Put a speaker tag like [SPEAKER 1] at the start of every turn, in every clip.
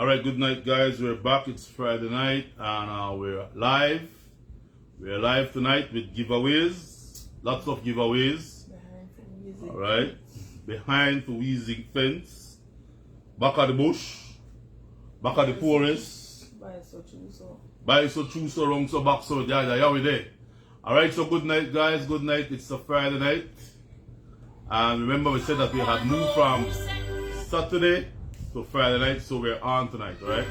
[SPEAKER 1] Alright, good night guys. We're back. It's Friday night and we're live. We're live tonight with giveaways. Lots of giveaways. Alright. Behind the wheezing fence. Back of the bush. Back of the forest. Buy so choose so wrong so back so yeah we there. Alright, so good night guys. Good night. It's a Friday night. And remember we said that we had moved from Saturday to Friday night, so we're on tonight, alright?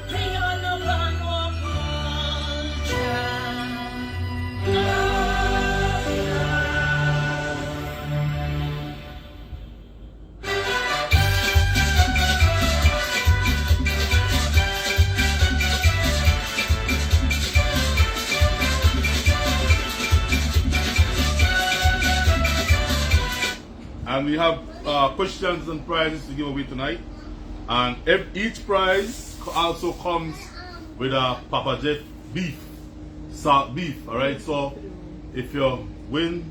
[SPEAKER 1] And we have questions and prizes to give away tonight. And each prize also comes with a Papa Jeff beef, salt beef. Alright, so if you win,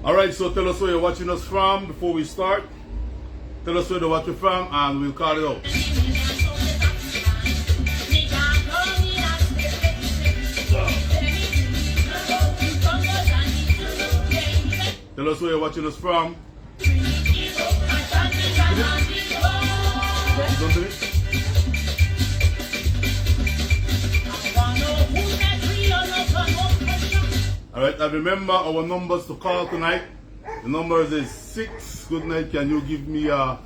[SPEAKER 1] Alright, so tell us where you're watching us from before we start. Tell us where you're watching from and we'll call it out. Tell us where you're watching us from. Alright, and remember our numbers to call tonight. The numbers is 6. Good night. Can you give me a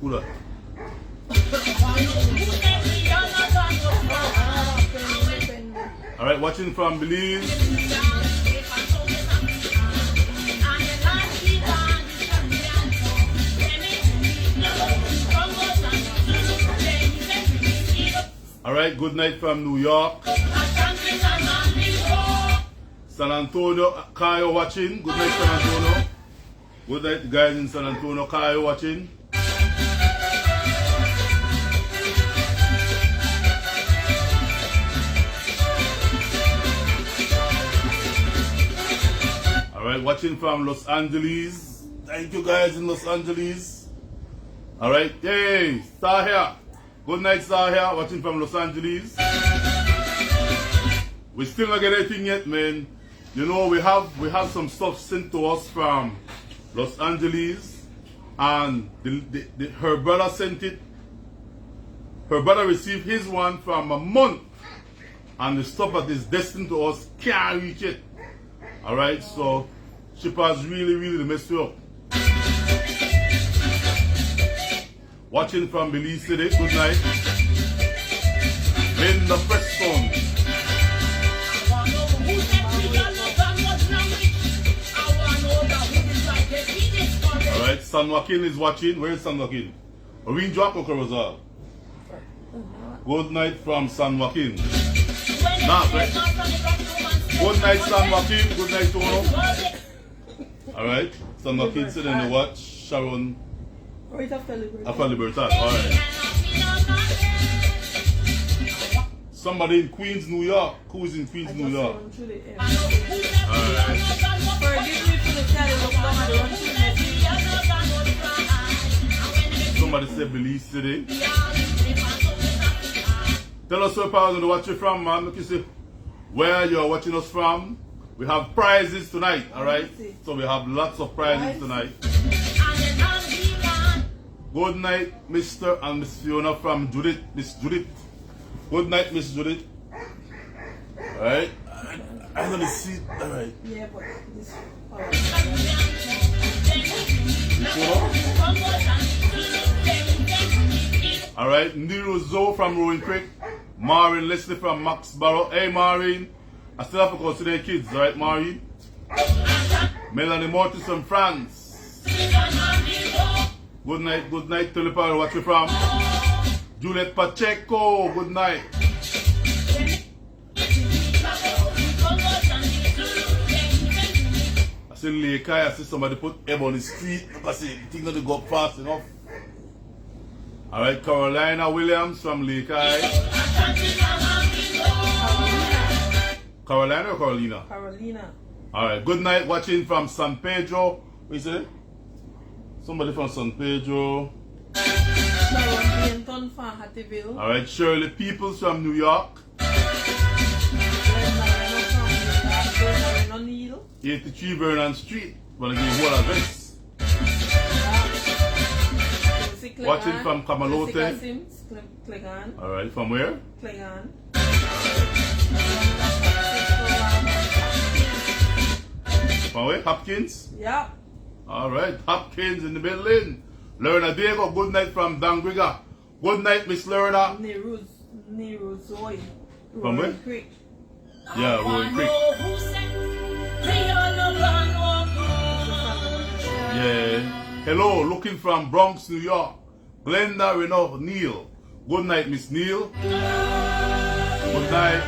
[SPEAKER 1] who that? Alright, watching from Belize. Alright, good night from New York. San Antonio, Kayo watching. Good night, San Antonio. Good night, guys in San Antonio. Kayo watching. Alright, watching from Los Angeles. Thank you, guys in Los Angeles. Alright, hey, Star here. Good night, Star here. Watching from Los Angeles. We still not get anything yet, man. You know, we have some stuff sent to us from Los Angeles, and her brother sent it. Her brother received his one from a month, and the stuff that is destined to us can't reach it. Alright, so shippers really messed you up. Watching from Belize City, good night. In the press zone. Alright, San Joaquin is watching. Where is San Joaquin? Orange Jack or Corozal? Good night from San Joaquin. Nah, right? Good night, San Joaquin. Good night, Tono. Alright, San Joaquin sitting in the watch. Sharon.
[SPEAKER 2] Right after Libertad.
[SPEAKER 1] After Libertad, alright. Somebody in Queens, New York. Who is in Queens, New York? Alright.
[SPEAKER 2] Forgive me for the challenge.
[SPEAKER 1] Somebody said Belize City. Tell us where power to watch you from, man. Look, you see where you're watching us from. We have prizes tonight, alright? So we have lots of prizes tonight. Good night, Mr. and Miss Fiona from Judith. Miss Judith. Good night, Miss Judith. Alright? I'm gonna see. Alright.
[SPEAKER 2] Yeah, but this.
[SPEAKER 1] Alright, Nero Zoe from Rowan Creek. Maureen Leslie from Max Barrow. Hey, Maureen. I still have to consider kids, alright, Maureen? Melanie Mortis from France. Good night, Tulipa. Where you from? Juliet Pacheco, good night. I see Lake I see somebody put M on the street. I see the thing not go up fast enough. Alright, Carolina Williams from Lake Carolina or Carolina?
[SPEAKER 2] Carolina.
[SPEAKER 1] Alright, good night watching from San Pedro. What you say? Somebody from San Pedro.
[SPEAKER 2] Sharon from Ladyville.
[SPEAKER 1] Alright, Shirley Peoples from New York. 83 Vernon Street. Wanna give you one address. Watching from Kamalote. Alright, from where?
[SPEAKER 2] Clegan.
[SPEAKER 1] From where? Hopkins?
[SPEAKER 2] Yeah.
[SPEAKER 1] Alright, Hopkins in the building. Lerna Diego, good night from Dangriga. Good night, Miss Lerna.
[SPEAKER 2] Nero Zoe.
[SPEAKER 1] From where?
[SPEAKER 2] Creek.
[SPEAKER 1] Yeah, Rowan Creek. Yeah. Hello, looking from Bronx, New York. Glenda Renault Neal. Good night, Miss Neal. Good night.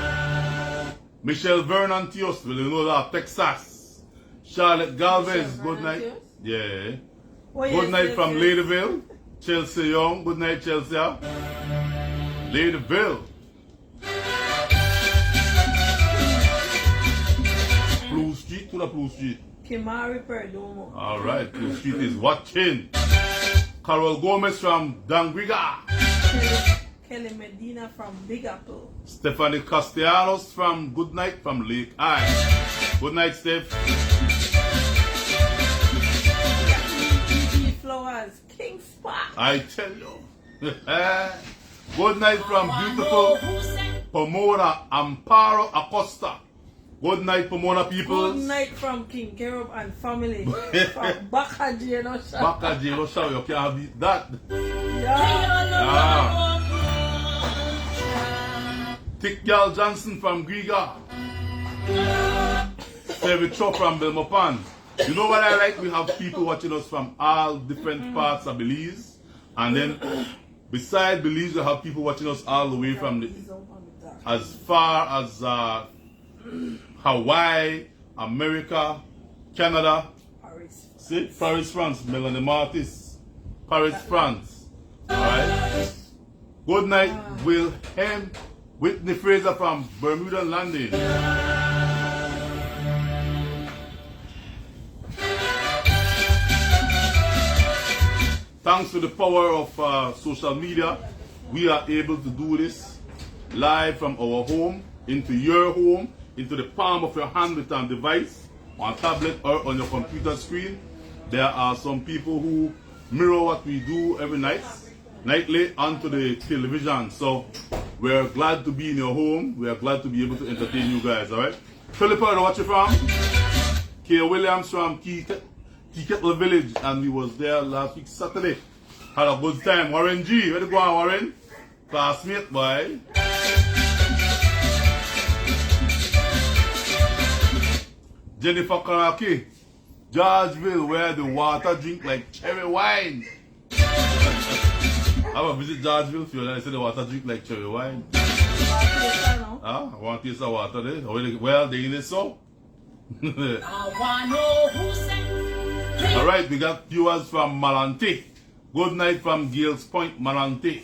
[SPEAKER 1] Michelle Vernon Tios, will you know that? Texas. Charlotte Galvez, good night. Yeah. Good night from Ladyville. Chelsea Young, good night, Chelsea. Ladyville. Blue Street to the Blue Street.
[SPEAKER 2] Kimari Perdomo.
[SPEAKER 1] Alright, Blue Street is watching. Carol Gomez from Dangriga.
[SPEAKER 2] Kelly Medina from Big Apple.
[SPEAKER 1] Stephanie Castellanos from Good Night from Lake Eye. Good night, Steph.
[SPEAKER 2] Flowers, King Spark.
[SPEAKER 1] I tell you. Good night from beautiful Pomona Amparo Acosta. Good night, Pomona people.
[SPEAKER 2] Good night from King Kerub and family. From Bakaji and Osha.
[SPEAKER 1] Bakaji and Osha, you can't beat that.
[SPEAKER 2] Yeah.
[SPEAKER 1] Thick Gal Johnson from Griga. David Cho from Belmopan. You know what I like? We have people watching us from all different parts of Belize. And then beside Belize, we have people watching us all the way from as far as Hawaii, America, Canada.
[SPEAKER 2] Paris.
[SPEAKER 1] See? Paris, France. Melanie Martis. Paris, France. Alright? Good night, Wilhelm. Whitney Fraser from Bermuda Landing. Thanks to the power of social media, we are able to do this live from our home, into your home, into the palm of your hand with a device, on a tablet or on your computer screen. There are some people who mirror what we do every night, nightly onto the television. So we're glad to be in your home. We are glad to be able to entertain you guys, alright? Philippa, watch you from? Kay Williams from Kettle Village, and we was there last week Saturday. Had a good time. Warren G, where you going, Warren? Classmate, boy. Jennifer Karaki, Georgeville, where the water drink like cherry wine. I will visit Georgeville for you, and I say the water drink like cherry wine. I want to taste the water there. Well, they in it so. Alright, we got viewers from Malante. Good night from Gales Point, Malante.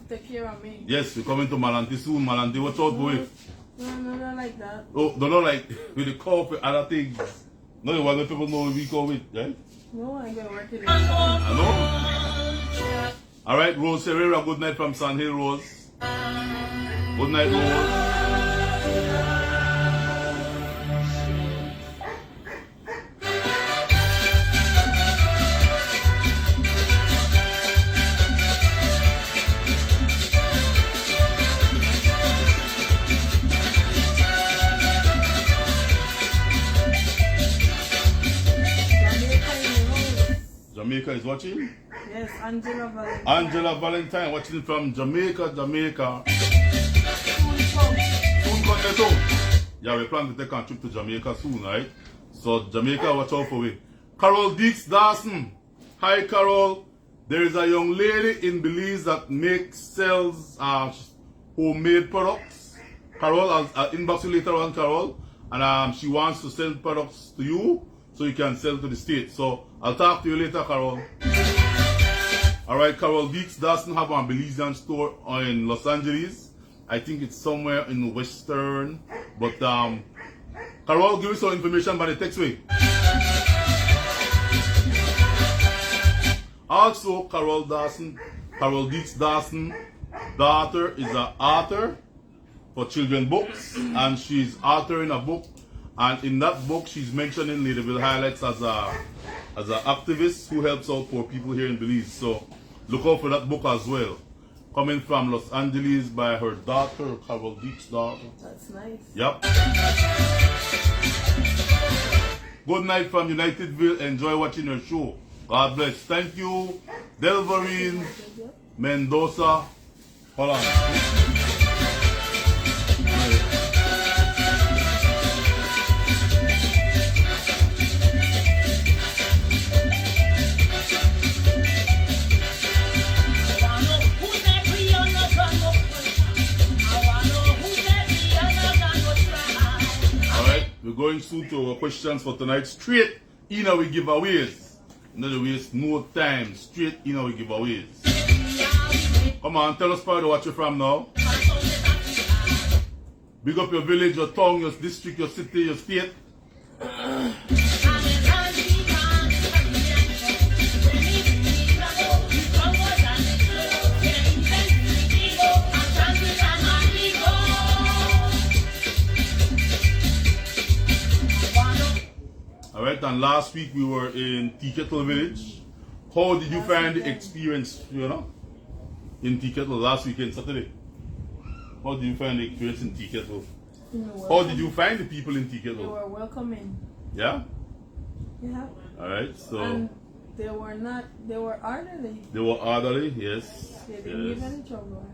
[SPEAKER 2] Take care of me.
[SPEAKER 1] Yes, we're coming to Malante soon. Malante, watch out for it.
[SPEAKER 2] No, not like that.
[SPEAKER 1] Oh, don't like with the call for other things. No, the one that people know we call with, right?
[SPEAKER 2] No, I got working.
[SPEAKER 1] I know. Alright, Rose Herrera, good night from San Hill, Rose. Good night, Rose. Jamaica is watching?
[SPEAKER 2] Yes, Angela Valentine.
[SPEAKER 1] Angela Valentine watching from Jamaica.
[SPEAKER 2] Soon come.
[SPEAKER 1] Soon come there too. Yeah, we plan to take a trip to Jamaica soon, right? So Jamaica, watch out for me. Carol Deeks Dawson. Hi Carol. There is a young lady in Belize that sells homemade products. Carol, I'll inbox you later on, Carol. And she wants to send products to you so you can sell to the States. So I'll talk to you later, Carol. Alright, Carol Deeks doesn't have a Belizean store in Los Angeles. I think it's somewhere in Western. But Carol, give me some information by the text way. Also, Carol Deeks Dawson, daughter is an author for children books, and she's authoring a book, and in that book she's mentioning Ladyville Highlights as an activist who helps out poor people here in Belize. So look out for that book as well. Coming from Los Angeles by her daughter, Carol Deeks' daughter.
[SPEAKER 2] That's nice.
[SPEAKER 1] Yep. Good night from Unitedville. Enjoy watching your show. God bless. Thank you, Delvarine Mendoza. Hold on. We're going soon to our questions for tonight. Straight in our giveaways. In other words, no time. Straight in our giveaways. Come on, tell us part of what you're from now. Big up your village, your town, your district, your city, your state. Alright, and last week we were in Tea Kettle Village. How did you find the experience, in Tea Kettle last weekend, Saturday? How did you find the experience in Tea Kettle? How did you find the people in Tea Kettle?
[SPEAKER 2] They were welcoming.
[SPEAKER 1] Yeah?
[SPEAKER 2] Yeah.
[SPEAKER 1] Alright, so.
[SPEAKER 2] And they were orderly.
[SPEAKER 1] They were orderly, yes.
[SPEAKER 2] They didn't give any trouble.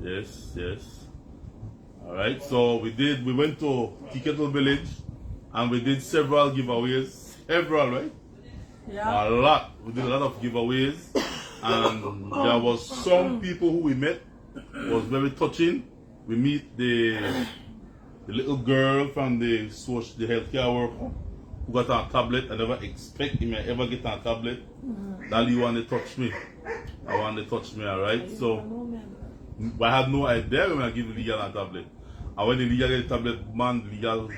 [SPEAKER 1] Yes, yes. Alright, so we went to Tea Kettle Village. And we did several giveaways. Several, right?
[SPEAKER 2] Yeah.
[SPEAKER 1] A lot. We did a lot of giveaways. And there was some people who we met. It was very touching. We meet the little girl from the healthcare worker who got a tablet. I never expect him to ever get a tablet. That you want to touch me. I want to touch me, alright? So I had no idea when I give the legal a tablet. And when the legal get the tablet, man, the legal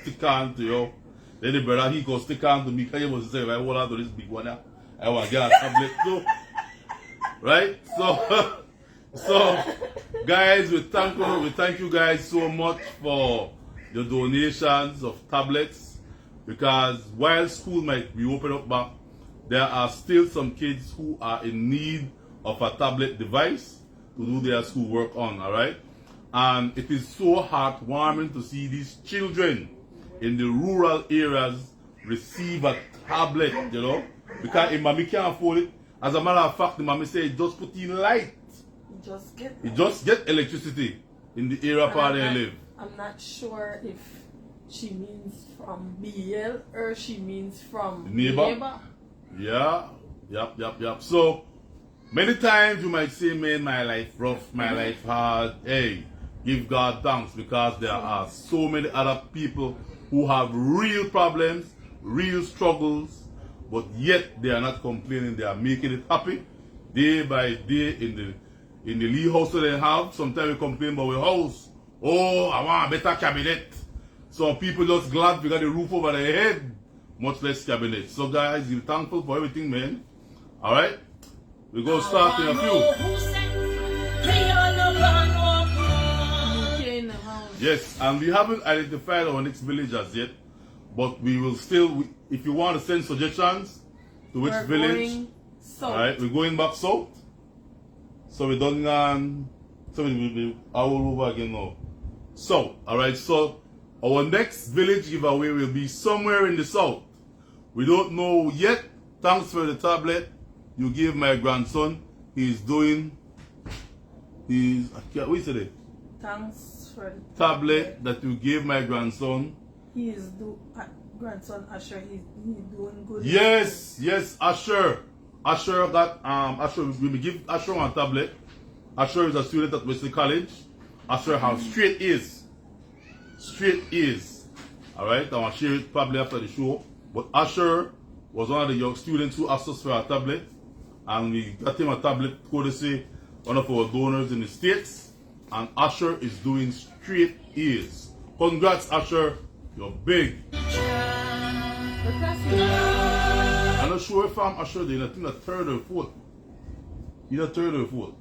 [SPEAKER 1] stick on to you. Then the brother, he goes stick on to me. Because he was saying, I hold on to this big one now. I want to get a tablet too. Right? So guys, we thank you guys so much for your donations of tablets. Because while school might be open up back, there are still some kids who are in need of a tablet device to do their school work on, alright? And it is so heartwarming to see these children in the rural areas receive a tablet, because if mommy can't afford it. As a matter of fact, the mommy said, just put in light. You just get electricity in the area part they live.
[SPEAKER 2] I'm not sure if she means from BL or she means from neighbor.
[SPEAKER 1] Yeah, yep. So, many times you might say, man, my life rough, my life hard. Hey, give God thanks, because there are so many other people who have real problems, real struggles, but yet they are not complaining. They are making it happy day by day in the Lee house that they have. Sometimes we complain about our house. Oh, I want a better cabinet. So people just glad we got the roof over their head, much less cabinet. So guys, be thankful for everything, man. Alright? We're going to start in a few. Yes, and we haven't identified our next village as yet, but we will still, if you want to send suggestions to which village, alright, we're going back south. So we done, so we will be all over again now. So, alright, so our next village giveaway will be somewhere in the south. We don't know yet. Thanks for the tablet you gave my grandson. He's doing, what is it?
[SPEAKER 2] Thanks for the
[SPEAKER 1] tablet that you gave my grandson.
[SPEAKER 2] Grandson Asher, he's doing good.
[SPEAKER 1] Yes, yes, Asher. Asher got Asher, we will give Asher one tablet. Asher is a student at Wesley College. Asher has straight A's. Straight A's. Alright, I want to share it probably after the show. But Asher was one of the young students who asked us for a tablet. And we got him a tablet courtesy one of our donors in the States. And Asher is doing straight A's. Congrats, Asher. You're big. I'm not sure if I'm Asher, I think the third or fourth. Either third or fourth.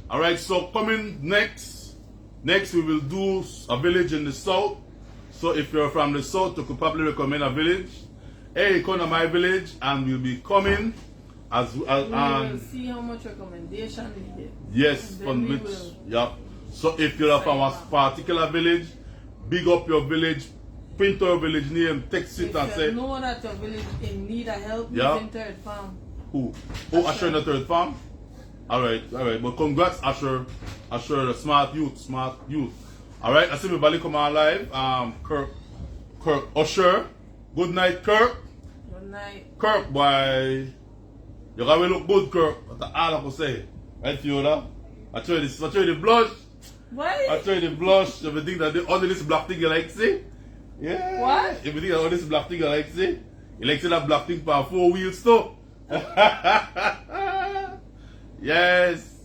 [SPEAKER 1] Alright, so coming next we will do a village in the south. So if you're from the south, you could probably recommend a village. Hey, come to my village and we'll be coming as
[SPEAKER 2] we will see how much recommendation we get.
[SPEAKER 1] Yes, from which yeah. So if you're from a particular village, big up your village, print your village name, text it and say.
[SPEAKER 2] If you know that your village in need of help,
[SPEAKER 1] yeah.
[SPEAKER 2] he's in third farm.
[SPEAKER 1] Who? Oh, Asher in the third farm? Alright. But congrats, Asher. Asher, the smart youth. Alright, I see my Bali come on live. Kirk, Usher. Good night, Kirk.
[SPEAKER 2] Good night.
[SPEAKER 1] Kirk, boy. You gotta look good, Kirk. That's all I can say. Right, Fiona? I try the blush.
[SPEAKER 2] What?
[SPEAKER 1] I try the blush. Everything that all this black thing you like see? Yeah.
[SPEAKER 2] What?
[SPEAKER 1] Everything that all this black thing you like see? You like see that black thing for 4 wheels too? Yes.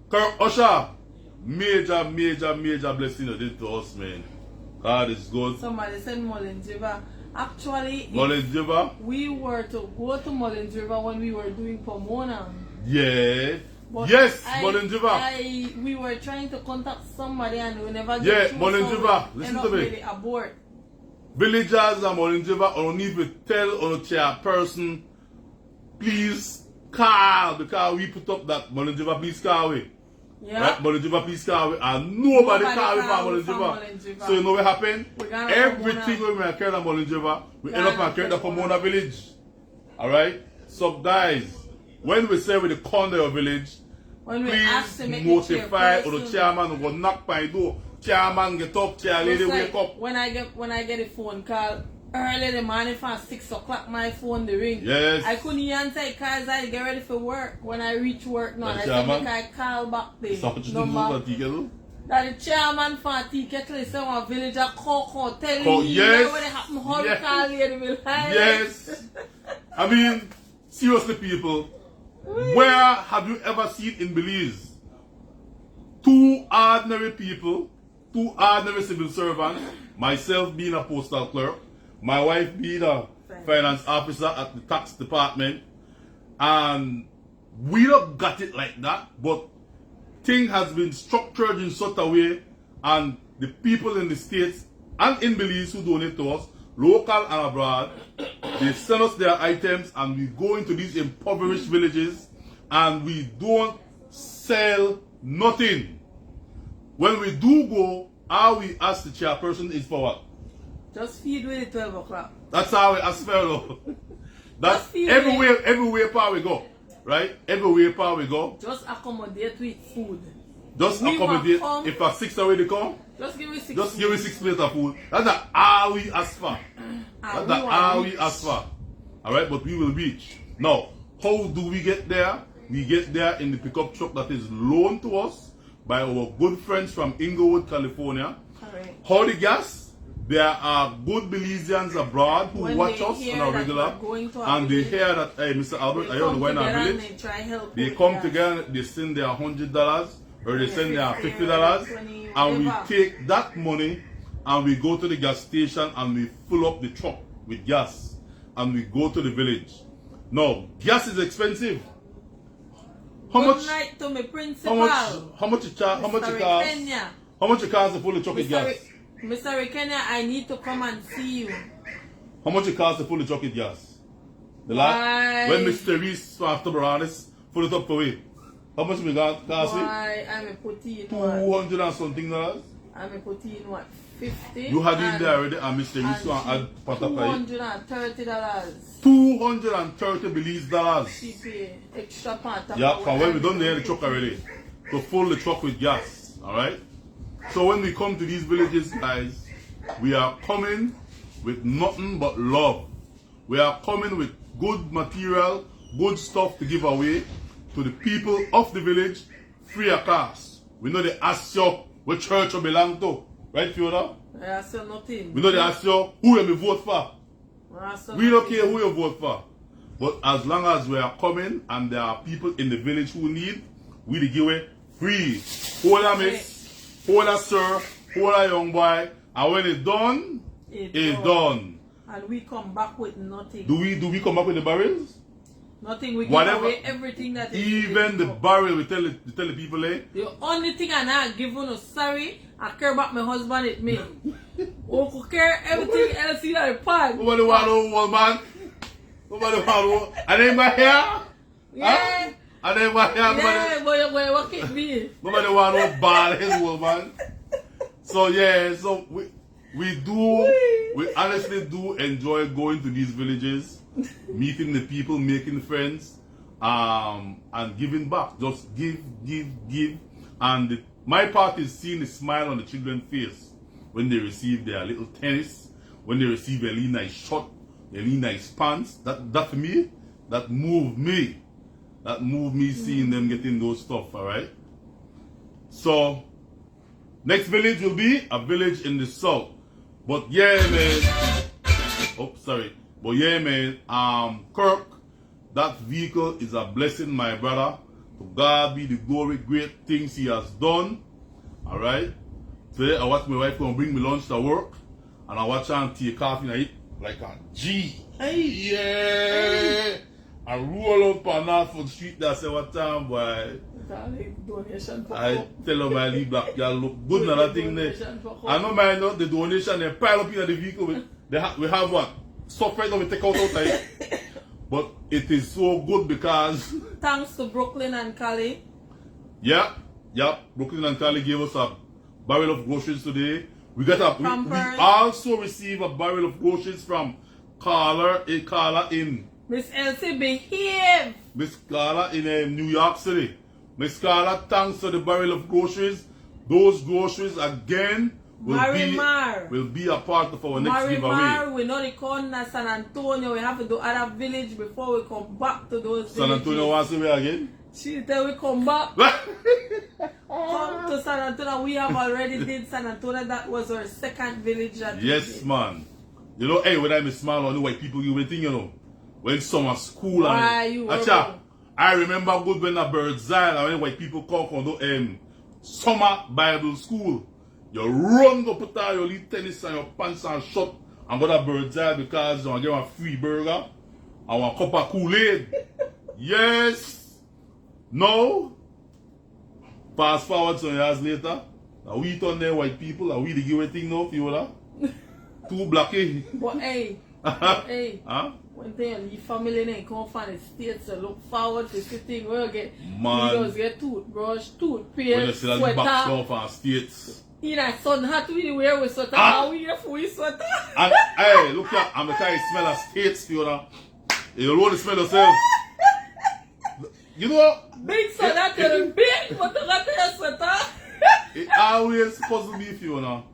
[SPEAKER 1] Kirk Usher. Major blessing you did to us, man. God is good.
[SPEAKER 2] Somebody said Mullins River. Actually,
[SPEAKER 1] Mullins River?
[SPEAKER 2] We were to go to Mullins River when we were doing Pomona.
[SPEAKER 1] Yeah. But yes, Mullins River.
[SPEAKER 2] We were trying to contact somebody and we never get
[SPEAKER 1] yeah,
[SPEAKER 2] through.
[SPEAKER 1] Mullins River. Listen to me.
[SPEAKER 2] Abort.
[SPEAKER 1] Villagers and Mullins River don't even tell on a chairperson, please call, because we put up that Mullins River, please call away.
[SPEAKER 2] Yeah.
[SPEAKER 1] Right? Mullins River, please call away. And nobody call away from Mullins River. So you know what happened? Everything when we carry the Mullins River, we end up and carry the Pomona village. Alright? So guys, when we say with the corner of village,
[SPEAKER 2] when
[SPEAKER 1] please notify or the chairman who go knock my door. Chairman get up, chair lady wake up.
[SPEAKER 2] When I get a phone call early in the morning from 6 o'clock, my phone the ring.
[SPEAKER 1] Yes.
[SPEAKER 2] I couldn't answer because I get ready for work. When I reach work now, I said I call back the number. That the chairman for a ticket list one villager call tell me
[SPEAKER 1] yes.
[SPEAKER 2] what happened how yes. Call lady
[SPEAKER 1] yes. I mean, seriously people, where have you ever seen in Belize two ordinary people, two ordinary civil servants, myself being a postal clerk, my wife being a finance officer at the tax department, and we don't got it like that, but thing has been structured in such a way, and the people in the States and in Belize who donate to us, local and abroad, they send us their items and we go into these impoverished villages and we don't sell nothing. When we do go, all we ask the chairperson is for what?
[SPEAKER 2] Just feed with it 12 o'clock.
[SPEAKER 1] That's how we ask for it. That's everywhere part we go. Right? Everywhere part we go.
[SPEAKER 2] Just accommodate with food.
[SPEAKER 1] Just accommodate. If a 6 already come,
[SPEAKER 2] just give me 6.
[SPEAKER 1] Just give me 6 plates of food. That's all we ask for. That's all we ask for. Alright, but we will reach. Now, how do we get there? We get there in the pickup truck that is loaned to us by our good friends from Inglewood, California.
[SPEAKER 2] Alright.
[SPEAKER 1] How the gas? There are good Belizeans abroad who watch us on a regular, and they hear that, hey, Mr. Albert, I don't know when our village. They come together, they send their $100 or they send their $50, and we take that money and we go to the gas station and we fill up the truck with gas and we go to the village. Now, gas is expensive. How much?
[SPEAKER 2] Night to my principal.
[SPEAKER 1] How much it costs? How much it costs to fill the truck with gas?
[SPEAKER 2] Mr. Kenya, I need to come and see you.
[SPEAKER 1] How much it costs to fill the truck with gas? The last when Mr. Reese after Baranis fill it up for me. How much we got cost?
[SPEAKER 2] Why I'm a put in
[SPEAKER 1] $200 and something dollars.
[SPEAKER 2] I'm a put in what 50.
[SPEAKER 1] You had it there already, and Mr. Reese and add part of
[SPEAKER 2] $230.
[SPEAKER 1] $230 Belize dollars.
[SPEAKER 2] She pay extra part of
[SPEAKER 1] yeah, from when we done the truck already to fill the truck with gas. Alright? So when we come to these villages, guys, we are coming with nothing but love. We are coming with good material, good stuff to give away to the people of the village free of cost. We know they ask you what church you belong to. Right, Fiona?
[SPEAKER 2] I ask you nothing.
[SPEAKER 1] We know they ask you who you vote for. We don't care who you vote for. But as long as we are coming and there are people in the village who need, we to give it free. Hold a miss, hold a sir, hold a young boy, and when it's done, it's done.
[SPEAKER 2] And we come back with nothing.
[SPEAKER 1] Do we come back with the barrels?
[SPEAKER 2] Nothing. We give away everything that is
[SPEAKER 1] even the barrel we tell the people
[SPEAKER 2] the only thing I not give no sorry, I care about my husband it me. Who care everything else in the pan.
[SPEAKER 1] Nobody want no woman. Nobody want no. And then my hair.
[SPEAKER 2] Yeah.
[SPEAKER 1] Huh? And then my hair.
[SPEAKER 2] Yeah, boy, what it be?
[SPEAKER 1] Nobody want no bald head woman. So yeah, so we honestly do enjoy going to these villages, meeting the people, making friends, and giving back. Just give. And my part is seeing the smile on the children's face when they receive their little tennis, when they receive a really nice shot, a really nice pants. That for me, that moved me. That moved me seeing them getting those stuff, alright? So, next village will be a village in the south. But yeah, man. Oh, sorry. But yeah, man. Kirk, that vehicle is a blessing, my brother. To God be the glory, great things he has done. Alright? Today, I watch my wife come bring me lunch to work. And I watch her take off and I eat like a G.
[SPEAKER 2] Hey.
[SPEAKER 1] Yeah.
[SPEAKER 2] Hey.
[SPEAKER 1] I roll up on that for the street that say what time, boy. I tell her my little black girl look good and that thing there. I know my know the donation they pile up in the vehicle. We have what? Stuff right now we take out outside. But it is so good because
[SPEAKER 2] thanks to Brooklyn and Cali.
[SPEAKER 1] Yeah. Brooklyn and Cali gave us a barrel of groceries today. We also receive a barrel of groceries from Carla in
[SPEAKER 2] Miss Elsie behave.
[SPEAKER 1] Miss Carla in New York City. Miss Carla, thanks for the barrel of groceries. Those groceries again will be a part of our next giveaway.
[SPEAKER 2] We know the corner San Antonio. We have to do other village before we come back to those villages.
[SPEAKER 1] San Antonio wants to be again?
[SPEAKER 2] She tell we come back. Come to San Antonio. We have already did San Antonio. That was our second village.
[SPEAKER 1] Yes, man. You know, hey, when I'm small on the white people, you think, you know, when summer school and I remember good when a bird's eye and when white people come from the summer Bible school. You run to put on your little tennis and your pants and short and go to bird's eye because you want to get a free burger and one cup of Kool-Aid. Yes. No. Fast forward some years later. Now we turn there white people and we the give everything now, Fiona. Too blacky.
[SPEAKER 2] But hey. Hey.
[SPEAKER 1] Huh?
[SPEAKER 2] When they leave family and come from the States to look forward to sitting where you get
[SPEAKER 1] man.
[SPEAKER 2] Get toothbrush, toothpaste,
[SPEAKER 1] when you see that
[SPEAKER 2] sweater.
[SPEAKER 1] Back stuff and States.
[SPEAKER 2] In a sun hat we wear with sweater. How we wear full sweater.
[SPEAKER 1] And hey, look here, I'm the kind of smell of States, Fiona. You don't want to smell yourself. You know
[SPEAKER 2] big sun hat is big, but you got your sweater.
[SPEAKER 1] It always puzzles me, Fiona.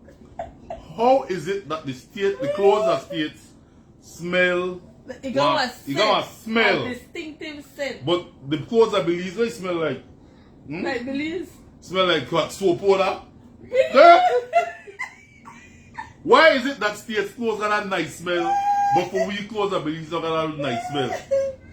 [SPEAKER 1] How is it that the clothes of States smell?
[SPEAKER 2] It got
[SPEAKER 1] a smell.
[SPEAKER 2] A distinctive scent.
[SPEAKER 1] But the clothes of Belize, they smell like?
[SPEAKER 2] Like Belize?
[SPEAKER 1] Smell like what? Soap powder? Why is it that States clothes got a nice smell, but for we clothes of Belize don't got a nice smell?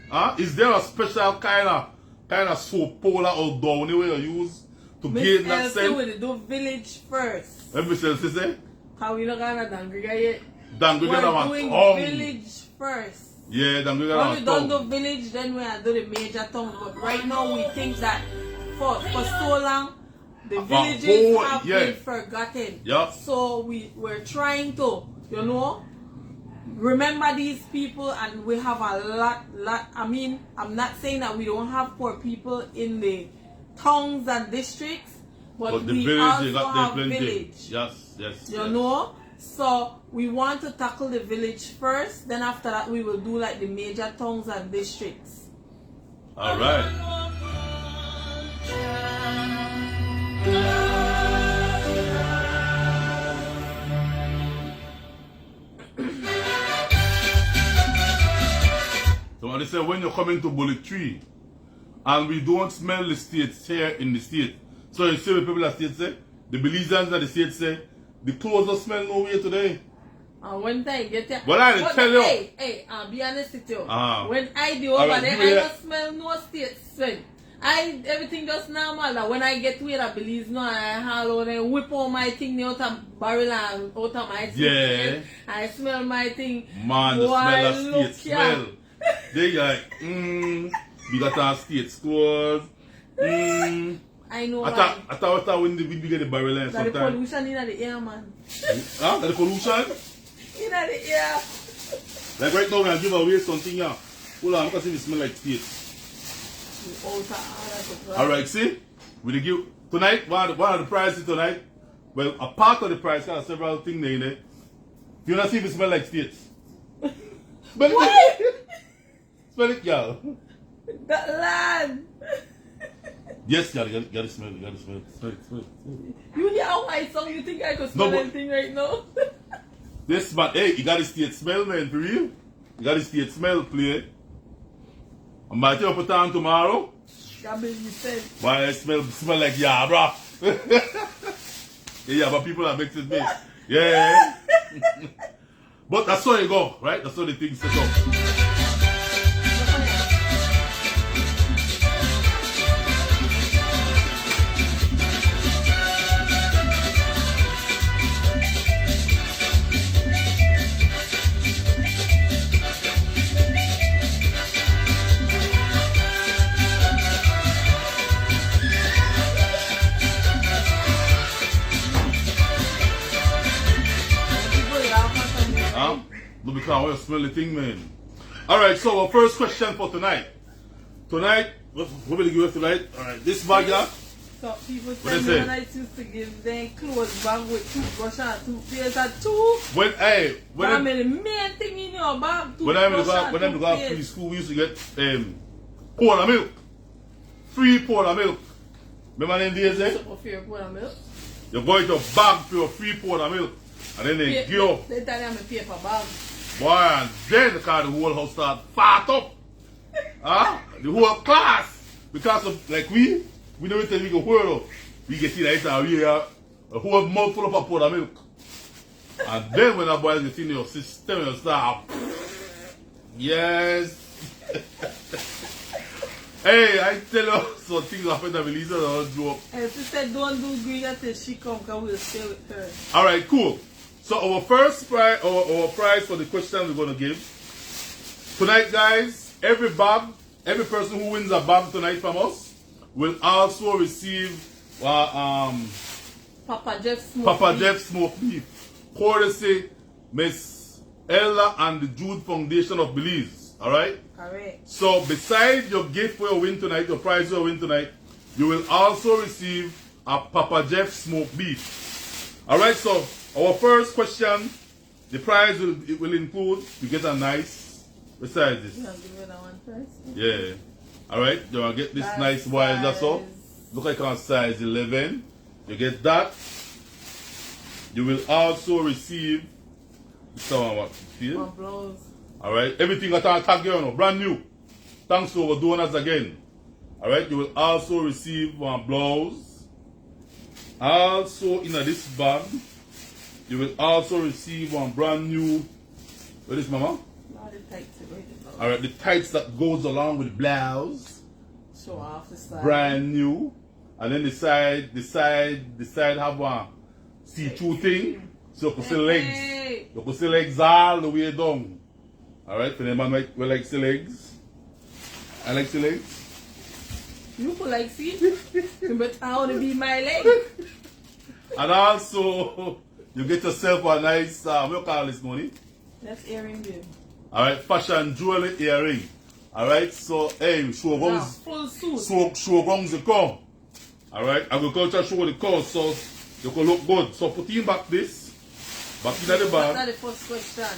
[SPEAKER 1] Huh? Is there a special kind of soap powder or downy way you use to gain that scent?
[SPEAKER 2] Miss Elsie will do village first.
[SPEAKER 1] Let me say.
[SPEAKER 2] Because we not gonna Dangriga yet.
[SPEAKER 1] Dangriga
[SPEAKER 2] we're doing village first.
[SPEAKER 1] Yeah, Dangriga
[SPEAKER 2] when we done the village, then we are doing the major town. But right now we think that for so long the villages have been forgotten.
[SPEAKER 1] Yep.
[SPEAKER 2] So we're trying to, you know, remember these people, and we have a lot. I mean, I'm not saying that we don't have poor people in the towns and districts, but
[SPEAKER 1] the
[SPEAKER 2] we
[SPEAKER 1] village,
[SPEAKER 2] also have village.
[SPEAKER 1] Yes.
[SPEAKER 2] You know? So we want to tackle the village first, then after that we will do like the major towns and districts.
[SPEAKER 1] Alright. So they say when you come into Bullet Tree and we don't smell the states here in the state. So you see what people at the state say? The Belizeans at the state say the clothes don't smell nowhere today.
[SPEAKER 2] And when I get there,
[SPEAKER 1] but I tell you.
[SPEAKER 2] Hey, I'll be honest with you. When I do over there, I don't smell no state smell. Everything just normal. That when I get where I Belize now, I haul out and whip all my thing out of barrel and out of my thing.
[SPEAKER 1] Yeah.
[SPEAKER 2] I smell my thing.
[SPEAKER 1] Man, the smell of state smell. They like, we got our state stores.
[SPEAKER 2] I know.
[SPEAKER 1] I thought when we get the barrel and sometimes.
[SPEAKER 2] The pollution in the air, man.
[SPEAKER 1] Huh? The pollution?
[SPEAKER 2] In the air.
[SPEAKER 1] Like right now, I'll give away something here. Hold on, because it smell like state. Alright, see? We give tonight, one of the prizes tonight. Well, a part of the prize got several things in it. You wanna see if it smell like states? Smell it. Smell it, y'all.
[SPEAKER 2] That land.
[SPEAKER 1] Yes, y'all, you gotta smell it, Smell it.
[SPEAKER 2] You hear how I song, you think I could smell anything right now?
[SPEAKER 1] This man, hey, you got the state smell, man, for real. You got the state smell, play. I'm about to put on tomorrow. Why I smell like yeah, bro. Yeah, but people are mixing me. Yeah. But that's how you go, right? That's how the thing set up. No, because I want to smell the thing, man. Alright, so our first question for tonight. Tonight, what will we give tonight? Alright, this bag here.
[SPEAKER 2] So people tell me when I used to give them clothes bag with toothbrush and toothpaste and two.
[SPEAKER 1] When
[SPEAKER 2] the main thing in your bag,
[SPEAKER 1] when I'm going to preschool, we used to get powder milk. Free powder milk. Remember them days, eh?
[SPEAKER 2] Powder milk.
[SPEAKER 1] You go into a bag for your free powder milk. And then they give you.
[SPEAKER 2] They tell them a paper bag.
[SPEAKER 1] Boy, and then the whole house start fat up. The whole class. Because of, like we never tell you go whirl up. We get in a whole mouthful of powder milk. And then when the boys get in your system, you start. Yes. Hey, I tell you, some things happen that Melissa don't joke.
[SPEAKER 2] And she said, don't do great until she comes, because we'll stay with her.
[SPEAKER 1] Alright, cool. So our first prize, our prize for the question we're going to give. Tonight, guys, every person who wins a bag tonight from us will also receive
[SPEAKER 2] Papa Jeff
[SPEAKER 1] Smoke Beef. Courtesy Miss Ella and the Jude Foundation of Belize. Alright?
[SPEAKER 2] Correct.
[SPEAKER 1] So besides your gift for your win tonight, your prize for your win tonight, you will also receive a Papa Jeff Smoke Beef. Alright, so our first question, the prize will include, you get a nice, besides this.
[SPEAKER 2] You want to give me that one first?
[SPEAKER 1] Yeah. Alright, you want to get this nice wire, that's all. Look like on size 11. You get that. You will also receive,
[SPEAKER 2] one blouse.
[SPEAKER 1] Alright, everything got on tag here, brand new. Thanks to our donors again. Alright, you will also receive one blouse. Also, in this bag, you will also receive one brand new. What is mama? Alright, the tights that goes along with the blouse.
[SPEAKER 2] Show off the side.
[SPEAKER 1] Brand new. And then the side have one see-through thing. So you can see legs. You can see legs all the way down. Alright, for the man who likes the legs. I like the legs.
[SPEAKER 2] You could like see, but I want to be my leg.
[SPEAKER 1] And also, you get yourself a nice, what you call this money?
[SPEAKER 2] That's earring bill.
[SPEAKER 1] Alright, fashion jewelry earring. Alright, so hey, show guns.
[SPEAKER 2] Full suit.
[SPEAKER 1] Show guns the car. Alright, agriculture show the car so you can look good. So put in back this. Back in the bag.
[SPEAKER 2] That's the first question.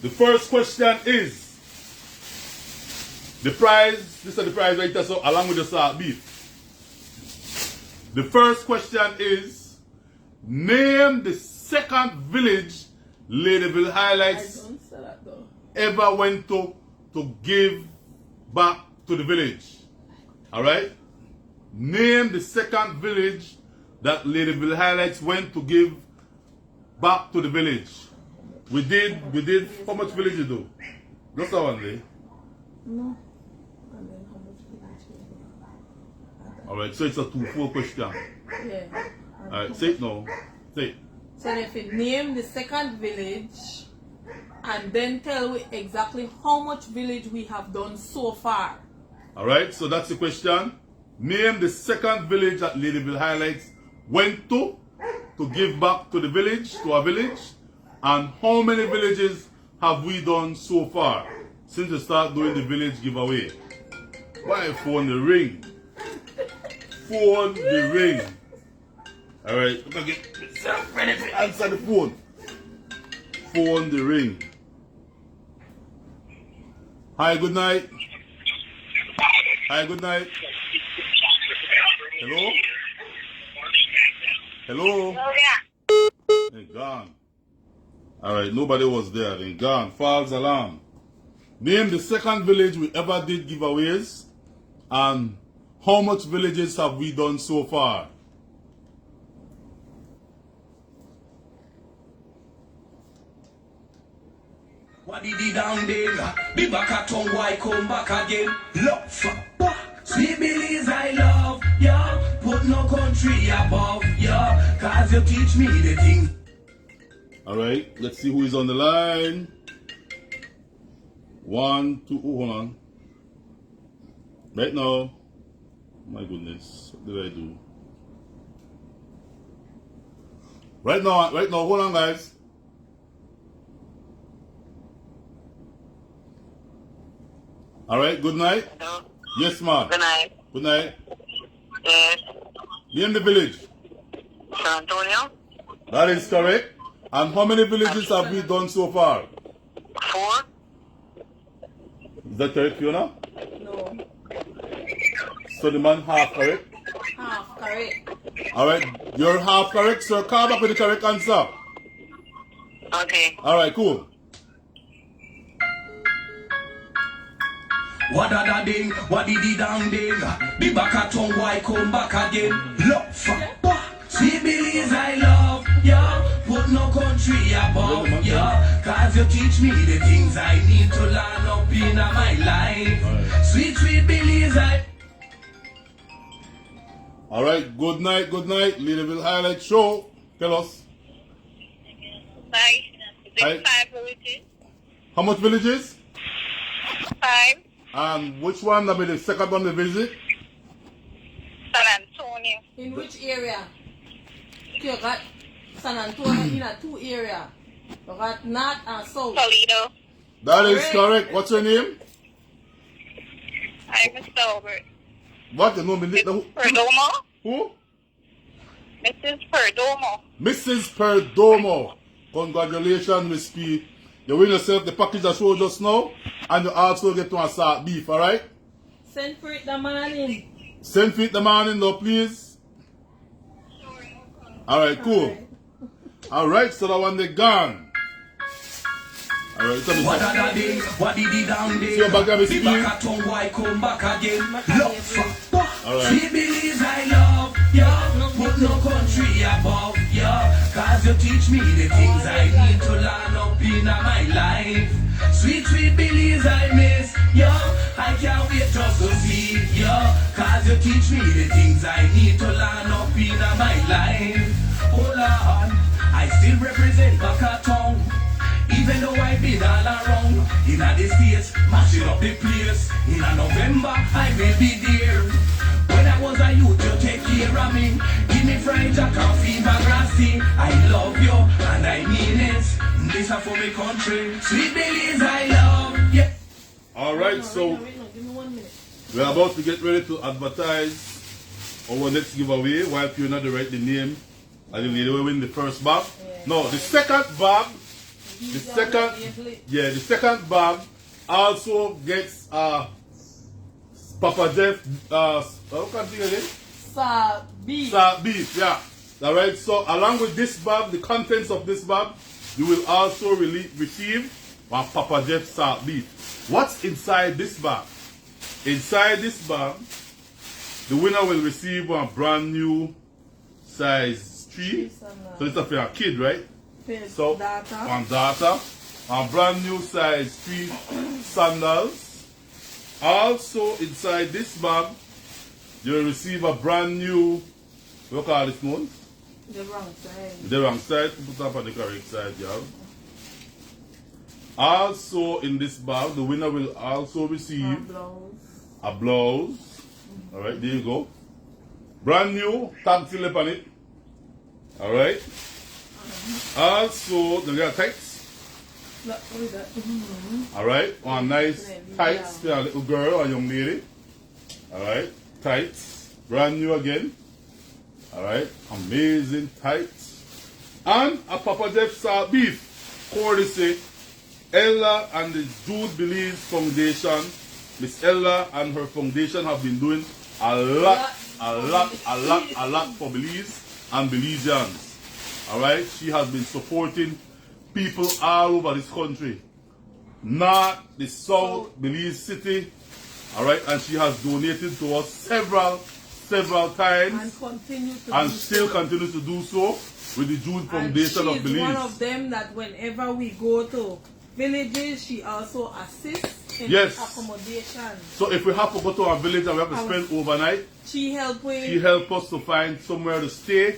[SPEAKER 1] The first question is the prize. This is the prize right there, so along with the salt beef. The first question is name the second village Ladyville highlights
[SPEAKER 2] I don't say that though.
[SPEAKER 1] ever went to give back to the village. Alright? Name the second village that Ladyville highlights went to give back to the village. We did how much village you do? Just that one day.
[SPEAKER 2] No. And then how much village you do?
[SPEAKER 1] Alright, so it's a 2-4 question.
[SPEAKER 2] Yeah.
[SPEAKER 1] Alright, say it now. Say it.
[SPEAKER 2] So if you name the second village and then tell me exactly how much village we have done so far.
[SPEAKER 1] Alright, so that's the question. Name the second village that Ladyville highlights went to give back to the village, to a village, and how many villages have we done so far since we start doing the village giveaway? Why phone the ring? Phone the ring. Alright, I'm gonna get myself ready to answer the phone. Phone the ring. Hi, good night. Hi, good night. Hello? Hello? They gone. Alright, nobody was there. They gone. False alarm. Name the second village we ever did giveaways and how much villages have we done so far?
[SPEAKER 3] What did he down there? Be back at home, why come back again? Love for back. Sweet Billy's I love, yeah. Put no country above, yeah. Cause you teach me the things.
[SPEAKER 1] Alright, let's see who is on the line. 1, 2, hold on. Right now. My goodness, what did I do? Right now, hold on guys. Alright, good night.
[SPEAKER 4] Hello.
[SPEAKER 1] Yes, ma'am.
[SPEAKER 4] Good night.
[SPEAKER 1] Good night.
[SPEAKER 4] Yes.
[SPEAKER 1] Name the village.
[SPEAKER 4] San Antonio.
[SPEAKER 1] That is correct. And how many villages have we done so far?
[SPEAKER 4] 4.
[SPEAKER 1] Is that correct, Fiona?
[SPEAKER 2] No.
[SPEAKER 1] So the man half correct?
[SPEAKER 2] Half correct.
[SPEAKER 1] Alright, you're half correct, so call back with the correct answer.
[SPEAKER 4] Okay.
[SPEAKER 1] Alright, cool.
[SPEAKER 3] What a da ding, what did he down there? Be back at home, why come back again? Love for back. Sweet Billy's I love, yeah. Put no country above, yeah. Cause you teach me the things I need to learn up in my life.
[SPEAKER 1] Right.
[SPEAKER 3] Sweet Billy's I.
[SPEAKER 1] Alright, good night, Ladyville Highlight Show. Tell us.
[SPEAKER 4] Bye.
[SPEAKER 1] Hi.
[SPEAKER 4] 5 villages.
[SPEAKER 1] How much villages?
[SPEAKER 4] 5.
[SPEAKER 1] And which one will be the second one to visit?
[SPEAKER 4] San Antonio.
[SPEAKER 2] In which area? You got San Antonio in a 2 area. You got north and south.
[SPEAKER 4] Toledo.
[SPEAKER 1] That is correct. What's your name?
[SPEAKER 4] I'm Mr. Albert.
[SPEAKER 1] What? You know me?
[SPEAKER 4] Perdomo.
[SPEAKER 1] Who?
[SPEAKER 4] Mrs. Perdomo.
[SPEAKER 1] Mrs. Perdomo. Congratulations, Miss P. You win yourself the package I showed just now, and you also get to a salt beef, alright?
[SPEAKER 2] Send for it the morning.
[SPEAKER 1] Send for it the morning though, please. Alright, cool. Alright, so that one they gone. Alright, so
[SPEAKER 3] What a da ding, what did he down there?
[SPEAKER 1] See your back, Miss
[SPEAKER 3] Be
[SPEAKER 1] P?
[SPEAKER 3] back at home, why come back again? Love for back.
[SPEAKER 1] Alright.
[SPEAKER 3] Sweet Billy's I love, yeah. Put no country above, yeah. Cause you teach me the things I need to learn up in my life. Sweet Billy's I miss, yeah. I can't wait just to see, yeah. Cause you teach me the things I need to learn up in my life. Hold on, I still represent Bakaton. Even though I've been all around, in the States, mashing up the place. In a November, I will be there. When I was a youth, you take care of me. Give me fried jack and fever grassy. I love you, and I mean it. This is for my country. Sweet Belize, I love you.
[SPEAKER 1] Alright, so
[SPEAKER 2] Wait, no, give me 1 minute.
[SPEAKER 1] we're about to get ready to advertise our next giveaway. While you're not to write the name, and the lady will win the first bag.
[SPEAKER 2] Yeah.
[SPEAKER 1] No, the second bag, the second bag also gets Papa Jeff, how can I think again?
[SPEAKER 2] Beef.
[SPEAKER 1] Beef, yeah. Alright, so along with this bag, the contents of this bag, you will also receive one Papa Jeff salt beef. What's inside this bag? Inside this bag, the winner will receive one brand new size 3. So it's for a kid, right? So on data, a brand new size 3 sandals. Also inside this bag, you will receive a brand new, what call this one?
[SPEAKER 2] The wrong side.
[SPEAKER 1] The wrong side, put up on the correct side, y'all. Also in this bag, the winner will also receive a blouse. Alright, there you go. Brand new, tag slip on it. Alright. Also, the little tights. Alright, one nice tights for a little girl or young lady. Alright, tights. Brand new again. Alright, amazing tights. And a Papa Jeff salt beef. Courtesy Ella and the Jude Belize Foundation. Miss Ella and her foundation have been doing a lot for Belize and Belizeans. Alright, she has been supporting people all over this country. North, the South, Belize City. Alright, and she has donated to us several times. And still continues to do so with the Jude Foundation of Belize.
[SPEAKER 2] She's one of them that whenever we go to villages, she also assists in accommodation.
[SPEAKER 1] So if we have to go to a village and we have to spend overnight,
[SPEAKER 2] she helps
[SPEAKER 1] us to find somewhere to stay.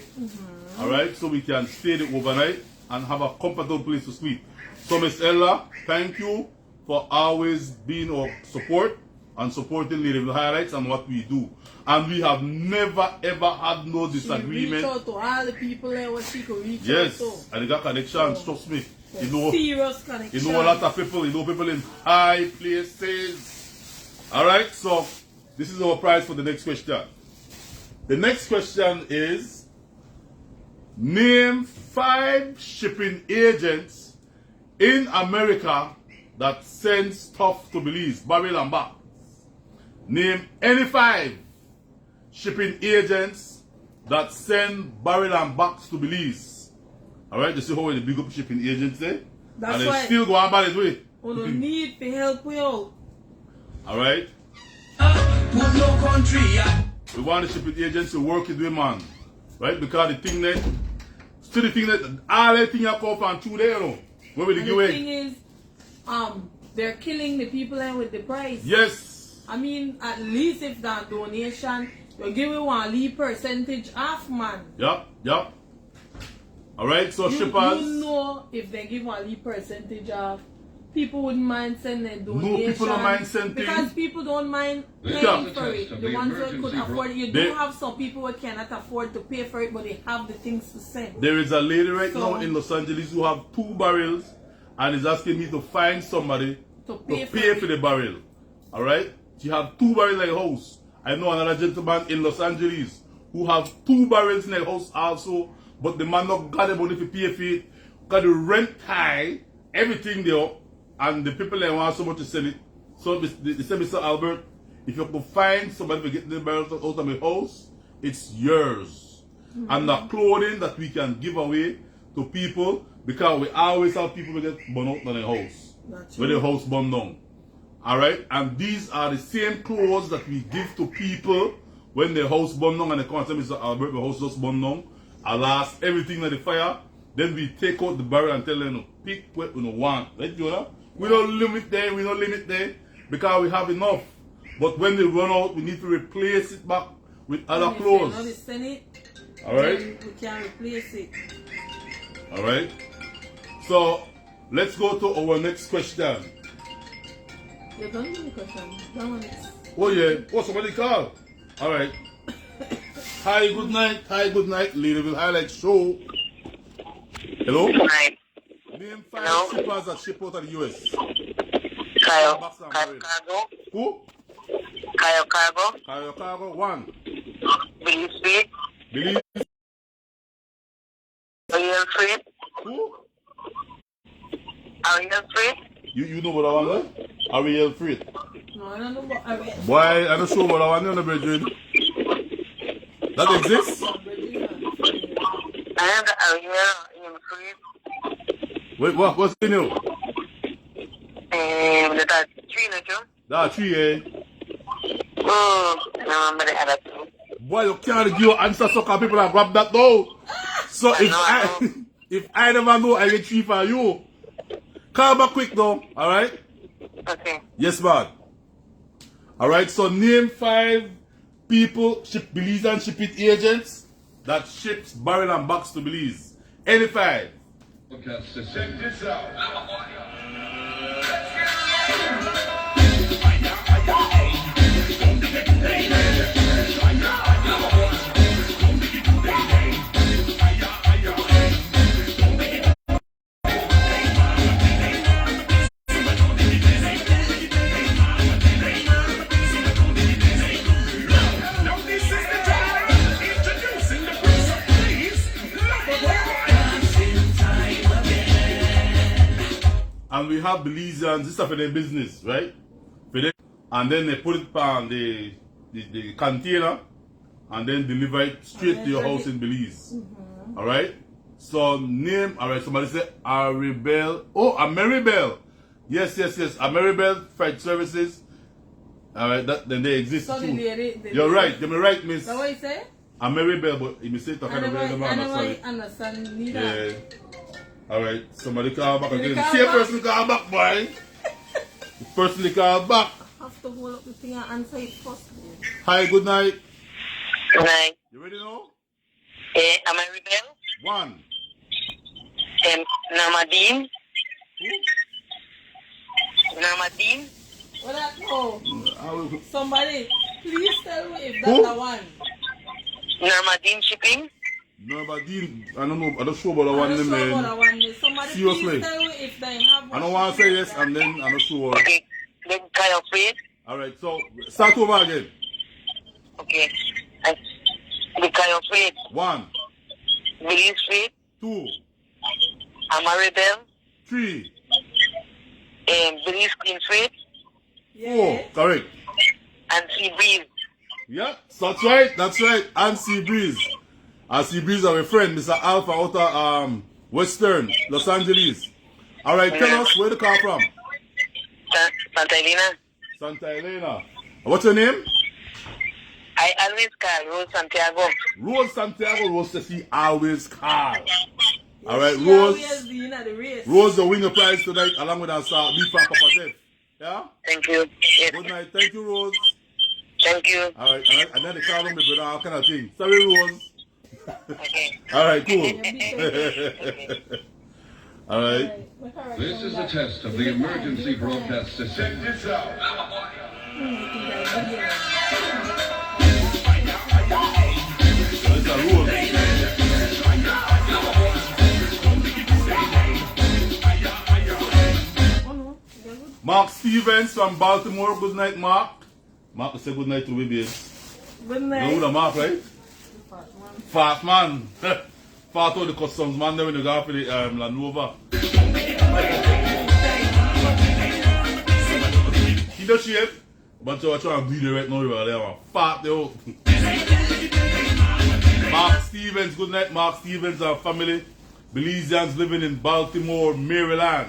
[SPEAKER 1] Alright, so we can stay the overnight and have a comfortable place to sleep. So Miss Ella, thank you for always being our support and supporting Ladyville Highlights and what we do. And we have never ever had no disagreement.
[SPEAKER 2] She reach out to all the people there where she could reach out to.
[SPEAKER 1] Yes, and they got connections, trust me. You know,
[SPEAKER 2] serious connection.
[SPEAKER 1] You know a lot of people, you know people in high places. Alright, so this is our prize for the next question. The next question is, name 5 shipping agents in America that send stuff to Belize, barrel and back. Name any 5 shipping agents that send barrel and backs to Belize. Alright, you see how the big up shipping agents there?
[SPEAKER 2] That's
[SPEAKER 1] and they
[SPEAKER 2] why
[SPEAKER 1] still go on by the way.
[SPEAKER 2] We don't need to help you out.
[SPEAKER 1] Alright?
[SPEAKER 3] Put no country,
[SPEAKER 1] We want the shipping agents to work with women. Right? Because the thing that, still the thing that, all the things that come from 2 days, you know. Where will they give away?
[SPEAKER 2] The thing is, they're killing the people with the price.
[SPEAKER 1] Yes.
[SPEAKER 2] I mean, at least if that donation, you're giving one lead percentage off, man.
[SPEAKER 1] Yup. Alright, so
[SPEAKER 2] You
[SPEAKER 1] shippers.
[SPEAKER 2] You know, if they give one lead percentage off, people wouldn't mind sending a donation.
[SPEAKER 1] No, people don't mind sending.
[SPEAKER 2] Because people don't mind paying for it. The ones that could afford it. You do have some people who cannot afford to pay for it, but they have the things to send.
[SPEAKER 1] There is a lady right now in Los Angeles who have 2 barrels and is asking me to find somebody to pay for the barrel. Alright? She have 2 barrels in her house. I know another gentleman in Los Angeles who have 2 barrels in their house also, but the man not got the money to pay for it. Got the rent high, everything there, and the people they want so much to sell it. So they said, Mr. Albert, if you could find somebody to get the barrels out of my house, it's yours. And the clothing that we can give away to people, because we always have people who get burned out in their house. When their house burned down. Alright? And these are the same clothes that we give to people when their house burned down and they come and say, Mr. Albert, my house just burned down. I lost everything in the fire. Then we take out the barrel and tell them, pick what we want. Right, Jonah? We don't limit there, because we have enough. But when they run out, we need to replace it back with other clothes.
[SPEAKER 2] Alright?
[SPEAKER 1] Alright?
[SPEAKER 2] We can replace it.
[SPEAKER 1] Alright? So, let's go to our next question.
[SPEAKER 2] You're done with the question. That one is.
[SPEAKER 1] Oh yeah. Oh, somebody called. Alright. Hi, good night. Hi, good night. Ladyville Highlight Show. Hello?
[SPEAKER 4] Right.
[SPEAKER 1] Name 5
[SPEAKER 4] Hello?
[SPEAKER 1] shippers that ship out of the US.
[SPEAKER 4] Kyle
[SPEAKER 1] Box and barrel.
[SPEAKER 4] Cargo.
[SPEAKER 1] Who?
[SPEAKER 4] Kyle Cargo.
[SPEAKER 1] Cargo Cargo 1.
[SPEAKER 4] Believe Street.
[SPEAKER 1] Believe.
[SPEAKER 4] Ariel Street.
[SPEAKER 1] Who?
[SPEAKER 4] Ariel Street.
[SPEAKER 1] You know what I want? Ariel Freight.
[SPEAKER 2] No, I don't know about Ariel.
[SPEAKER 1] Boy, I don't show what I want on the bridge. That exists?
[SPEAKER 4] I have the Ariel Street.
[SPEAKER 1] Wait, what's the new?
[SPEAKER 4] That's 3 little.
[SPEAKER 1] That's 3, eh?
[SPEAKER 4] Oh, I remember the other 2.
[SPEAKER 1] Boy, you can't give your answer so can people and grab that though. So
[SPEAKER 4] I know.
[SPEAKER 1] if I never know, I get 3 for you. Call back quick though, alright?
[SPEAKER 4] Okay.
[SPEAKER 1] Yes, man. Alright, so name 5 people, Belize and ship it agents that ships barrel and box to Belize. Any 5.
[SPEAKER 3] Okay, so check this out.
[SPEAKER 1] And we have Belizeans, this is for their business, right? For them, and then they put it on the container and then deliver it straight to your house in Belize. Alright? So name, alright, somebody say Aribel. Oh, Ameribel. Yes. Ameribel Freight Services. Alright, then they exist
[SPEAKER 2] So
[SPEAKER 1] too.
[SPEAKER 2] the
[SPEAKER 1] You're right, you're right, miss.
[SPEAKER 2] That's what you say?
[SPEAKER 1] Ameribel, but you say talking about
[SPEAKER 2] I
[SPEAKER 1] the
[SPEAKER 2] never
[SPEAKER 1] man.
[SPEAKER 2] understand neither.
[SPEAKER 1] Yeah. Alright, somebody call back
[SPEAKER 2] Somebody
[SPEAKER 1] again.
[SPEAKER 2] call
[SPEAKER 1] Same
[SPEAKER 2] back.
[SPEAKER 1] person call back, boy. The person they call back.
[SPEAKER 2] I have to hold up the thing and answer it first.
[SPEAKER 1] Hi, good night.
[SPEAKER 4] Good night.
[SPEAKER 1] You ready now?
[SPEAKER 4] Am I rebel?
[SPEAKER 1] 1.
[SPEAKER 4] Namadine. Namadine.
[SPEAKER 2] What that no?
[SPEAKER 1] I will-
[SPEAKER 2] Somebody, please tell me if
[SPEAKER 1] Who?
[SPEAKER 2] that's the one.
[SPEAKER 4] Namadine Shipping.
[SPEAKER 1] No, but I don't know. I don't sure about the
[SPEAKER 2] I'm
[SPEAKER 1] one
[SPEAKER 2] not
[SPEAKER 1] name,
[SPEAKER 2] sure about
[SPEAKER 1] man.
[SPEAKER 2] the one. Somebody
[SPEAKER 1] Seriously.
[SPEAKER 2] please tell me if they have one.
[SPEAKER 1] I don't want to say yes and then I'm not sure.
[SPEAKER 4] Okay. Then Kyle Street.
[SPEAKER 1] Alright, so start over again.
[SPEAKER 4] Okay. And the Kyle Street.
[SPEAKER 1] 1,
[SPEAKER 4] Believe Street.
[SPEAKER 1] 2,
[SPEAKER 4] Amaribel.
[SPEAKER 1] 3,
[SPEAKER 4] Believe Queen Street.
[SPEAKER 1] 4. Correct.
[SPEAKER 4] And Sea Breeze.
[SPEAKER 1] Yeah, so that's right. And Sea Breeze. And Sea Breeze are a friend, Mr. Alpha out of Western, Los Angeles. Alright, tell us where the car from.
[SPEAKER 4] Santa Elena.
[SPEAKER 1] Santa Elena. What's your name?
[SPEAKER 4] I always call Rose Santiago.
[SPEAKER 1] Rose Santiago. Rose says he always call. Alright,
[SPEAKER 2] She
[SPEAKER 1] Rose.
[SPEAKER 2] always be in the race.
[SPEAKER 1] Rose will win the prize tonight along with our beef and Papa Jeff. Yeah?
[SPEAKER 4] Thank you. Yes.
[SPEAKER 1] Good night. Thank you, Rose.
[SPEAKER 4] Thank you.
[SPEAKER 1] Alright, and then they call on me, brother, all kind of thing. Sorry, Rose.
[SPEAKER 4] Okay.
[SPEAKER 1] Alright, cool. Alright.
[SPEAKER 3] This is a test of the emergency broadcast system. Check this out.
[SPEAKER 1] It's a Rose. Mark Stevens from Baltimore. Good night, Mark. Mark will say good night to me, babe.
[SPEAKER 2] Good
[SPEAKER 1] You know
[SPEAKER 2] night.
[SPEAKER 1] who the Mark, right? Fat man. Fat out the customs man there when you go for the Land Rover. He does shape, but you're trying to do it right now. You're there, fat though. Mark Stevens, good night, Mark Stevens and family. Belizeans living in Baltimore, Maryland.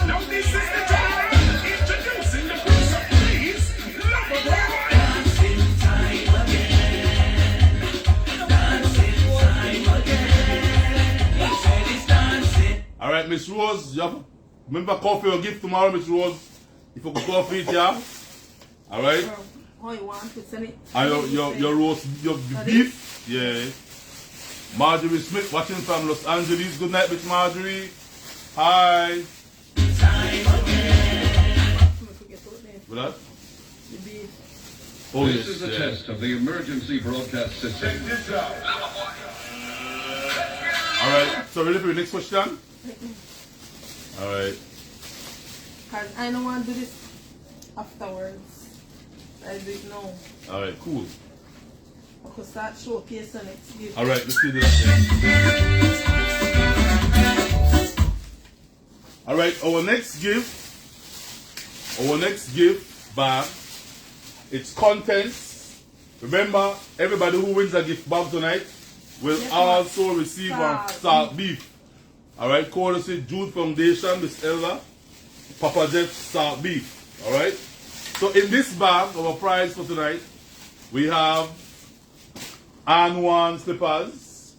[SPEAKER 3] Now this is the time. Introducing the person, please.
[SPEAKER 1] Alright, Miss Rose, you have, remember coffee or gift tomorrow, Miss Rose. If you could coffee it, yeah? Alright?
[SPEAKER 2] Oh, you want to send it?
[SPEAKER 1] And your roast, your beef, yeah. Marjorie Smith watching from Los Angeles. Good night, Miss Marjorie. Hi. What that? Oh,
[SPEAKER 5] This
[SPEAKER 1] yes,
[SPEAKER 5] is a
[SPEAKER 1] yeah.
[SPEAKER 5] test of the emergency broadcast system.
[SPEAKER 3] Check this out.
[SPEAKER 1] Alright, so ready for the next question? Alright.
[SPEAKER 2] Cause I don't want to do this afterwards. I do it now.
[SPEAKER 1] Alright, cool.
[SPEAKER 2] I could start showcasing next gift.
[SPEAKER 1] Alright, let's do that then. Alright, our next gift bag, it's contents. Remember, everybody who wins a gift bag tonight will
[SPEAKER 2] Yes,
[SPEAKER 1] also receive one salt beef. Alright, courtesy Jude Foundation, Miss Elva, Papa Jeff salt beef. Alright? So in this bag, our prize for tonight, we have and one slippers.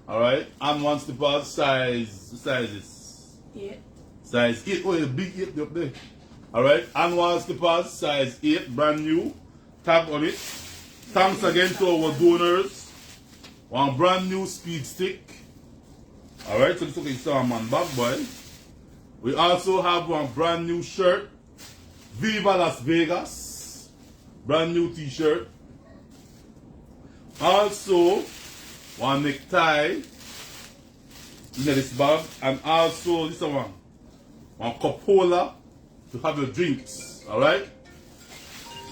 [SPEAKER 1] Alright? And one slippers sizes.
[SPEAKER 2] 8.
[SPEAKER 1] Size 8. Oh, a big 8 up there. Alright? And one slippers, size 8, brand new. Tag on it. Thanks again to our donors. One brand new speed stick. Alright, so this is okay, man bag boy. We also have one brand new shirt. Viva Las Vegas. Brand new t-shirt. Also, one necktie in this bag. And also, this one. One cup holder to have your drinks. Alright?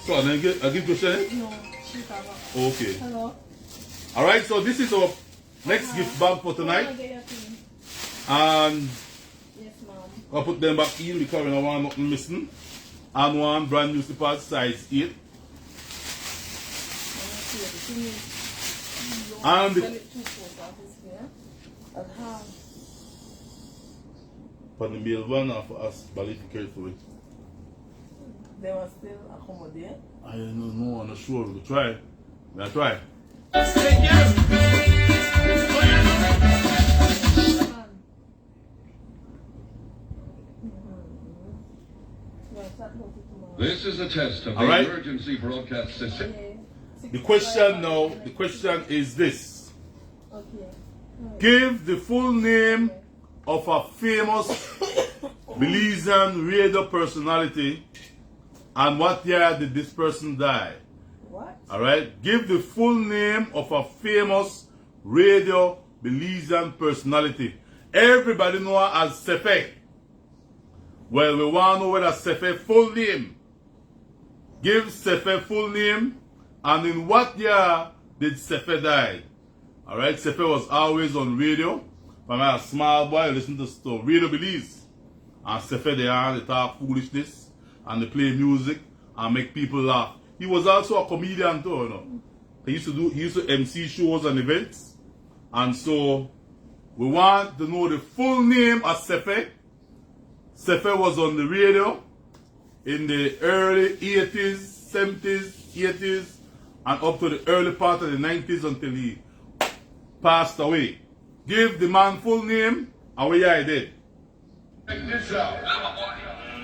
[SPEAKER 1] So, I'll give you a share.
[SPEAKER 2] No, she got it.
[SPEAKER 1] Okay.
[SPEAKER 2] Hello.
[SPEAKER 1] Alright, so this is our next gift bag for tonight. And
[SPEAKER 2] Yes, ma'am.
[SPEAKER 1] I'll put them back in because we don't want nothing missing. And one brand new slippers, size 8. And for the meal one for us, but if you care for it.
[SPEAKER 2] They were still accommodate.
[SPEAKER 1] I don't know, I'm not sure. We will try. We'll try.
[SPEAKER 5] This is a test of the
[SPEAKER 1] Alright.
[SPEAKER 5] emergency broadcast system.
[SPEAKER 1] The question now, the question is this.
[SPEAKER 2] Okay.
[SPEAKER 1] Give the full name of a famous Belizean radio personality and what year did this person die?
[SPEAKER 2] What?
[SPEAKER 1] Alright? Give the full name of a famous radio Belizean personality. Everybody know her as Sefe. Well, we want to know whether Sefe full name. Give Sefe full name and in what year did Sefe die? Alright, Sefe was always on radio. When I was a small boy, I listened to Radio Belize. And Sefe they talk foolishness and they play music and make people laugh. He was also a comedian too, you know. He used to MC shows and events. And so we want to know the full name of Sefe. Sefe was on the radio in the early 80s, 70s, 80s, and up to the early part of the 90s until he passed away. Give the man full name and where he did.
[SPEAKER 3] Check this out.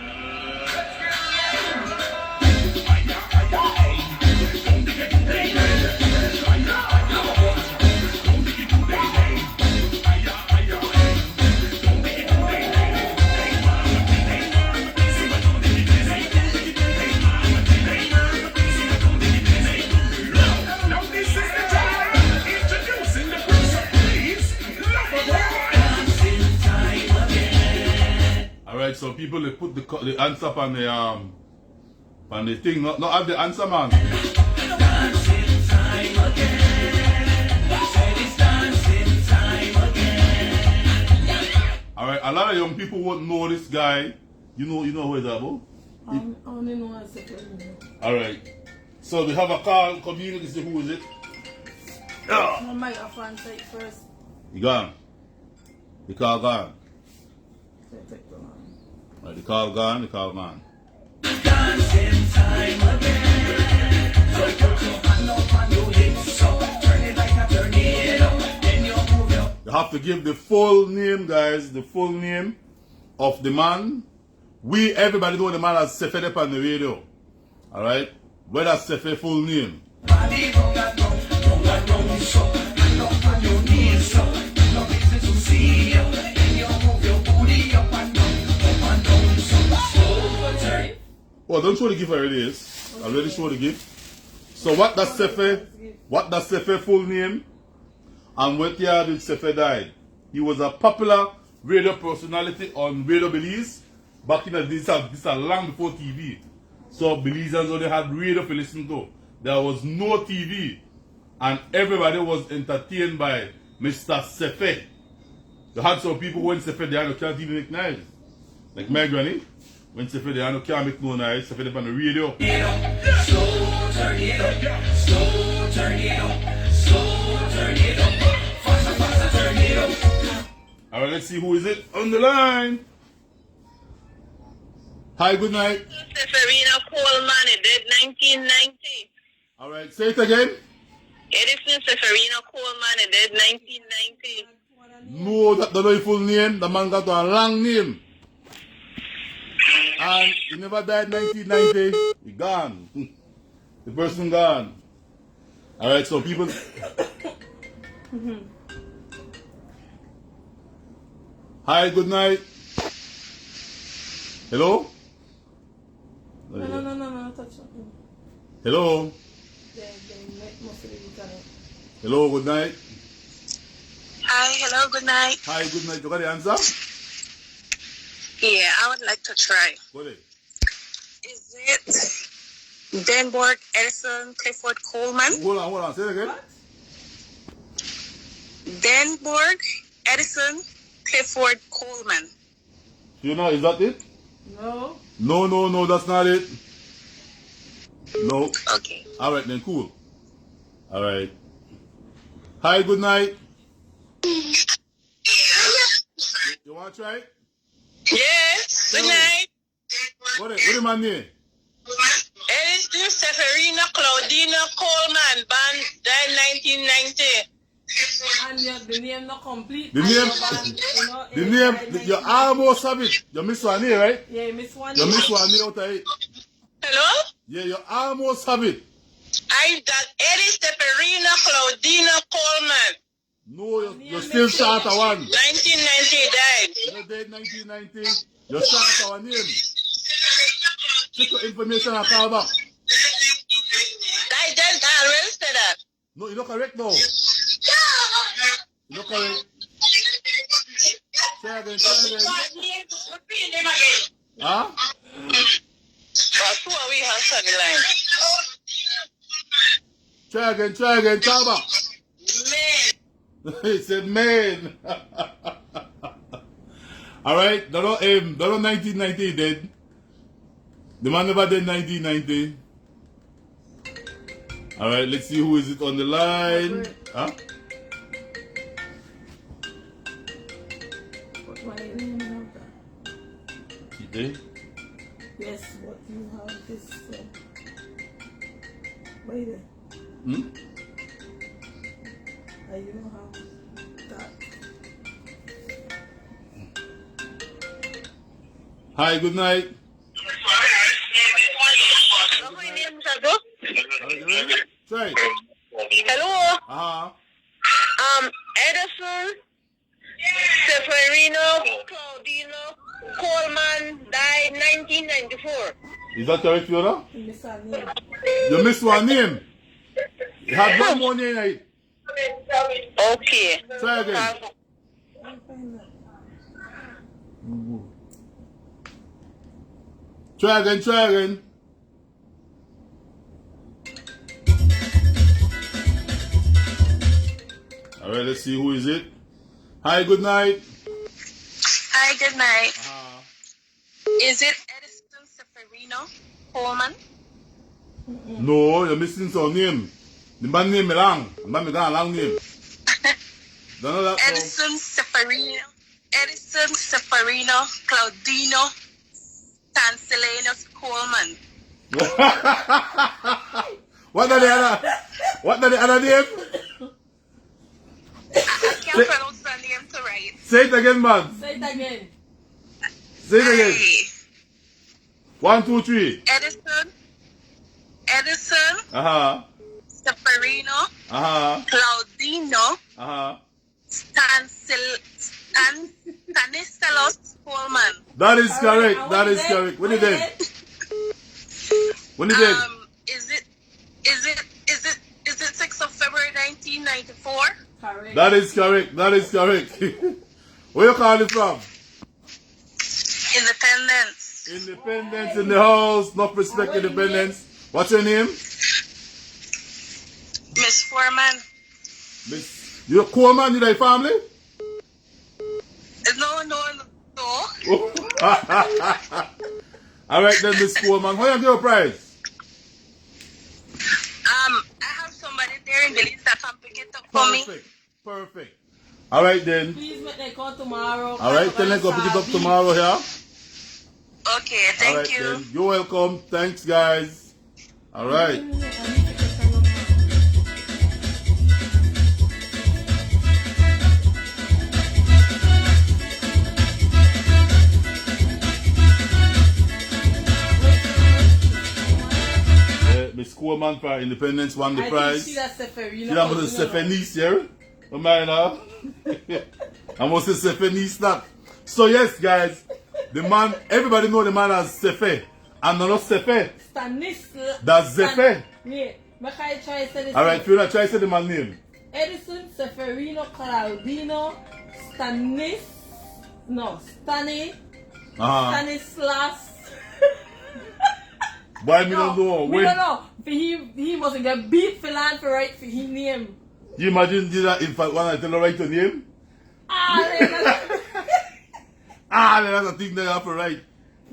[SPEAKER 1] Alright, so people they put the answer on the thing, not have the answer, man. Alright, a lot of young people won't know this guy. You know who is about?
[SPEAKER 2] I only know a second.
[SPEAKER 1] Alright. So we have a call coming to see who is it.
[SPEAKER 2] I might have one side first.
[SPEAKER 1] He gone. The call gone.
[SPEAKER 2] So take the one.
[SPEAKER 1] Right, the call gone, the call gone.
[SPEAKER 3] Dancing time again. So put your hand up and you hit so turn it like a tornado. Then you move your
[SPEAKER 1] You have to give the full name, guys, the full name of the man. Everybody know the man as Sefe up on the radio. Alright? Where that's Sefe full name?
[SPEAKER 3] body, roll that roll so hand up on your knees.
[SPEAKER 1] Oh, don't show the gift already is. I already showed the gift. So what does Sefe full name? And what year did Sefe died? He was a popular radio personality on Radio Belize. Back in the days, this is long before TV. So Belizeans only had radio to listen to. There was no TV. And everybody was entertained by Mr. Sefe. You had some people when Sefe they can't even make noise. Like my granny. When Sefe they can't make no noise, Sefe they on the radio.
[SPEAKER 3] So turn it up, so turn it up, so turn it up, faster, turn it up.
[SPEAKER 1] Alright, let's see who is it on the line. Hi, good night.
[SPEAKER 4] Seferina Coleman, it did 1990.
[SPEAKER 1] Alright, say it again.
[SPEAKER 4] Edison Seferina Coleman, it did 1990.
[SPEAKER 1] No, that's not his full name. The man got a long name. And he never died 1990. He gone. The person gone. Alright, so people. Hi, good night. Hello?
[SPEAKER 2] No, touch it.
[SPEAKER 1] Hello? Hello, good night.
[SPEAKER 4] Hi, hello, good night.
[SPEAKER 1] Hi, good night. You got the answer?
[SPEAKER 4] Yeah, I would like to try.
[SPEAKER 1] Go ahead.
[SPEAKER 4] Is it Denborg, Edison, Clifford Coleman?
[SPEAKER 1] Hold on. Say it again.
[SPEAKER 4] Denborg, Edison, Clifford Coleman.
[SPEAKER 1] You know, is that it?
[SPEAKER 2] No.
[SPEAKER 1] No, that's not it. No.
[SPEAKER 4] Okay.
[SPEAKER 1] Alright then, cool. Alright. Hi, good night. You want to try it?
[SPEAKER 4] Yes, good night.
[SPEAKER 1] What is my name?
[SPEAKER 4] Edison Seferina Claudina Coleman, born died 1990.
[SPEAKER 2] And the name not complete.
[SPEAKER 1] The name, you almost have it. You miss one here, right?
[SPEAKER 2] Yeah, you miss one.
[SPEAKER 1] You miss one here out of it.
[SPEAKER 4] Hello?
[SPEAKER 1] Yeah, you almost have it.
[SPEAKER 4] I got Edison Seferina Claudina Coleman.
[SPEAKER 1] No, you're still short of one.
[SPEAKER 4] 1990 died.
[SPEAKER 1] You died 1990. You're short of one name. Check your information and call back.
[SPEAKER 4] I didn't already say that.
[SPEAKER 1] No, you're not correct now. You're not correct. Try again. Huh?
[SPEAKER 4] But who are we answer the line?
[SPEAKER 1] Try again. Call back.
[SPEAKER 4] Man.
[SPEAKER 1] He said, man. Alright, that was 1990 dead. The man never did 1990. Alright, let's see who is it on the line. Huh?
[SPEAKER 2] But why you didn't have that?
[SPEAKER 1] You did?
[SPEAKER 2] Yes, but you have this. Wait there. You don't have that.
[SPEAKER 1] Hi, good night. Try it.
[SPEAKER 4] Hello. Edison Seferino Claudino Coleman died 1994.
[SPEAKER 1] Is that correct, Fiona?
[SPEAKER 2] You miss her name.
[SPEAKER 1] You missed one name. You had one more name, right?
[SPEAKER 4] Okay.
[SPEAKER 1] Try again.
[SPEAKER 2] I'll find that.
[SPEAKER 1] Try again. Alright, let's see who is it. Hi, good night.
[SPEAKER 4] Hi, good night. Is it Edison Seferino Coleman?
[SPEAKER 1] No, you're missing some name. The man name is long. The man got a long name. Don't know that.
[SPEAKER 4] Edison Seferino Claudino Tancelanus Coleman.
[SPEAKER 1] What are the other name?
[SPEAKER 4] I can't pronounce the name to right.
[SPEAKER 1] Say it again, man.
[SPEAKER 2] Say it again.
[SPEAKER 1] Say it again. 1, 2, 3.
[SPEAKER 4] Edison Seferino Claudino Stanislaus Coleman.
[SPEAKER 1] That is correct. What is it? When he dead?
[SPEAKER 4] Is it 6th of February 1994?
[SPEAKER 2] Correct.
[SPEAKER 1] That is correct. That is correct. Where you calling from?
[SPEAKER 4] Independence.
[SPEAKER 1] Independence in the house. Enough respect,
[SPEAKER 2] Where you
[SPEAKER 1] independence. What's your name?
[SPEAKER 4] Miss Foreman.
[SPEAKER 1] Miss. You're a cool man in your family?
[SPEAKER 4] No.
[SPEAKER 1] All right then, Miss Coleman. How you give a prize?
[SPEAKER 4] I have somebody there in Belize that can pick it up for me.
[SPEAKER 1] Perfect. Perfect. All right then.
[SPEAKER 2] Please make them call tomorrow.
[SPEAKER 1] All right, tell them go pick it up tomorrow here.
[SPEAKER 4] Okay,
[SPEAKER 1] All
[SPEAKER 4] thank
[SPEAKER 1] right
[SPEAKER 4] you.
[SPEAKER 1] then. You're welcome. Thanks, guys. All right. Miss Coleman for Independence won the prize.
[SPEAKER 2] She that's
[SPEAKER 1] She that was a Stephanie here. Oh my now. I must say Stephanie snack. So yes, guys, the man, everybody know the man as Sefe. And not Sefe.
[SPEAKER 2] Stanislas.
[SPEAKER 1] That's Sefe.
[SPEAKER 2] Wait, make I try to say this.
[SPEAKER 1] Alright, Fiona, try to say the man's name.
[SPEAKER 2] Edison Seferino Claudino Stanislas.
[SPEAKER 1] Why me don't know?
[SPEAKER 2] We
[SPEAKER 1] When
[SPEAKER 2] don't know. He must get beat for land for right for his name.
[SPEAKER 1] you imagine that in fact when I tell her write your name? That's a thing that I have to write.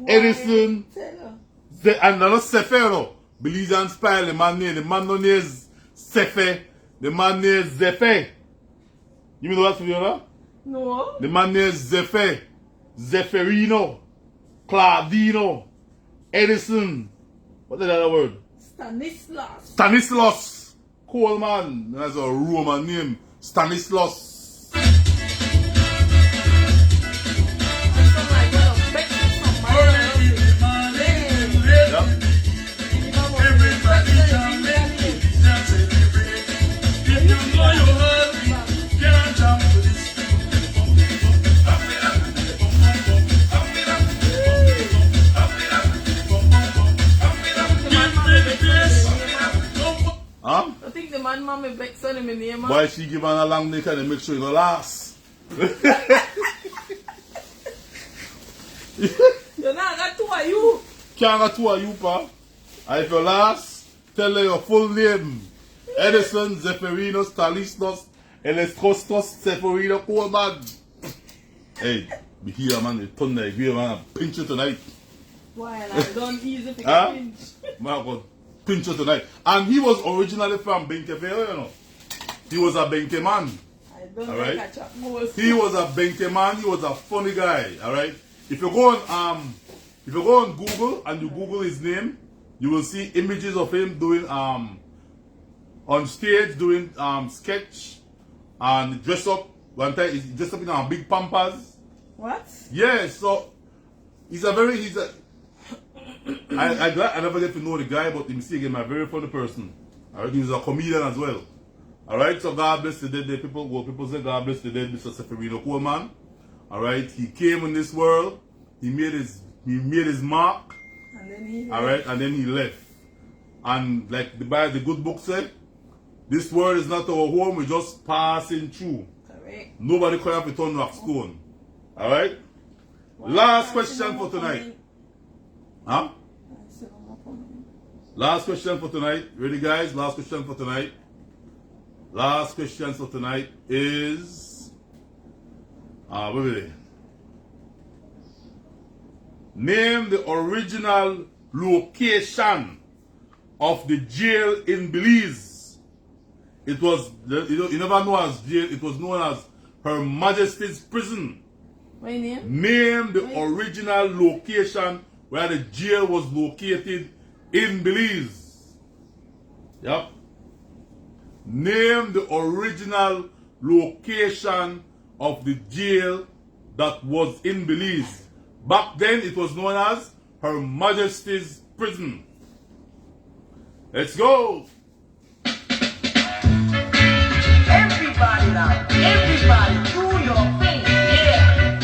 [SPEAKER 1] Edison and not Sefero. Belize and Spile, the man name. The man no name is Sefe. The man name is Zefe. You know what, Fiona?
[SPEAKER 2] No.
[SPEAKER 1] The man name is Zefe. Zeferino. Claudino. Edison. What is the other word? Stanislas. Coleman. That's a Roman name. Stanislas. Huh?
[SPEAKER 2] I think the man mama back son him in the name.
[SPEAKER 1] Why she give her a long neck and make sure you don't last?
[SPEAKER 2] You know, I got two of you.
[SPEAKER 1] Can't got two of you, pa. And if you last, tell her your full name. Edison Zeferino Stanislas Elestrostos Zeferino Coleman. Hey, be here, man. The thunder here, man. I'll pinch you tonight.
[SPEAKER 2] Why? I don't easy to
[SPEAKER 1] Huh?
[SPEAKER 2] pinch.
[SPEAKER 1] Man, I'm gonna pinch you tonight. And he was originally from Benkeville, you know. He was a Benke man.
[SPEAKER 2] I don't
[SPEAKER 1] All
[SPEAKER 2] like
[SPEAKER 1] right.
[SPEAKER 2] a chop most.
[SPEAKER 1] He was a Benke man. He was a funny guy. All right. If you go on Google and you Google his name, you will see images of him doing on stage doing sketch and dress up. One time he's dressed up in a big pampers.
[SPEAKER 2] What?
[SPEAKER 1] Yeah. So I never get to know the guy, but him see again, a very funny person. All right. He was a comedian as well. All right, so God bless the dead. People say God bless the dead, Mr. Seferino Coleman. All right, he came in this world. He made his mark.
[SPEAKER 2] And then he
[SPEAKER 1] All right, and then he left. And like the good book said, this world is not our home. We're just passing through.
[SPEAKER 2] Correct.
[SPEAKER 1] Nobody can have a turn rock stone. All right. Last question for tonight. Huh? Last question for tonight. Ready, guys? Last question for tonight. Last question for tonight is wait a minute. Name the original location of the jail in Belize. It was you never know as jail. It was known as Her Majesty's Prison.
[SPEAKER 2] What name?
[SPEAKER 1] Name the original location where the jail was located in Belize. Yep. Name the original location of the jail that was in Belize. Back then it was known as Her Majesty's Prison. Let's go.
[SPEAKER 6] Everybody now, everybody do your thing, yeah.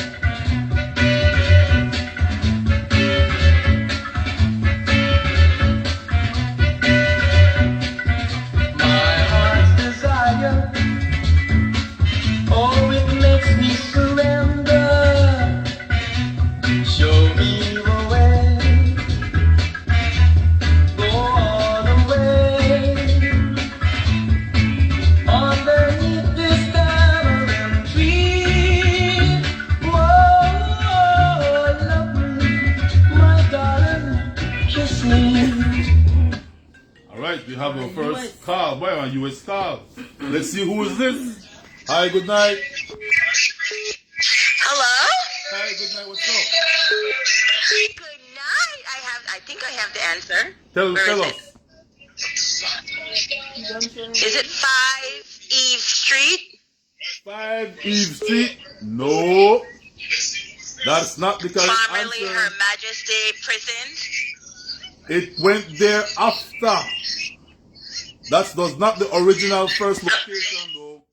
[SPEAKER 1] have our first call. Boy, on US call. Let's see who is this. Hi, good night.
[SPEAKER 4] Hello?
[SPEAKER 1] Hi, good night. What's up?
[SPEAKER 4] Good night. I think I have the answer.
[SPEAKER 1] Tell
[SPEAKER 4] Where is
[SPEAKER 1] us.
[SPEAKER 4] Is it 5 Eve Street?
[SPEAKER 1] 5 Eve Street? No. That's not the correct
[SPEAKER 4] Formerly
[SPEAKER 1] answer.
[SPEAKER 4] Her Majesty Prison?
[SPEAKER 1] It went there after. That's not the original first location, though.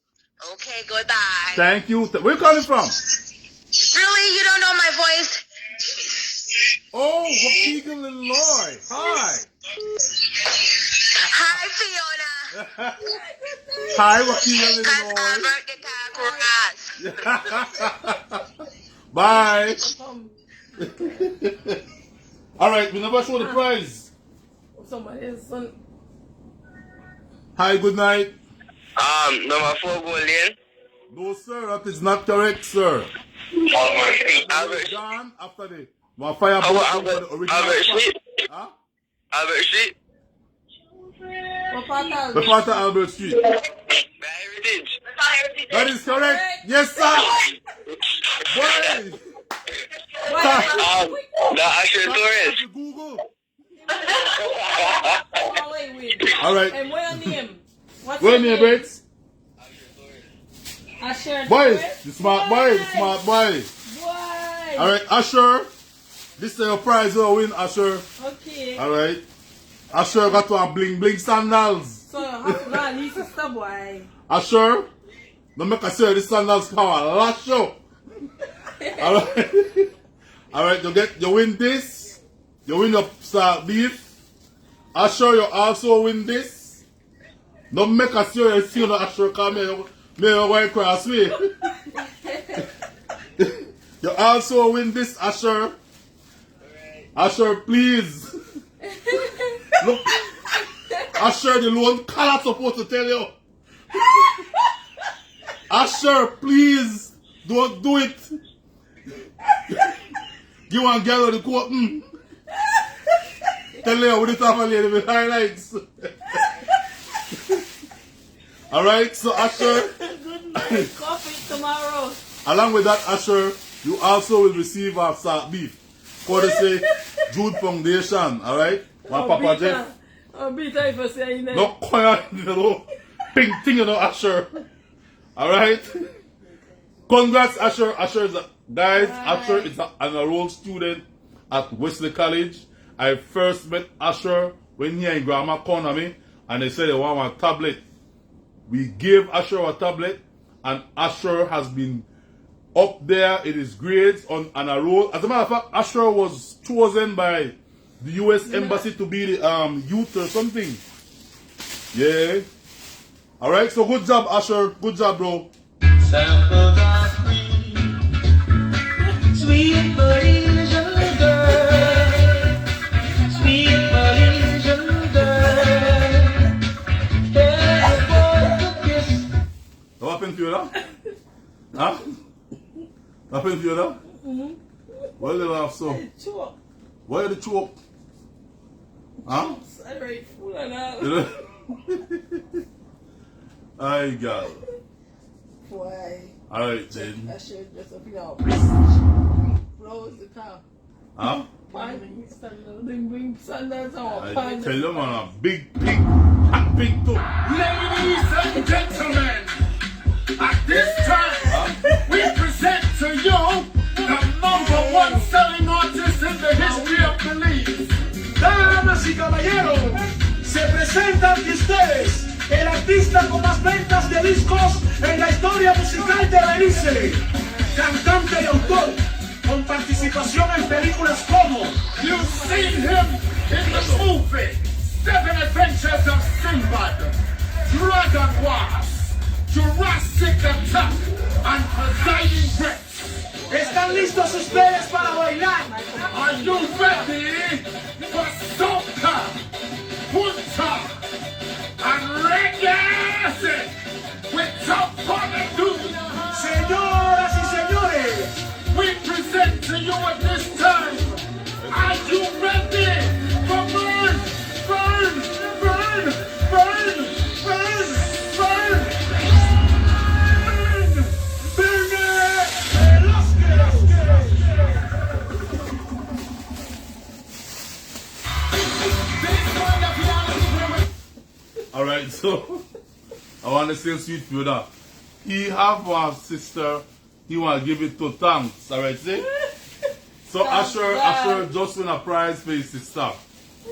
[SPEAKER 4] Okay, goodbye.
[SPEAKER 1] Thank you. Where you calling from?
[SPEAKER 4] Really? You don't know my voice?
[SPEAKER 1] Oh, Waukegan, Illinois. Hi.
[SPEAKER 4] Hi, Fiona.
[SPEAKER 1] Hi, Waukegan,
[SPEAKER 4] Cause
[SPEAKER 1] Illinois.
[SPEAKER 4] Albert the Talk
[SPEAKER 1] Bye. All right, we never show the prize.
[SPEAKER 2] Somebody else. Son.
[SPEAKER 1] Hi, good night.
[SPEAKER 7] Number 4 Golden.
[SPEAKER 1] No, sir, that is not correct, sir.
[SPEAKER 7] Albert
[SPEAKER 1] John, after the fire for the original.
[SPEAKER 7] Albert Street.
[SPEAKER 1] Huh?
[SPEAKER 7] Albert Street.
[SPEAKER 2] What part of
[SPEAKER 1] The part of Albert Street.
[SPEAKER 7] By Heritage.
[SPEAKER 1] That is correct. Yes, sir. Boy.
[SPEAKER 7] The Asher Torres.
[SPEAKER 1] Google.
[SPEAKER 2] Oh, wait.
[SPEAKER 1] All right.
[SPEAKER 2] And what's your name? What's
[SPEAKER 1] Where
[SPEAKER 2] your
[SPEAKER 1] me,
[SPEAKER 2] name?
[SPEAKER 1] Bates?
[SPEAKER 2] Asher.
[SPEAKER 1] Boys, the smart boy, the smart boy.
[SPEAKER 2] Boy.
[SPEAKER 1] All right, Asher. This is your prize you win, Asher.
[SPEAKER 2] Okay.
[SPEAKER 1] All right. Asher got to have bling bling sandals.
[SPEAKER 2] So you have to go and leave sister boy.
[SPEAKER 1] Asher, don't make a say this sandals come a last show. All right. All right, you win this. You win your salt beef. Asher, you also win this. Don't make a say you see no Asher come here. May you go across me. You also win this, Asher. Asher, please. Look, Asher, the lone color supposed to tell you. Asher, please, don't do it. Give one girl the coat. Tell her with the top of lady with highlights. Alright, so Asher,
[SPEAKER 2] Good night. Coffee tomorrow.
[SPEAKER 1] along with that, Asher, you also will receive our salt beef. Courtesy Jude Foundation, alright? My Papa Jeff.
[SPEAKER 2] I'll beat her if I say your name.
[SPEAKER 1] No quiet, you know. Pink thing, you know, Asher. Alright? Congrats, Asher. Guys, Asher is an enrolled student at Wesley College. I first met Asher when he and Grandma called me and they said they want a tablet. We gave Asher a tablet and Asher has been up there in his grades on a roll. As a matter of fact, Asher was chosen by the U.S. Embassy to be the youth or something. Yeah. Alright, so good job, Asher. Good job, bro.
[SPEAKER 3] Samples are sweet, sweet but sugar, sweet but sugar. Hey, boy, kiss.
[SPEAKER 1] What happened to you now? Huh? What happened to you now? Why did you laugh so?
[SPEAKER 2] Choke.
[SPEAKER 1] Why did you choke? Huh?
[SPEAKER 2] Alright, full and all.
[SPEAKER 1] I got it.
[SPEAKER 2] Why?
[SPEAKER 1] Alright then.
[SPEAKER 2] I should just up in our close the car.
[SPEAKER 1] Huh?
[SPEAKER 2] Pan sandals. Bring sandals on
[SPEAKER 1] I
[SPEAKER 2] pan.
[SPEAKER 1] tell you man, a big pig, hot pig too.
[SPEAKER 3] Ladies and gentlemen, at this time, we present to you the #1 selling artist in the history of Belize. Damas y caballeros, se presenta ante ustedes el artista con más ventas de discos en la historia musical de Belice. Cantante y autor, con participación en películas como You've Seen Him in the Movie, 7 Adventures of Sinbad, Dragon Wars, Jurassic Attack, and Poseidon Rex. ¿Están listos ustedes para bailar? Are you ready for soca, punta, and reggae? Without further ado, señoras y señores, we present to you at this time. Are you ready for burn, burn, burn?
[SPEAKER 1] so I want to say sweet Fiona. He have one sister, he want to give it to thanks, alright, see? So Asher just win a prize for his sister.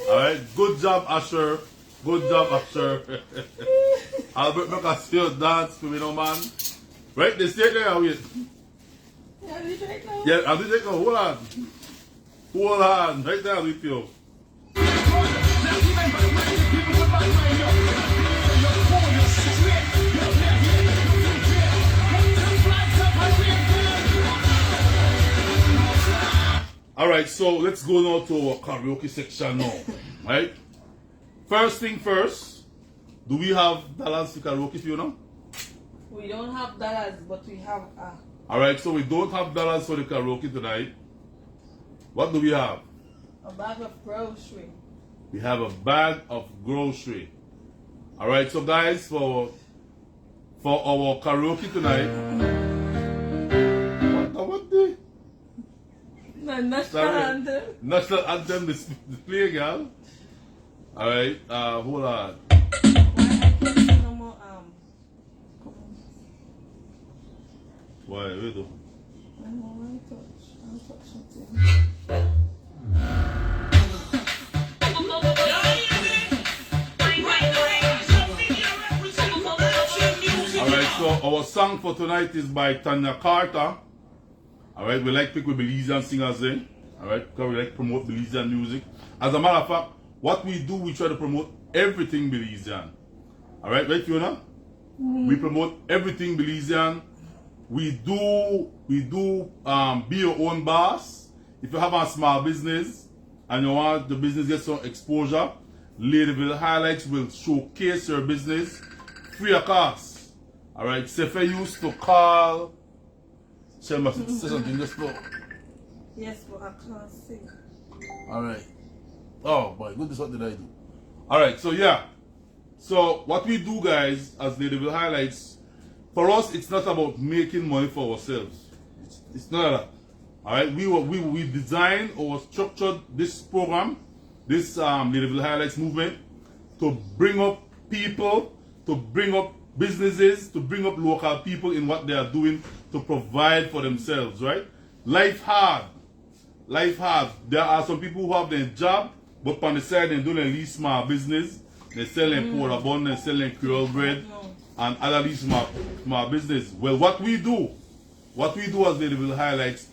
[SPEAKER 1] Alright, good job Asher. Good job Asher. Albert make us feel dance for me, no man. Right, they stay there, wait.
[SPEAKER 2] Yeah, we take now.
[SPEAKER 1] Yeah, I'll do take now, hold on. Hold on, right there with you. Alright, so let's go now to our karaoke section now. Right? First thing first, do we have dollars for karaoke for you now?
[SPEAKER 2] We don't have dollars, but we have
[SPEAKER 1] Alright, so we don't have dollars for the karaoke tonight. What do we have?
[SPEAKER 2] a bag of grocery.
[SPEAKER 1] We have a bag of grocery. Alright, so guys, for our karaoke tonight. What the?
[SPEAKER 2] The national
[SPEAKER 1] Sorry.
[SPEAKER 2] anthem.
[SPEAKER 1] National anthem display, girl. Alright, hold on.
[SPEAKER 2] Why I can't see no more
[SPEAKER 1] Why, wait though.
[SPEAKER 2] I don't touch something.
[SPEAKER 1] Alright, so our song for tonight is by Tanya Carter. Alright, we like pick with Belizean singers in. Alright, because we like promote Belizean music. As a matter of fact, what we do, we try to promote everything Belizean. Alright, right Fiona? We promote everything Belizean. We do be your own boss. If you have a small business and you want the business get some exposure, Ladyville Highlights will showcase your business free of cost. Alright, so if you used to call, say something just for.
[SPEAKER 2] Yes, but I can't sing.
[SPEAKER 1] Alright. Oh my goodness, what did I do? Alright, so yeah. So what we do, guys, as Ladyville Highlights, for us it's not about making money for ourselves. It's not that. Alright, we design or structured this program, this Ladyville Highlights movement, to bring up people, to bring up businesses, to bring up local people in what they are doing to provide for themselves, right? Life hard. Life hard. There are some people who have their job, but on the side they're doing a little small business. They're selling pork bun, they're selling Creole bread, and other little small business. Well, what we do as Ladyville Highlights,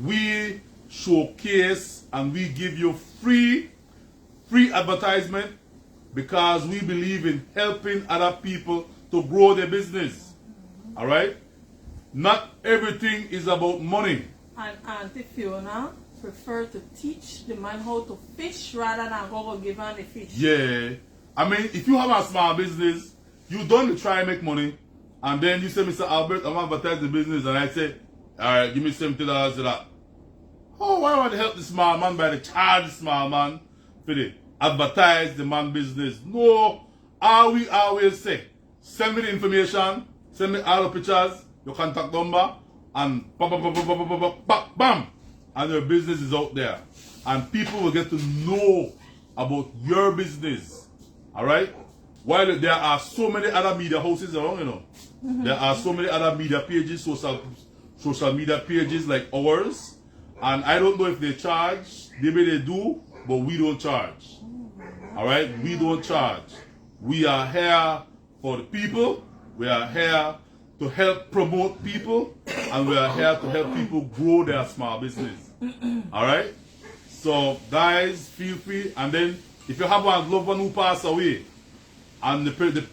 [SPEAKER 1] we showcase and we give you free advertisement because we believe in helping other people to grow their business. Alright? Not everything is about money.
[SPEAKER 2] And Auntie Fiona prefer to teach the man how to fish rather than go give him the fish.
[SPEAKER 1] Yeah. I mean, if you have a small business, you don't try and make money, and then you say, Mr. Albert, I want to advertise the business, and I say, alright, give me $70 for that. Oh, why want to help the small man by the charge the small man for the advertise the man business? No, we always say, send me the information, send me all the pictures, your contact number, and bam, and your business is out there. And people will get to know about your business. Alright? While there are so many other media houses around, you know. There are so many other media pages, social media pages like ours. And I don't know if they charge. Maybe they do, but we don't charge. Alright? We don't charge. We are here for the people. We are here to help promote people. And we are here to help people grow their small business. Alright? So, guys, feel free. And then, if you have a loved one who passed away, and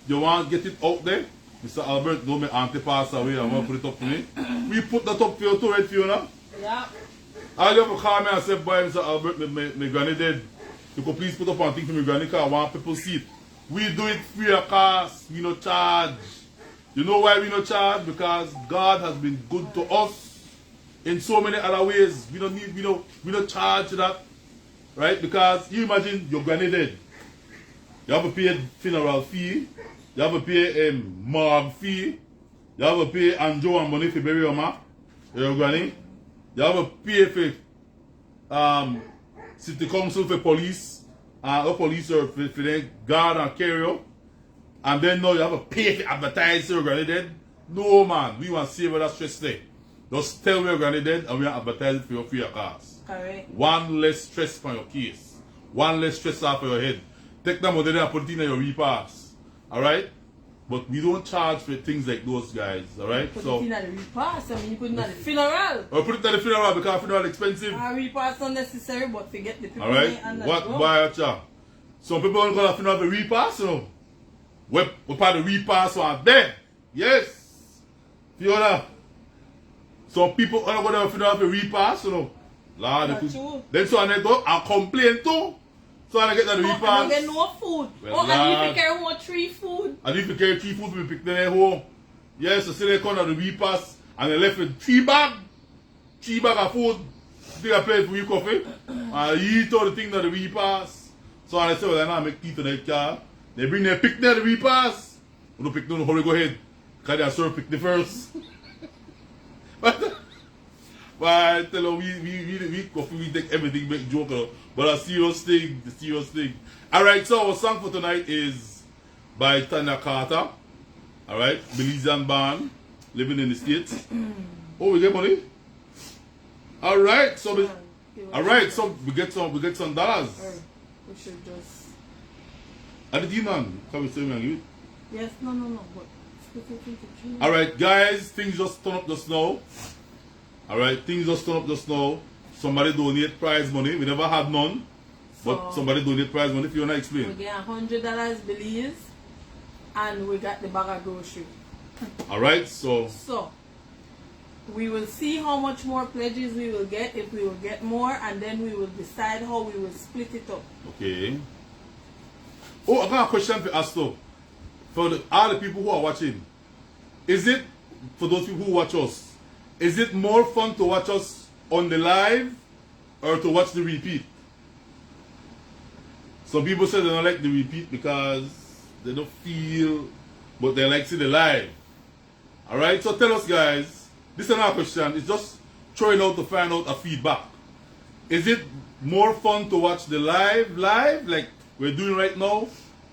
[SPEAKER 1] you want to get it out there, Mr. Albert, don't make auntie pass away, I want to put it up for me. We put that up for you too, right, Fiona?
[SPEAKER 2] Yeah.
[SPEAKER 1] I'll ever call me and say, boy, Mr. Albert, my granny dead. You could please put up one thing for my granny because I want people to see it. We do it free of cost. We no charge. You know why we no charge? Because God has been good to us in so many other ways. We don't charge that. Right? Because you imagine your granny dead. You have to pay a funeral fee. You have to pay a morgue fee. You have to pay Anjo and money for bury your granny. You have to pay for city council for police. Or police or for the guard and carrier. and then now you have to pay to advertise your granny dead. No man, we want to save that stress there. Just tell where your granny dead and we want to advertise it for your free of cost.
[SPEAKER 2] Correct.
[SPEAKER 1] One less stress for your case. One less stress off of your head. Take that money and put it in your repass. Alright? But we don't charge for things like those guys. Alright?
[SPEAKER 2] Put
[SPEAKER 1] So
[SPEAKER 2] it in at the repass. I mean, you put it at the funeral.
[SPEAKER 1] or put it at the funeral because funeral expensive.
[SPEAKER 2] Repass unnecessary, but forget the people.
[SPEAKER 1] Alright?
[SPEAKER 2] And
[SPEAKER 1] What why a cha? Some people don't go to funeral for repass, you know. We part the repass one there. Yes. Fiona. Some people don't go to funeral for repass, you know. Lord,
[SPEAKER 2] That's true.
[SPEAKER 1] then so I go and complain too. So I get that
[SPEAKER 2] I
[SPEAKER 1] repass.
[SPEAKER 2] don't get no food.
[SPEAKER 1] Well,
[SPEAKER 2] Oh, and if
[SPEAKER 1] lad.
[SPEAKER 2] you carry more 3 food.
[SPEAKER 1] And if you carry 3 food, we pick them at home. Yes, so say they come on the repass and they left with 3 bags. 3 bags of food. Take a plate for your coffee. And you eat all the things that the repass. So I say, well, I make tea to their car. They bring their pick there, the repass. We don't pick no hurry, go ahead. Because they are sure pick the first. But I tell you, we take everything, make joke, but a serious thing, the serious thing. Alright, so our song for tonight is by Tanya Carter. Alright, Belizean band, living in the States. Oh, we get money? Alright, so we get some dollars.
[SPEAKER 2] We should just.
[SPEAKER 1] At the man, can we say we give it?
[SPEAKER 2] Yes, no, but split it into 3.
[SPEAKER 1] Alright, guys, things just turn up just now. Alright, things just turn up just now. Somebody donate prize money. We never had none. But
[SPEAKER 2] So-
[SPEAKER 1] somebody donate prize money if you want to
[SPEAKER 2] We
[SPEAKER 1] explain.
[SPEAKER 2] get $100 Belize, and we got the bag of grocery.
[SPEAKER 1] Alright, so
[SPEAKER 2] So we will see how much more pledges we will get, if we will get more, and then we will decide how we will split it up.
[SPEAKER 1] okay. Oh, I got a question to ask though. For all the people who are watching, is it, for those people who watch us, is it more fun to watch us on the live or to watch the repeat? Some people say they don't like the repeat because they don't feel, but they like to see the live. Alright, so tell us guys, this is another question, it's just throwing out to find out a feedback. Is it more fun to watch the live like we're doing right now,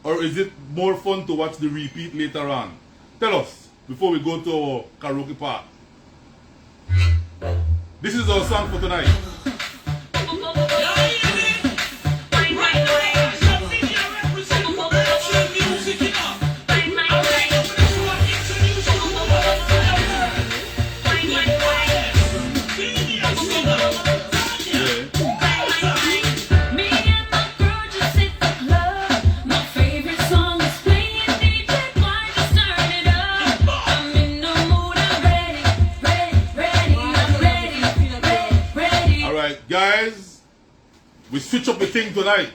[SPEAKER 1] or is it more fun to watch the repeat later on? Tell us before we go to our karaoke part. This is our song for tonight. Guys, we switch up the thing tonight.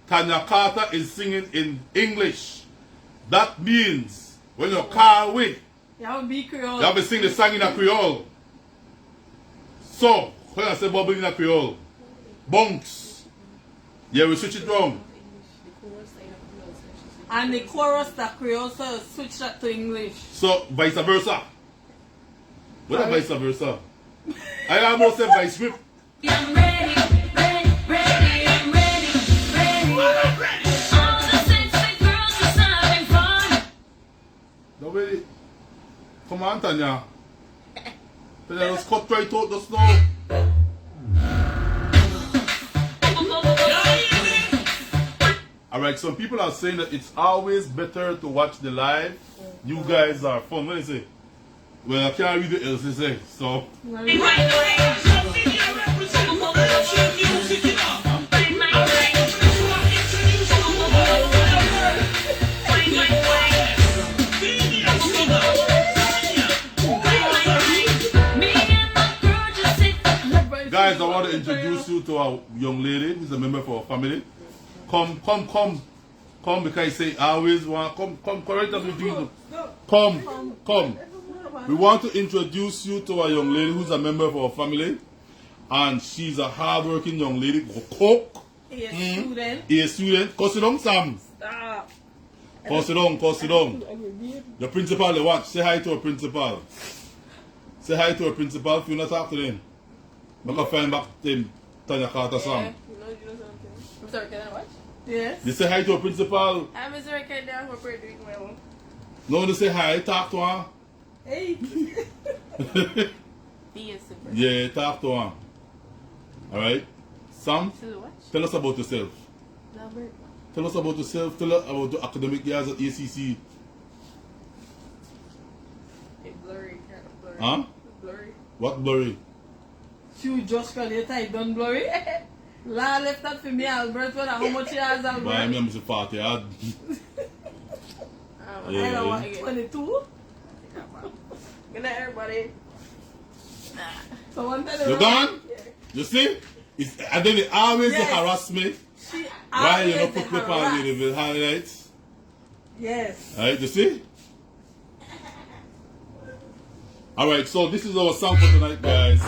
[SPEAKER 1] Tanya Carter is singing in English. That means when you can't win,
[SPEAKER 2] You have to be Creole.
[SPEAKER 1] you have to sing the song in a Creole. So, when I say bubble in a Creole, bunks. Yeah, we switch it wrong.
[SPEAKER 2] And the chorus that Creole, so switch that to English.
[SPEAKER 1] So, vice versa. What is vice versa? I almost said vice grip.
[SPEAKER 8] I'm ready, I'm ready. All the sexy girls are having fun.
[SPEAKER 1] Nobody. Come on, Tanya. Tanya, just cut right out just now. Alright, some people are saying that it's always better to watch the live. You guys are fun. What do you say? Well, I can't read the else they say. So. Guys, I want to introduce you to our young lady who's a member of our family. Come, because I say I always want, come, correct us with you. Come. We want to introduce you to our young lady who's a member of our family. And she's a hard-working young lady. Go cook. A student. Cause it on, Sam.
[SPEAKER 2] Stop.
[SPEAKER 1] Cause it on. The principal, they watch. Say hi to our principal. Say hi to our principal if you not talk to them. I can find back them Tanya Carter song.
[SPEAKER 2] I'm sorry, can I watch? Yes.
[SPEAKER 1] You say hi to a principal.
[SPEAKER 2] I'm Mr. Record there for doing well.
[SPEAKER 1] No, you say hi, talk to her.
[SPEAKER 2] Hey. Yes, super.
[SPEAKER 1] Yeah, talk to her. Alright? Sam,
[SPEAKER 2] To what?
[SPEAKER 1] tell us about yourself.
[SPEAKER 2] Number.
[SPEAKER 1] Tell us about yourself. Tell us about the academic years at ACC.
[SPEAKER 2] It's blurry. Kind of blurry.
[SPEAKER 1] Huh?
[SPEAKER 2] Blurry.
[SPEAKER 1] What blurry?
[SPEAKER 2] You just call it I done blurry. La left that for me, Albert. What? How much years, Albert?
[SPEAKER 1] Why I'm Mr. 40.
[SPEAKER 2] I
[SPEAKER 1] Yeah,
[SPEAKER 2] don't
[SPEAKER 1] yeah.
[SPEAKER 2] want 22. Good night, everybody. So one time
[SPEAKER 1] You gone? You see? It's, and then they always
[SPEAKER 2] Yes.
[SPEAKER 1] harass me.
[SPEAKER 2] She
[SPEAKER 1] Why you
[SPEAKER 2] always
[SPEAKER 1] not put me on
[SPEAKER 2] harass.
[SPEAKER 1] Ladyville highlights?
[SPEAKER 2] Yes.
[SPEAKER 1] Alright, you see? Alright, so this is our song for tonight, guys.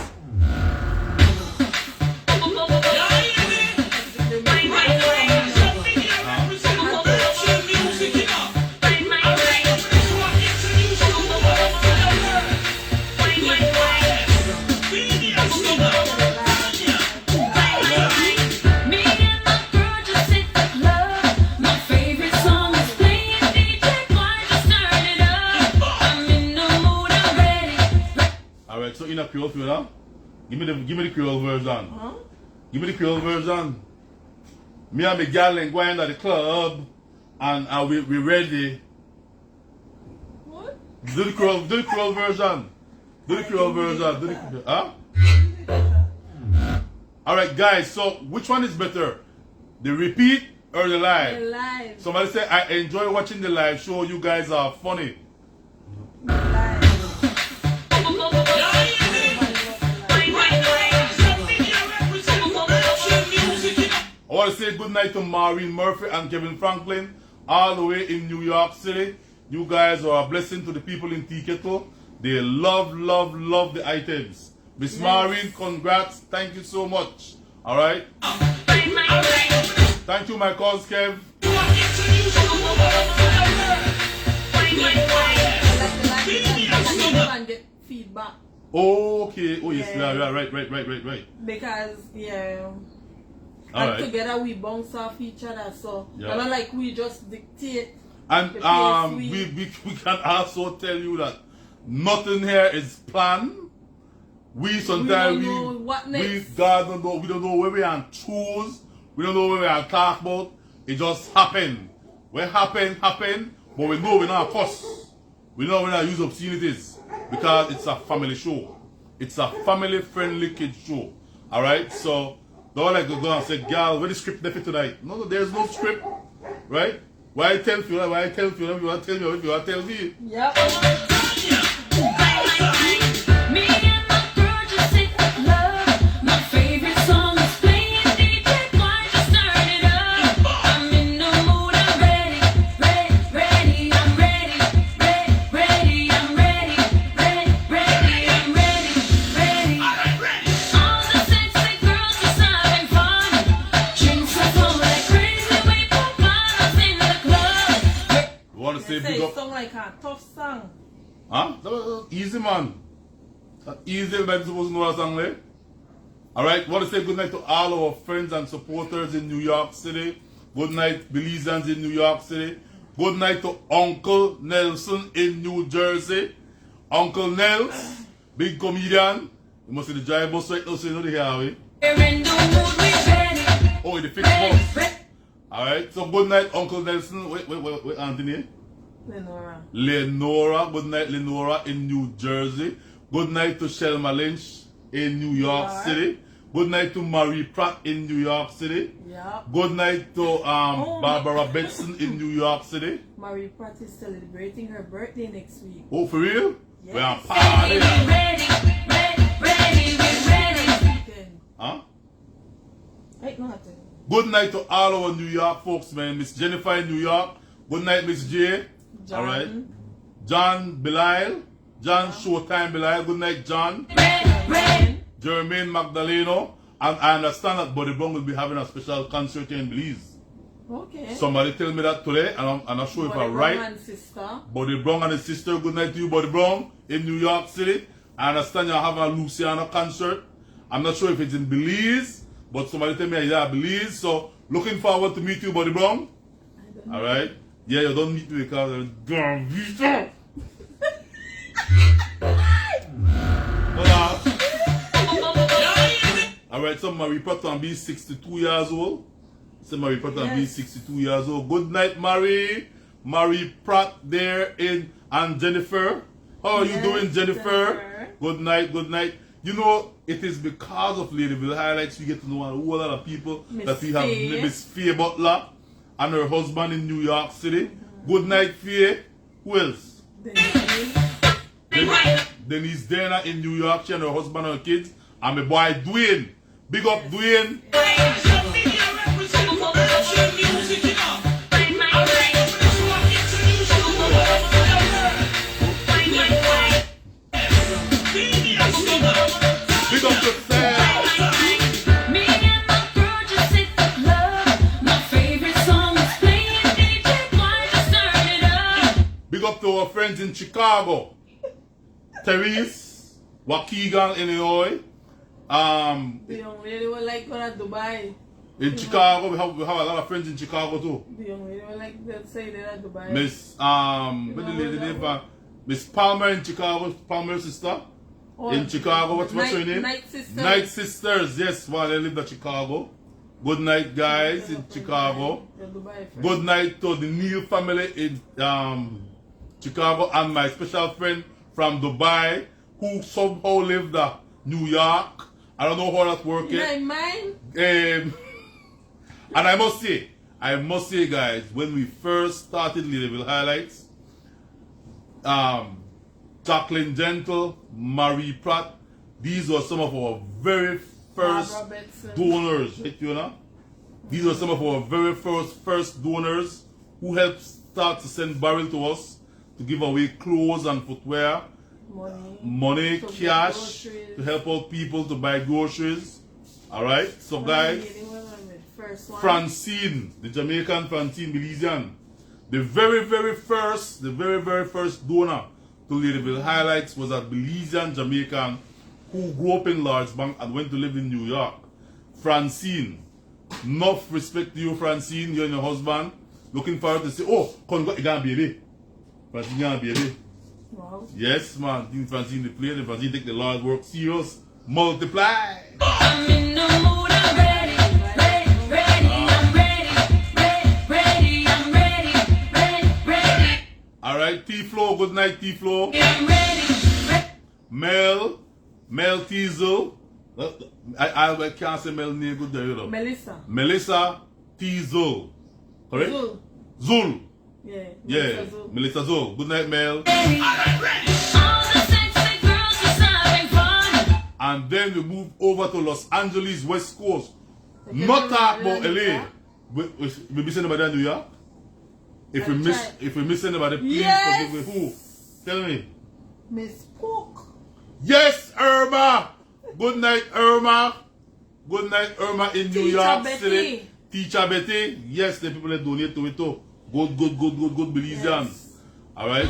[SPEAKER 8] Me and my girl just hit the club. My favorite song is playing. DJ, why just turn it up? I'm in the mood, I'm ready.
[SPEAKER 1] Alright, so in a Creole for you now. Give me the Creole version.
[SPEAKER 2] Huh?
[SPEAKER 1] Give me the Creole version. Me and my gal and going to the club and we ready.
[SPEAKER 2] What?
[SPEAKER 1] Do the Creole version. Do the Creole version. Do the, huh? Alright guys, so which one is better? The repeat or the live?
[SPEAKER 2] Live.
[SPEAKER 1] Somebody say I enjoy watching the live show, you guys are funny.
[SPEAKER 2] Live.
[SPEAKER 1] I want to say good night to Maureen Murphy and Kevin Franklin, all the way in New York City. You guys are a blessing to the people in Tiketo. They love the items. Miss
[SPEAKER 2] Yes.
[SPEAKER 1] Maureen, congrats. Thank you so much. Alright? Thank you, my cause, Kev.
[SPEAKER 2] And get feedback
[SPEAKER 1] Okay. Oh, yes.
[SPEAKER 2] Yeah.
[SPEAKER 1] Yeah, right.
[SPEAKER 2] because and
[SPEAKER 1] Alright.
[SPEAKER 2] together we bounce off each other, so
[SPEAKER 1] Yeah.
[SPEAKER 2] not like we just dictate.
[SPEAKER 1] And
[SPEAKER 2] The pace
[SPEAKER 1] we can also tell you that nothing here is planned. We sometimes
[SPEAKER 2] We don't know what next.
[SPEAKER 1] God don't know, we don't know where we are choose. We don't know where we are talk about. It just happened. What happened, but we know we're not fuss. We know we're not use obscenities because it's a family show. It's a family friendly kids show. Alright? So don't like to go and say, girl, where the script left it tonight? No, there's no script. Right? Why tell you? Why tell you? If you want to tell me, if you want to tell me.
[SPEAKER 2] Yep.
[SPEAKER 8] Me and my girl just hit the club. My favorite song is playing. DJ, why just turn it up? I'm in the mood, I'm ready. I'm ready. I'm ready. All the sexy girls just having fun. Drinks are flowing like crazy. We put bottles in the club.
[SPEAKER 1] You want to say
[SPEAKER 2] Say
[SPEAKER 1] big
[SPEAKER 2] it
[SPEAKER 1] up?
[SPEAKER 2] sound like a tough song.
[SPEAKER 1] Huh? That was easy, man. That easy, everybody supposed to know that song there. Alright, want to say good night to all our friends and supporters in New York City. Good night, Belizeans in New York City. Good night to Uncle Nelson in New Jersey. Uncle Nels, big comedian. You must see the drive bus right now, so you know the highway.
[SPEAKER 8] We're in the mood, we ready.
[SPEAKER 1] Oh, the fixed bus. Alright, so good night, Uncle Nelson. Wait, Anthony. Lenora. Good night, Lenora in New Jersey. Good night to Shelma Lynch in New York City. Good night to Marie Pratt in New York City.
[SPEAKER 2] Yeah.
[SPEAKER 1] Good night to Barbara Benson in New York City.
[SPEAKER 2] Marie Pratt is celebrating her birthday next week.
[SPEAKER 1] Oh, for real?
[SPEAKER 2] Yes.
[SPEAKER 1] We're on party.
[SPEAKER 8] Ready, we're ready.
[SPEAKER 2] Weekend.
[SPEAKER 1] Huh?
[SPEAKER 2] Ain't nothing.
[SPEAKER 1] Good night to all our New York folks, man. Miss Jennifer in New York. Good night, Miss J.
[SPEAKER 2] John.
[SPEAKER 1] Alright. John Belial. John Showtime Belial. Good night, John.
[SPEAKER 8] Ready.
[SPEAKER 1] Jermaine Magdaleno. And I understand that Buddy Brown will be having a special concert here in Belize.
[SPEAKER 2] Okay.
[SPEAKER 1] Somebody tell me that today, and I'm not sure if
[SPEAKER 2] Buddy
[SPEAKER 1] I'm
[SPEAKER 2] Brown
[SPEAKER 1] right.
[SPEAKER 2] and sister.
[SPEAKER 1] Buddy Brown and his sister, good night to you, Buddy Brown, in New York City. I understand you're having a Luciano concert. I'm not sure if it's in Belize, but somebody tell me, yeah, Belize. So Looking forward to meet you, Buddy Brown. Alright? Yeah, you don't meet me because I'm damn Vito. Alright, so Marie Pratt be 62 years old. So Marie Pratt be 62 years old. Good night, Marie. Marie Pratt there and Jennifer. How are you doing, Jennifer? Good night, good night. You know, it is because of Ladyville Highlights we get to know a whole lot of people that we have. Miss Faye Butler and her husband in New York City. Good night, Faye. Who else? Denise Dana in New York. She and her husband and her kids. And my boy Dwayne. Big up Dwayne. Big up yourself.
[SPEAKER 8] Me and my girl just sit with love. My favorite song is playing. DJ, why just turn it up?
[SPEAKER 1] Big up to our friends in Chicago. Therese, Waukegan, Illinois.
[SPEAKER 2] The young lady will like going to Dubai.
[SPEAKER 1] In Chicago, we have a lot of friends in Chicago too.
[SPEAKER 2] The young lady will like to say they're at Dubai.
[SPEAKER 1] Miss what the lady name? Miss Palmer in Chicago, Palmer's sister. In Chicago, what's her name?
[SPEAKER 2] Night Sisters.
[SPEAKER 1] Night Sisters, yes, while they live in Chicago. Good night, guys, in Chicago. Good night to the Neil family in Chicago and my special friend from Dubai who somehow lived in New York. I don't know how that's working. And I must say, guys, when we first started Ladyville Highlights, Jacqueline Gentle, Marie Pratt, these are some of our very first donors, right, you know? These are some of our very first donors who helped start to send barrel to us to give away clothes and footwear, money, cash, to help out people to buy groceries. Alright, so guys, Francine, the Jamaican Francine Belizean, the very first donor to Ladyville Highlights was a Belizean Jamaican who grew up in Largebank and went to live in New York. Francine, enough respect to you, Francine, you and your husband. Looking forward to say, oh, come got a baby. Francine got a baby.
[SPEAKER 2] Wow.
[SPEAKER 1] Yes, man. You Francine the play, and Francine take the Lord work serious. Multiply.
[SPEAKER 8] I'm in the mood, I'm ready, ready, I'm ready, I'm ready.
[SPEAKER 1] Alright, T-Flow, good night, T-Flow.
[SPEAKER 8] I'm ready.
[SPEAKER 1] Mel Teasel. I can't say Mel name good there, you know. Melissa Teasel. Correct? Zul. Yeah. Melissa Zul. Good night, Mel.
[SPEAKER 8] All the sexy girls is having fun.
[SPEAKER 1] And then we move over to Los Angeles, West Coast. Not talk about LA. We miss anybody in New York? If we miss anybody, please forgive me. Who? Tell me.
[SPEAKER 2] Miss Pook.
[SPEAKER 1] Yes, Irma. Good night, Irma. Good night, Irma in New York City. Teacher Betty. Yes, the people that donate to it too. Good Belizeans. Alright.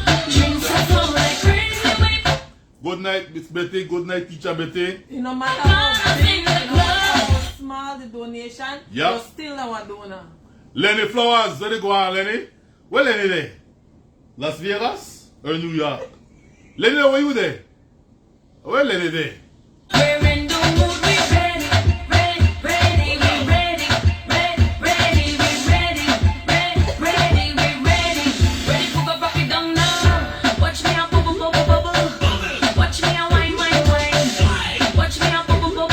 [SPEAKER 1] Good night, Miss Betty. Good night, Teacher Betty.
[SPEAKER 2] No matter how big, no matter how small the donation, you're still our donor.
[SPEAKER 1] Lenny Flowers, where they go on, Lenny? Where Lenny there? Las Vegas or New York? Lenny, where you there? Where Lenny there?
[SPEAKER 8] We're in the mood, we ready, we ready, for the rock it down now. Watch me a bubble, watch me a wine, watch me a bubble,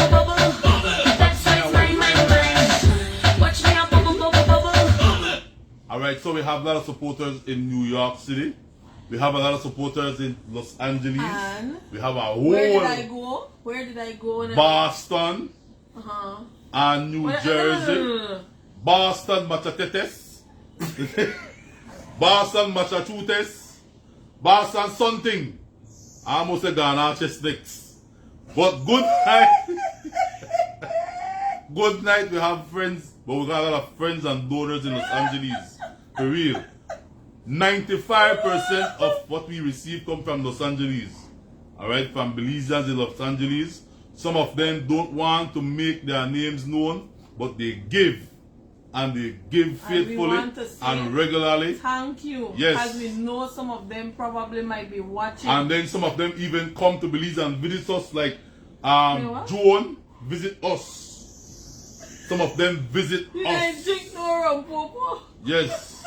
[SPEAKER 8] that's why it's mine, watch me a bubble.
[SPEAKER 1] Alright, so we have a lot of supporters in New York City. We have a lot of supporters in Los Angeles.
[SPEAKER 2] And
[SPEAKER 1] we have a whole.
[SPEAKER 2] Where did I go?
[SPEAKER 1] Boston. And New Jersey. Boston, Massachusetts. Boston, Massachusetts. Boston, something. I almost said Ghana Chestnuts. But good night. Good night. We have friends, but we got a lot of friends and donors in Los Angeles. For real. 95% of what we receive come from Los Angeles. Alright, from Belizeans in Los Angeles. Some of them don't want to make their names known, but they give. and they give
[SPEAKER 2] And we
[SPEAKER 1] faithfully
[SPEAKER 2] want to say
[SPEAKER 1] and regularly.
[SPEAKER 2] thank you.
[SPEAKER 1] Yes.
[SPEAKER 2] As we know some of them probably might be watching.
[SPEAKER 1] And then some of them even come to Belize and visit us, like
[SPEAKER 2] what?
[SPEAKER 1] Joan visit us. Some of them visit
[SPEAKER 2] You ain't
[SPEAKER 1] us.
[SPEAKER 2] drink no rum, Popo.
[SPEAKER 1] Yes.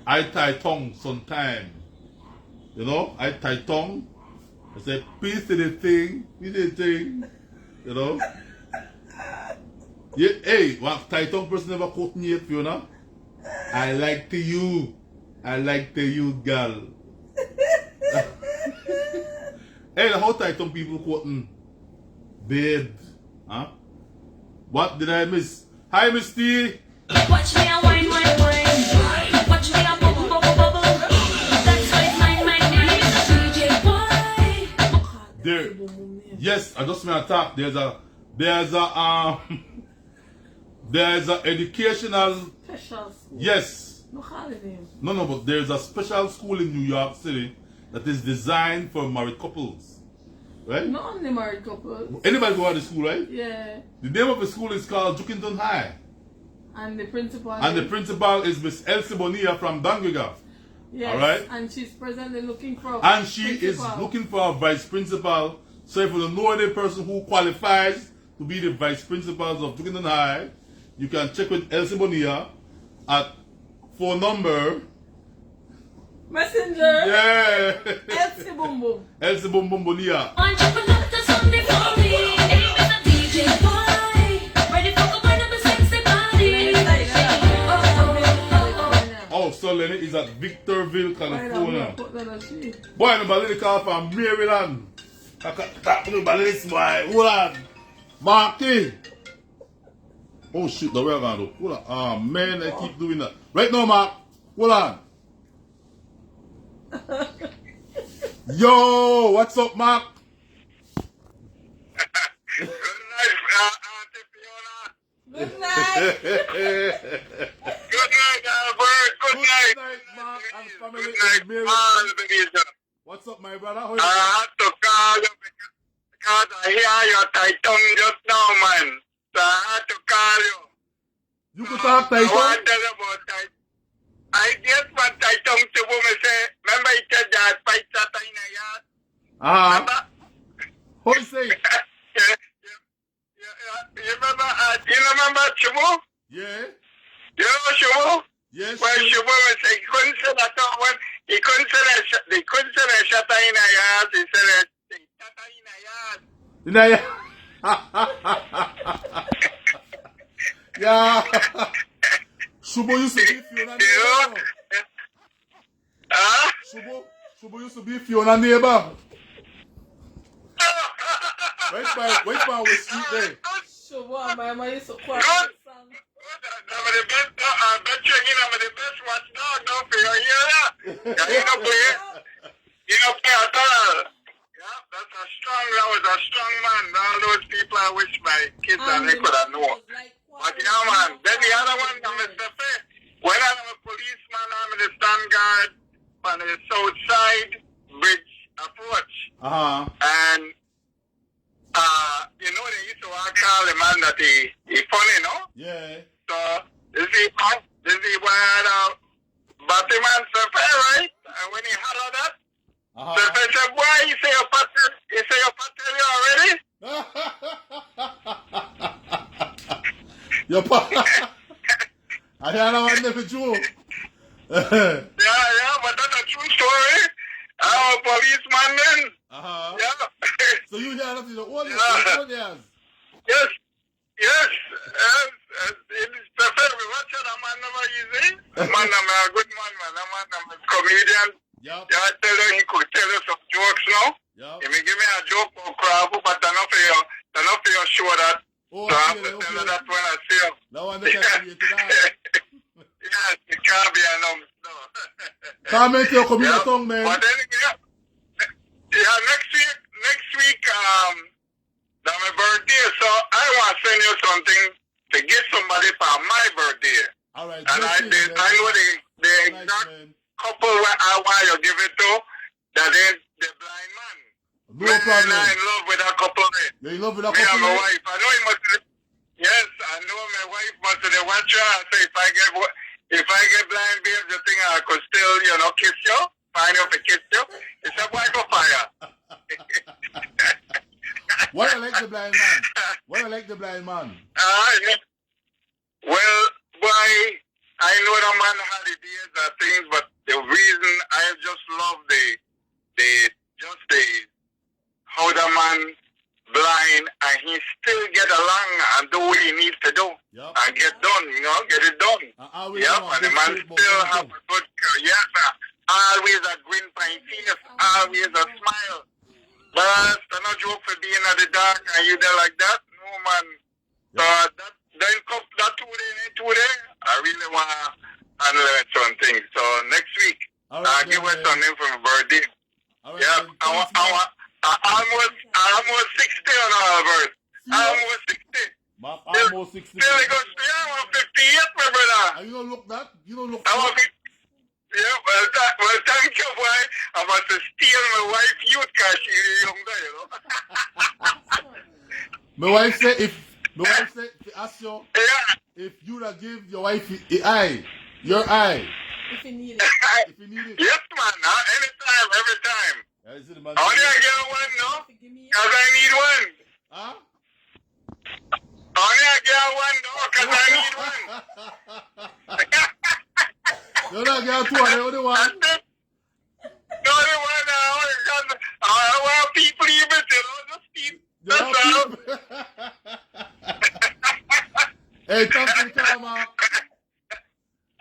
[SPEAKER 1] I tie tongue sometime. You know, I tie tongue. I say, peace to the thing, you know. Yeah, hey, what tie tongue person never quote me yet, Fiona? I like to you. I like to you, girl. Hey, how tie tongue people quoting? Babe. Huh? What did I miss? Hi, Miss T.
[SPEAKER 8] Watch me a wine, wine, wine. Watch me a bubble, bubble, bubble. That's why my name is DJ Boy.
[SPEAKER 1] There. Yes, I just want to talk. There's a educational.
[SPEAKER 2] Special school.
[SPEAKER 1] Yes.
[SPEAKER 2] No holiday.
[SPEAKER 1] No, but there's a special school in New York City that is designed for married couples. Right?
[SPEAKER 2] Not only married couples.
[SPEAKER 1] Anybody go to the school, right?
[SPEAKER 2] Yeah.
[SPEAKER 1] The name of the school is called Jukington High.
[SPEAKER 2] And the principal.
[SPEAKER 1] And the principal is Miss Elsie Bonilla from Dangiga.
[SPEAKER 2] Yes.
[SPEAKER 1] All right.
[SPEAKER 2] And she's presently looking for a
[SPEAKER 1] And she
[SPEAKER 2] principal.
[SPEAKER 1] is looking for a vice principal. So if you don't know any person who qualifies to be the vice principals of Jukington High, you can check with Elsie Bonilla at phone number.
[SPEAKER 2] Messenger.
[SPEAKER 1] Yeah.
[SPEAKER 2] Elsie Boom Boom.
[SPEAKER 1] Elsie Boom Boom Bonilla.
[SPEAKER 8] On triple up the Sunday for me. Hey, Mr. DJ Boy. Ready for the wine of a sexy body.
[SPEAKER 1] Oh, so Lenny is at Victorville, California.
[SPEAKER 2] Put that on she.
[SPEAKER 1] Boy, nobody call from Maryland. I can't talk to nobody this boy. Hold on. Marky. Oh shit, the way I'm gonna do. Hold on. Oh man, I keep doing that. Right now, Mark. Hold on. Yo, what's up, Mark?
[SPEAKER 7] Good night, Auntie Fiona.
[SPEAKER 2] Good night.
[SPEAKER 7] Good night, Albert. Good night.
[SPEAKER 1] Good night, Mark and family
[SPEAKER 7] Good night,
[SPEAKER 1] in Maryland.
[SPEAKER 7] all the Belize.
[SPEAKER 1] What's up, my brother? How
[SPEAKER 7] I
[SPEAKER 1] you
[SPEAKER 7] had to call you because I hear your tight tongue just now, man. So I had to call you.
[SPEAKER 1] You could talk,
[SPEAKER 7] I want
[SPEAKER 1] Tyson?
[SPEAKER 7] to tell you about tight. I just want tight tongue to woman say, remember he said that fight that in a yard? Remember?
[SPEAKER 1] How you say?
[SPEAKER 7] You remember, you remember Chubu?
[SPEAKER 1] Yeah?
[SPEAKER 7] You know Chubu?
[SPEAKER 1] Yes.
[SPEAKER 7] Well, Chubu was say he couldn't say that one. He couldn't say a shot in a yard. He said a shot in a yard.
[SPEAKER 1] Yeah. Shubo used to be Fiona neighbor.
[SPEAKER 7] Huh?
[SPEAKER 1] Shubo used to be Fiona neighbor. Wait by our street there.
[SPEAKER 2] So what? My mama used to cry.
[SPEAKER 7] I'm the best, I bet you I'm the best watchdog, don't feel you don't play. You don't play at all. Yeah, that was a strong man. All those people I wish my kids and they could have known. But yeah, man. Then the other one, Mr. Faye, when I'm a policeman, I'm in the stand guard on the south side bridge approach. And, you know, they used to call the man that he funny, no?
[SPEAKER 1] Yeah.
[SPEAKER 7] So, this is where Batman Faye, right? And when he had all that, Faye said, boy, you say your pattern already?
[SPEAKER 1] Your pa. I hear that one never joke.
[SPEAKER 7] Yeah, but that's a true story. I'm a policeman then. Yeah.
[SPEAKER 1] So you hear that in the audience?
[SPEAKER 7] Yes. It's perfect. We watch it. I'm never easy. I'm a good man. I'm a comedian.
[SPEAKER 1] Yep.
[SPEAKER 7] Yeah, I tell you, he could tell you some jokes now.
[SPEAKER 1] Yep.
[SPEAKER 7] He may give me a joke for crowd, but they're not for your show that.
[SPEAKER 1] Oh,
[SPEAKER 7] So I have to tell you that when I see him.
[SPEAKER 1] That one they can't be tonight.
[SPEAKER 7] Yes, it can't be a no.
[SPEAKER 1] Comment your community tongue, man.
[SPEAKER 7] But then, yeah, next week, that's my birthday, so I want to send you something to get somebody for my birthday.
[SPEAKER 1] All right.
[SPEAKER 7] And I know the exact couple where I want you to give it to, that is the blind man.
[SPEAKER 1] No problem.
[SPEAKER 7] I'm in love with that couple.
[SPEAKER 1] You're in love with that
[SPEAKER 7] Me and
[SPEAKER 1] couple?
[SPEAKER 7] my wife. I know he must. Yes, I know my wife. wife must have watch her. I say, if I get blind, babes, you think I could still, kiss you? Find you to kiss you? It's a boy for fire.
[SPEAKER 1] Why I like the blind man? Why I like the blind man?
[SPEAKER 7] Yeah. Well, boy, I know the man had the days and things, but the reason I just love how the man blind and he still get along and do what he needs to do and get done, get it done. And the man still have a good career. Yes, sir. Always a grin on his face, always a smile. But it's not joke for being at the dark and you there like that. No, man. So then come that 2 days, I really want to handle something. So next week, I'll give her something for my birthday. I almost 60 on our birth. Almost 60.
[SPEAKER 1] Almost 60.
[SPEAKER 7] Still, I'm 58, my brother.
[SPEAKER 1] And you don't look that? You don't look
[SPEAKER 7] that? Yeah, well, thank you, boy. I must steal my wife's youth because she's younger,
[SPEAKER 1] My wife said, ask you, if you would give your wife your eye.
[SPEAKER 2] If you need it.
[SPEAKER 7] Yes, man. Anytime, every time. Only I get one, no? Because I need one.
[SPEAKER 1] Huh?
[SPEAKER 7] Only I get one, no? Because I need one.
[SPEAKER 1] You're not getting two, only one.
[SPEAKER 7] No, only one now. Because I want people even to just keep. That's all.
[SPEAKER 1] Hey, thanks for the time, man.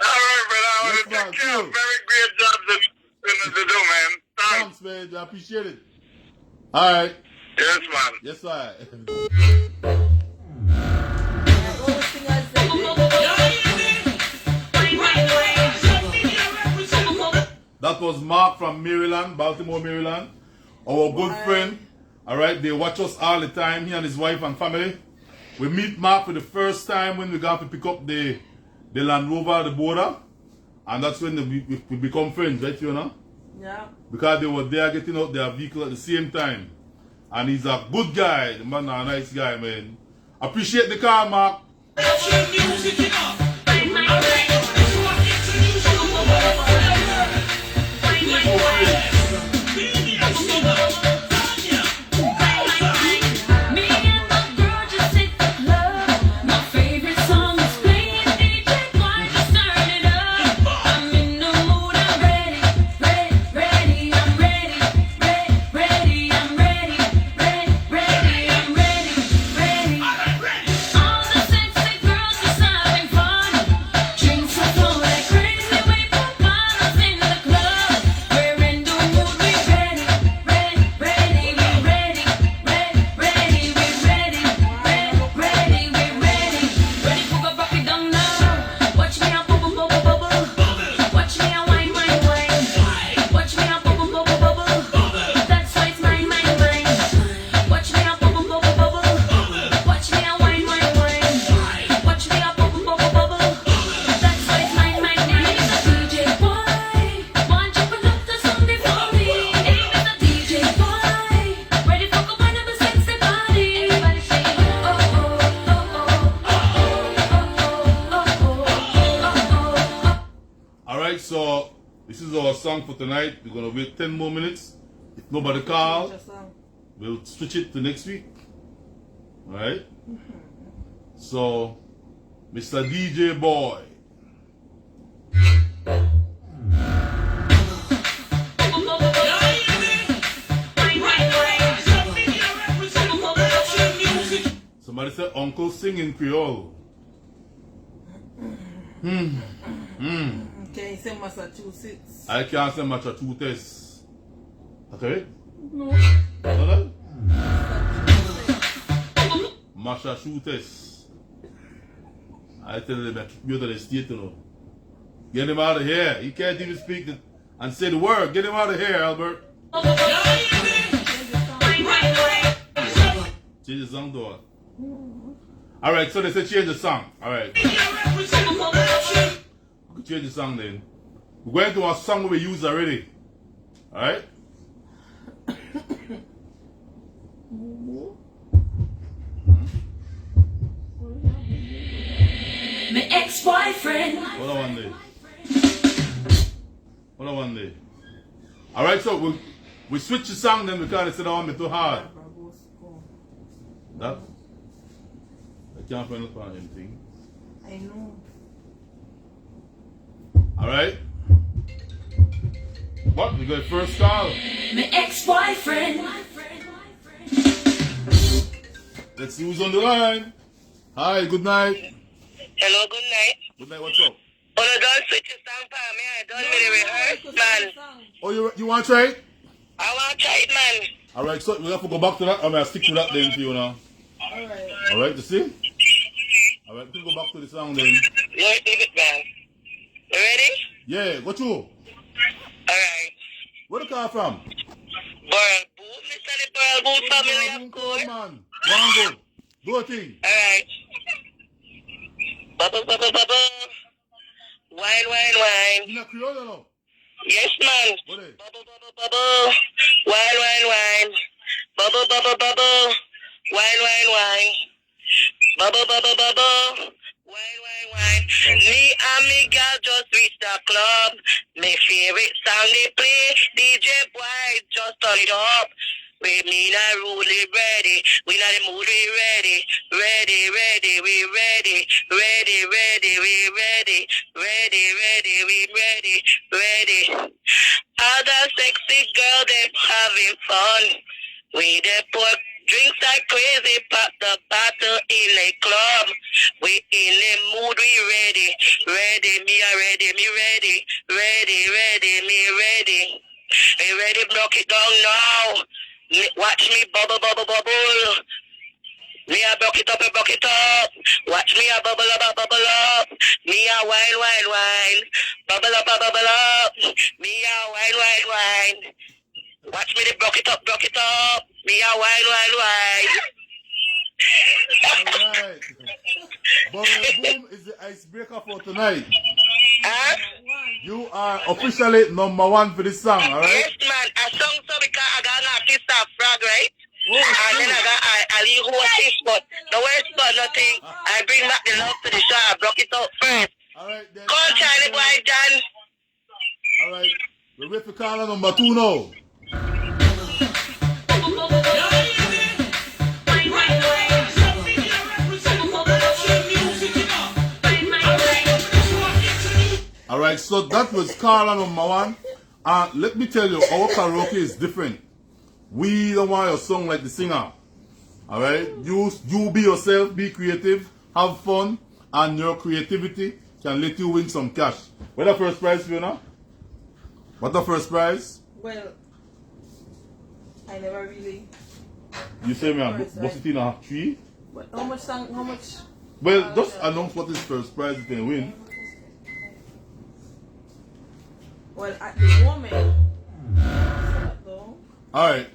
[SPEAKER 7] All right, brother. I want to take care of very great jobs to do, man.
[SPEAKER 1] Thanks, man. I appreciate it. All right.
[SPEAKER 7] Yes, man.
[SPEAKER 1] Yes, sir. That was Mark from Maryland, Baltimore, Maryland. Our good friend. All right. They watch us all the time, he and his wife and family. We meet Mark for the first time when we got to pick up the Land Rover at the border. And that's when we become friends, right, Fiona?
[SPEAKER 2] Yeah.
[SPEAKER 1] Because they were there getting out their vehicle at the same time. And he's a good guy. The man is a nice guy, man. Appreciate the car, Mark. So this is our song for tonight. We're gonna wait 10 more minutes. If nobody calls, we'll switch it to next week. Alright? So Mr. DJ Boy. Somebody said Uncle sing in Creole.
[SPEAKER 2] Can you say Massachusetts?
[SPEAKER 1] I can't say Massachusetts. Okay?
[SPEAKER 2] No.
[SPEAKER 1] Massachusetts. I tell them that you to the state, you know. Get him out of here. He can't even speak and say the word. Get him out of here, Albert. Change the song, though. Alright, so they said change the song. Alright. We change the song then. We're going to a song we use already. Alright?
[SPEAKER 8] my ex-boyfriend.
[SPEAKER 1] Hold on one day. Hold on one day. Alright, so we switch the song then because they said I want me too hard. That? I can't find out on anything.
[SPEAKER 2] I know.
[SPEAKER 1] Alright? What? We got first call.
[SPEAKER 8] My ex-boyfriend.
[SPEAKER 1] Let's see who's on the line. Hi, good night.
[SPEAKER 4] Hello, good night.
[SPEAKER 1] Good night, what's up?
[SPEAKER 4] Oh, no, don't switch your song for me. I don't really rehearse, man.
[SPEAKER 1] Oh, you want to try it?
[SPEAKER 4] I want to try it, man.
[SPEAKER 1] Alright, so we have to go back to that. I'm going to stick to that then for you now.
[SPEAKER 2] Alright.
[SPEAKER 1] Alright, you see? Alright, we can go back to the song then.
[SPEAKER 4] Let's leave it, man. You ready?
[SPEAKER 1] Yeah, what you?
[SPEAKER 4] Alright.
[SPEAKER 1] Where the car from?
[SPEAKER 4] Burl Boot, Mr. The Burl Boot family, of course.
[SPEAKER 1] Man, one good. Do a thing.
[SPEAKER 4] Alright. Bubble, bubble, bubble. Wine, wine, wine.
[SPEAKER 1] You not Creole now?
[SPEAKER 4] Yes, man.
[SPEAKER 1] What is?
[SPEAKER 4] Bubble, bubble, bubble. Wine, wine, wine. Bubble, bubble, bubble. Wine, wine, wine. Bubble, bubble, bubble. Wine, wine, wine. Me and me girl just reached the club. My favorite song they play. DJ boy just turn it up. We mean I really ready. We not in the mood, we ready. Ready, ready, we ready. Ready, ready, we ready. Ready, ready, we ready. Ready. Other sexy girl, they having fun. We they put drinks like crazy, pop the bottle in a club. We in the mood, we ready. Ready, me a ready, me ready. Ready, ready, me ready. Me ready, block it down now. Watch me bubble, bubble, bubble. Me a block it up, block it up. Watch me a bubble up, bubble up. Me a wine, wine, wine. Bubble up, bubble up. Me a wine, wine, wine. Watch me the block it up, block it up. Me a wine, wine, wine.
[SPEAKER 1] Alright. Bubble Boom is the icebreaker for tonight.
[SPEAKER 4] Huh?
[SPEAKER 1] You are officially #1 for this song, alright?
[SPEAKER 4] Yes, man. I sung so because I got an artist of frog, right?
[SPEAKER 1] Oh,
[SPEAKER 4] And then I got Ali who assist, but the worst but nothing. I bring back the love to the show. I block it out first.
[SPEAKER 1] Alright then.
[SPEAKER 4] Call Charlie Boy John.
[SPEAKER 1] Alright. We wait for caller #2 now. Alright, so that was caller #1. Let me tell you, our karaoke is different. We don't want your song like the singer. Alright? You be yourself, be creative, have fun, and your creativity can let you win some cash. What the first prize, Fiona? What the first prize?
[SPEAKER 2] Well, I never really.
[SPEAKER 1] You say me,
[SPEAKER 2] First
[SPEAKER 1] what's it in a 3?
[SPEAKER 2] But how much? How much?
[SPEAKER 1] Well, just announce what is first prize you can win.
[SPEAKER 2] Well, at the moment.
[SPEAKER 1] Alright.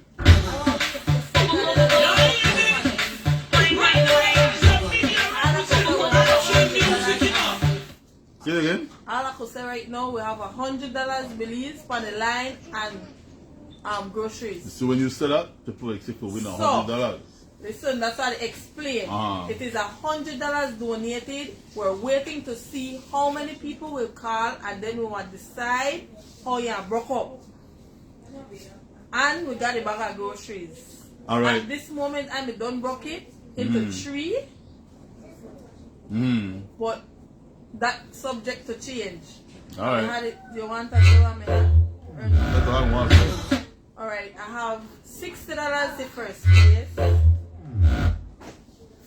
[SPEAKER 1] Say it again.
[SPEAKER 2] All I could say right now, we have $100 bills for the line and groceries.
[SPEAKER 1] So when you set up, people expect to win $100.
[SPEAKER 2] Listen, that's what I explain. It is $100 donated. We're waiting to see how many people will call, and then we will decide how you broke up. And we got a bag of groceries.
[SPEAKER 1] All right.
[SPEAKER 2] At this moment, I'm done broke it into 3. But that's subject to change.
[SPEAKER 1] All right.
[SPEAKER 2] You want to do a minute?
[SPEAKER 1] That's what I want.
[SPEAKER 2] All right. I have $60 the first place,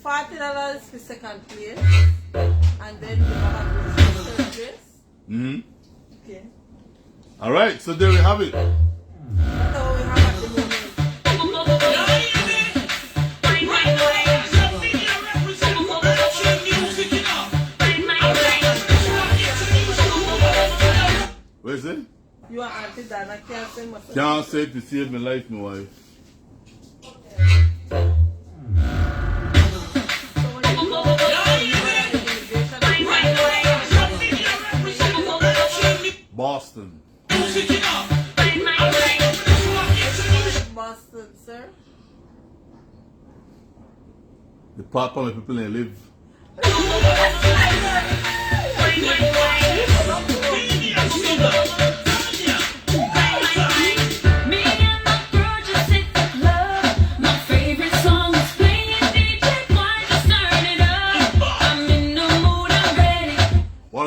[SPEAKER 2] $40 for second place, and then the bag of groceries for third place. Okay.
[SPEAKER 1] All right. So there we have it.
[SPEAKER 2] That's all we have at the moment.
[SPEAKER 1] What is it?
[SPEAKER 2] You are Auntie Dana, can't say much.
[SPEAKER 1] Can't say it to save my life, my wife. Boston.
[SPEAKER 2] Boston, sir.
[SPEAKER 1] The part where people live.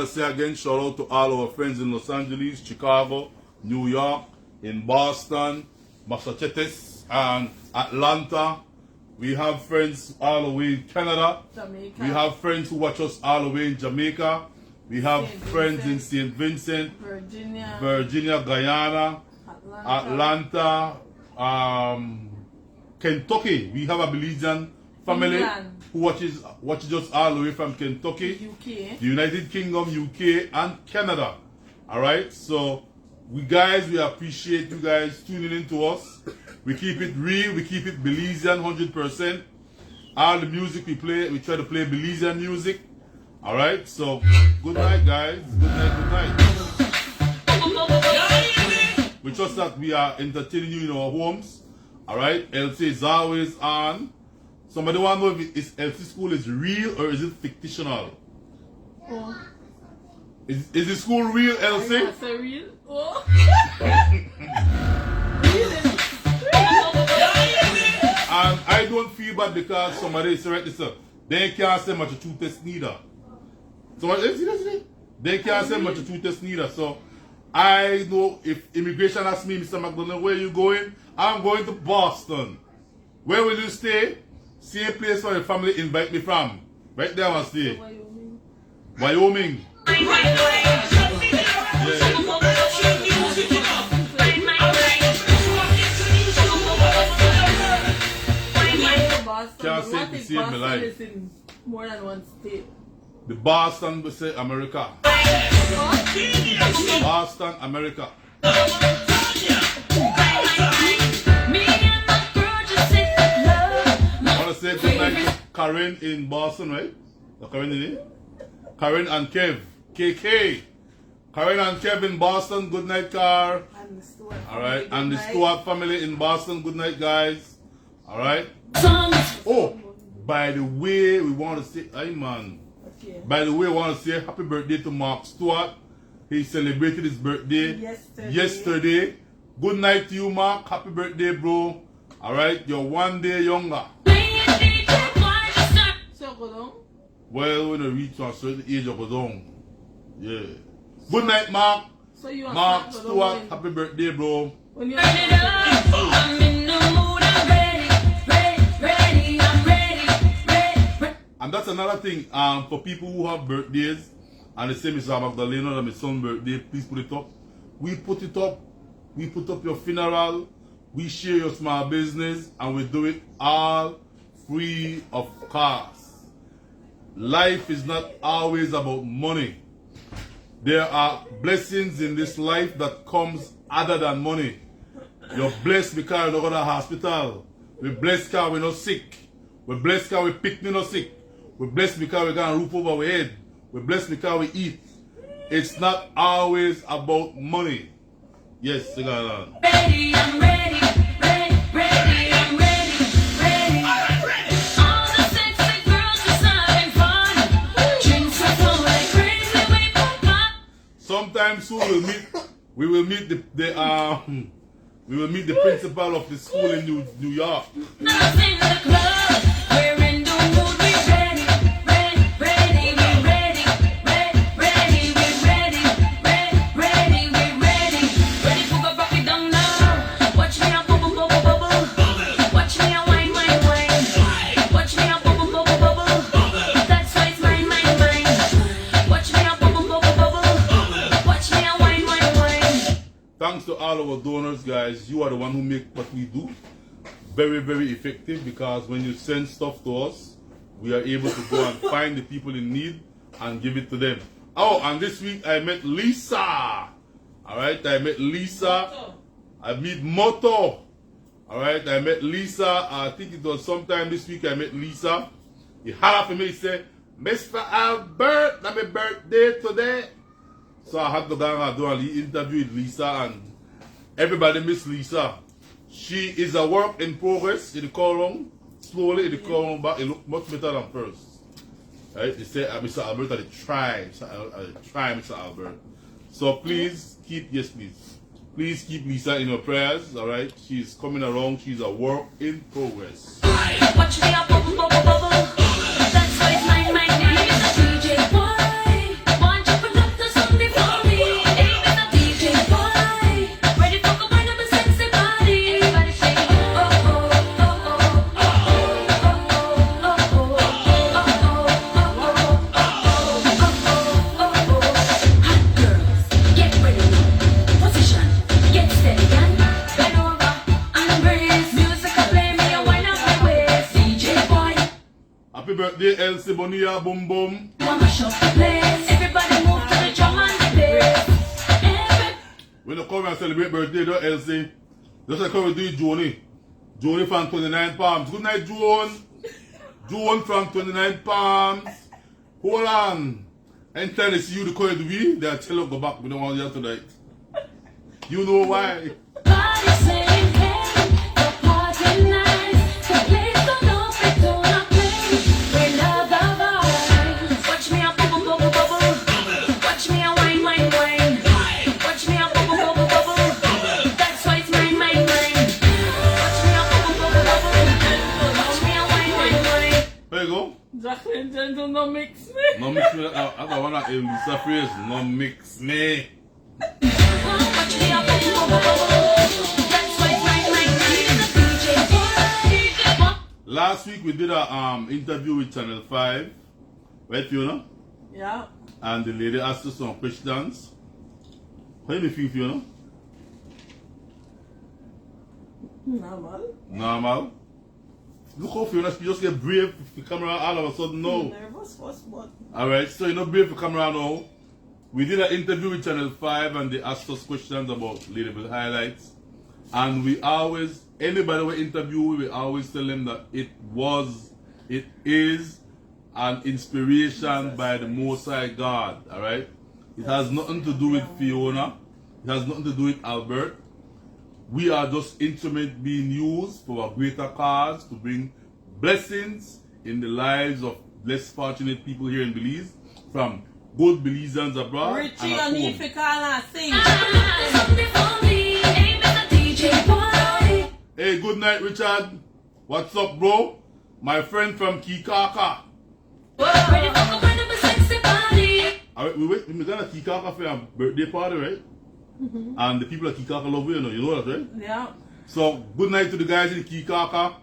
[SPEAKER 1] want to say again, shout out to all our friends in Los Angeles, Chicago, New York, in Boston, Massachusetts, and Atlanta. We have friends all the way in Canada.
[SPEAKER 2] Jamaica.
[SPEAKER 1] We have friends who watch us all the way in Jamaica. We have
[SPEAKER 2] Saint
[SPEAKER 1] friends in
[SPEAKER 2] Vincent.
[SPEAKER 1] St. Vincent,
[SPEAKER 2] Virginia.
[SPEAKER 1] Virginia, Guyana, Atlanta, Kentucky. We have a Belizean family
[SPEAKER 2] England.
[SPEAKER 1] who watches us all the way from Kentucky,
[SPEAKER 2] UK.
[SPEAKER 1] the United Kingdom, UK, and Canada. All right, so we appreciate you guys tuning in to us. We keep it real, we keep it Belizean 100%. All the music we play, we try to play Belizean music. All right, so good night, guys. Good night. We trust that we are entertaining you in our homes. All right, LC is always on. Somebody want to know if LC school is real or is it fictional?
[SPEAKER 2] Oh.
[SPEAKER 1] Is the school real, LC?
[SPEAKER 2] That's a real. Oh.
[SPEAKER 1] And I don't feel bad because somebody is right, listen, they can't say much truth test neither. Somebody, see? They can't say much truth test neither. So I know if immigration asks me, Mr. McDonald, where are you going? I'm going to Boston. Where will you stay? Same place where your family invite me from. Right there I want to stay. Wyoming. Can't say to save my life.
[SPEAKER 2] Is in more than one state.
[SPEAKER 1] The Boston will say America. Boston, America. I want to say good night to Karen in Boston, right? Karen in it? Karen and Kev. KK. Karen and Kev in Boston, good night, Car.
[SPEAKER 2] And the Stewart.
[SPEAKER 1] Alright,
[SPEAKER 2] family,
[SPEAKER 1] and the
[SPEAKER 2] good night.
[SPEAKER 1] Stewart family in Boston, good night, guys. Alright. Oh, by the way, we want to say, hey man.
[SPEAKER 2] Okay.
[SPEAKER 1] By the way, I want to say happy birthday to Mark Stewart. He celebrated his birthday yesterday. Good night to you, Mark. Happy birthday, bro. Alright, you're 1 day younger.
[SPEAKER 2] So go down.
[SPEAKER 1] Well, when you reach a certain age, you go down. Yeah. Good night, Mark.
[SPEAKER 2] So you are
[SPEAKER 1] Mark
[SPEAKER 2] start go
[SPEAKER 1] Stewart,
[SPEAKER 2] down when-
[SPEAKER 1] happy birthday, bro.
[SPEAKER 2] when you
[SPEAKER 8] I'm in the mood, I'm ready, I'm ready.
[SPEAKER 1] And that's another thing. For people who have birthdays, and they say, Mr. Magdalena, that my son's birthday, please put it up. We put it up. We put up your funeral. We share your small business, and we do it all free of cost. Life is not always about money. There are blessings in this life that comes other than money. You're blessed because you don't go to the hospital. We're blessed because we're not sick. We're blessed because we pick me not sick. We're blessed because we got a roof over our head. We're blessed because we eat. It's not always about money. Yes, sing along.
[SPEAKER 8] Ready, I'm ready, I'm ready. All the sexy girls just having fun. Drinks are flowing like crazy, we pop up.
[SPEAKER 1] Sometime soon we will meet the principal of the school in New York.
[SPEAKER 8] Us in the club, we're in the mood, we ready, we ready, we ready, we ready. Ready to go rock it down now. Watch me a bubble, bubble, bubble. Watch me a wine, wine, wine. Watch me a bubble, bubble, bubble. That's why it's mine, mine, mine. Watch me a bubble, bubble, bubble. Watch me a wine, wine, wine.
[SPEAKER 1] Thanks to all our donors, guys. You are the one who make what we do very, very effective, because when you send stuff to us, we are able to go and find the people in need and give it to them. Oh, and this week I met Lisa. Alright, I met Lisa. I meet Moto. Alright, I met Lisa. I think it was sometime this week I met Lisa. He hollered for me, he said, Mr. Albert, that's my birthday today. So I had to go and do an interview with Lisa, and everybody miss Lisa. She is a work in progress. In the column, slowly in the column back, it look much better than first. Right? They say Mr. Albert, I try, Mr. Albert. So please keep, yes please. Please keep Lisa in your prayers, alright? She's coming along, she's a work in progress.
[SPEAKER 8] Watch me a bubble, bubble, bubble. That's why it's mine, my name is a DJ boy. Want you for
[SPEAKER 1] birthday, Elsie Bonilla, boom boom.
[SPEAKER 8] Mash up the place. Everybody move to the drum and the bass.
[SPEAKER 1] When you come and celebrate birthday, though, Elsie, just like how we do it, Joni. Joni from 29 Palms. Good night, Joan. Joan from 29 Palms. Hold on. Anytime they see you, the call we, they'll tell you go back. We don't want you tonight. You know why.
[SPEAKER 8] Party saying, hey, the party nice. The place don't open, don't not play. We love the vibe. Watch me a bubble, bubble, bubble. Watch me a wine, wine, wine. Watch me a bubble, bubble, bubble. That's why it's mine, mine, mine. Watch me a bubble, bubble, bubble. Watch me a wine, wine, wine.
[SPEAKER 1] There you go.
[SPEAKER 2] Jacqueline Gentle, no mix me.
[SPEAKER 1] No mix me. I don't want to use the phrase. No mix me.
[SPEAKER 8] Watch me a bubble, bubble, bubble. That's why it's mine, mine, mine. DJ boy.
[SPEAKER 1] Last week we did a interview with Channel 5. Right, Fiona?
[SPEAKER 2] Yeah.
[SPEAKER 1] And the lady asked us some questions. How do you feel, Fiona?
[SPEAKER 2] Normal.
[SPEAKER 1] Normal. Look how Fiona, she just get brave for the camera all of a sudden now.
[SPEAKER 2] Nervous first, but
[SPEAKER 1] Alright, so you're not brave for camera now. We did an interview with Channel 5 and they asked us questions about Ladyville highlights. And we always, anybody we interview, we always tell them that it is an inspiration by the Most High God. Alright? It has nothing to do with Fiona. It has nothing to do with Albert. We are just instruments being used for a greater cause to bring blessings in the lives of less fortunate people here in Belize, from good Belizeans abroad
[SPEAKER 2] Richie
[SPEAKER 1] and
[SPEAKER 2] and
[SPEAKER 1] at home.
[SPEAKER 2] Ify Carla sing.
[SPEAKER 8] Something for me, hey, Mr. DJ boy.
[SPEAKER 1] Hey, good night, Richard. What's up, bro? My friend from Kikaka.
[SPEAKER 8] Ready for the wedding with sexy body.
[SPEAKER 1] Alright, we're gonna Kikaka for a birthday party, right? And the people at Kikaka love you, you know that, right?
[SPEAKER 2] Yeah.
[SPEAKER 1] So, good night to the guys in Kikaka.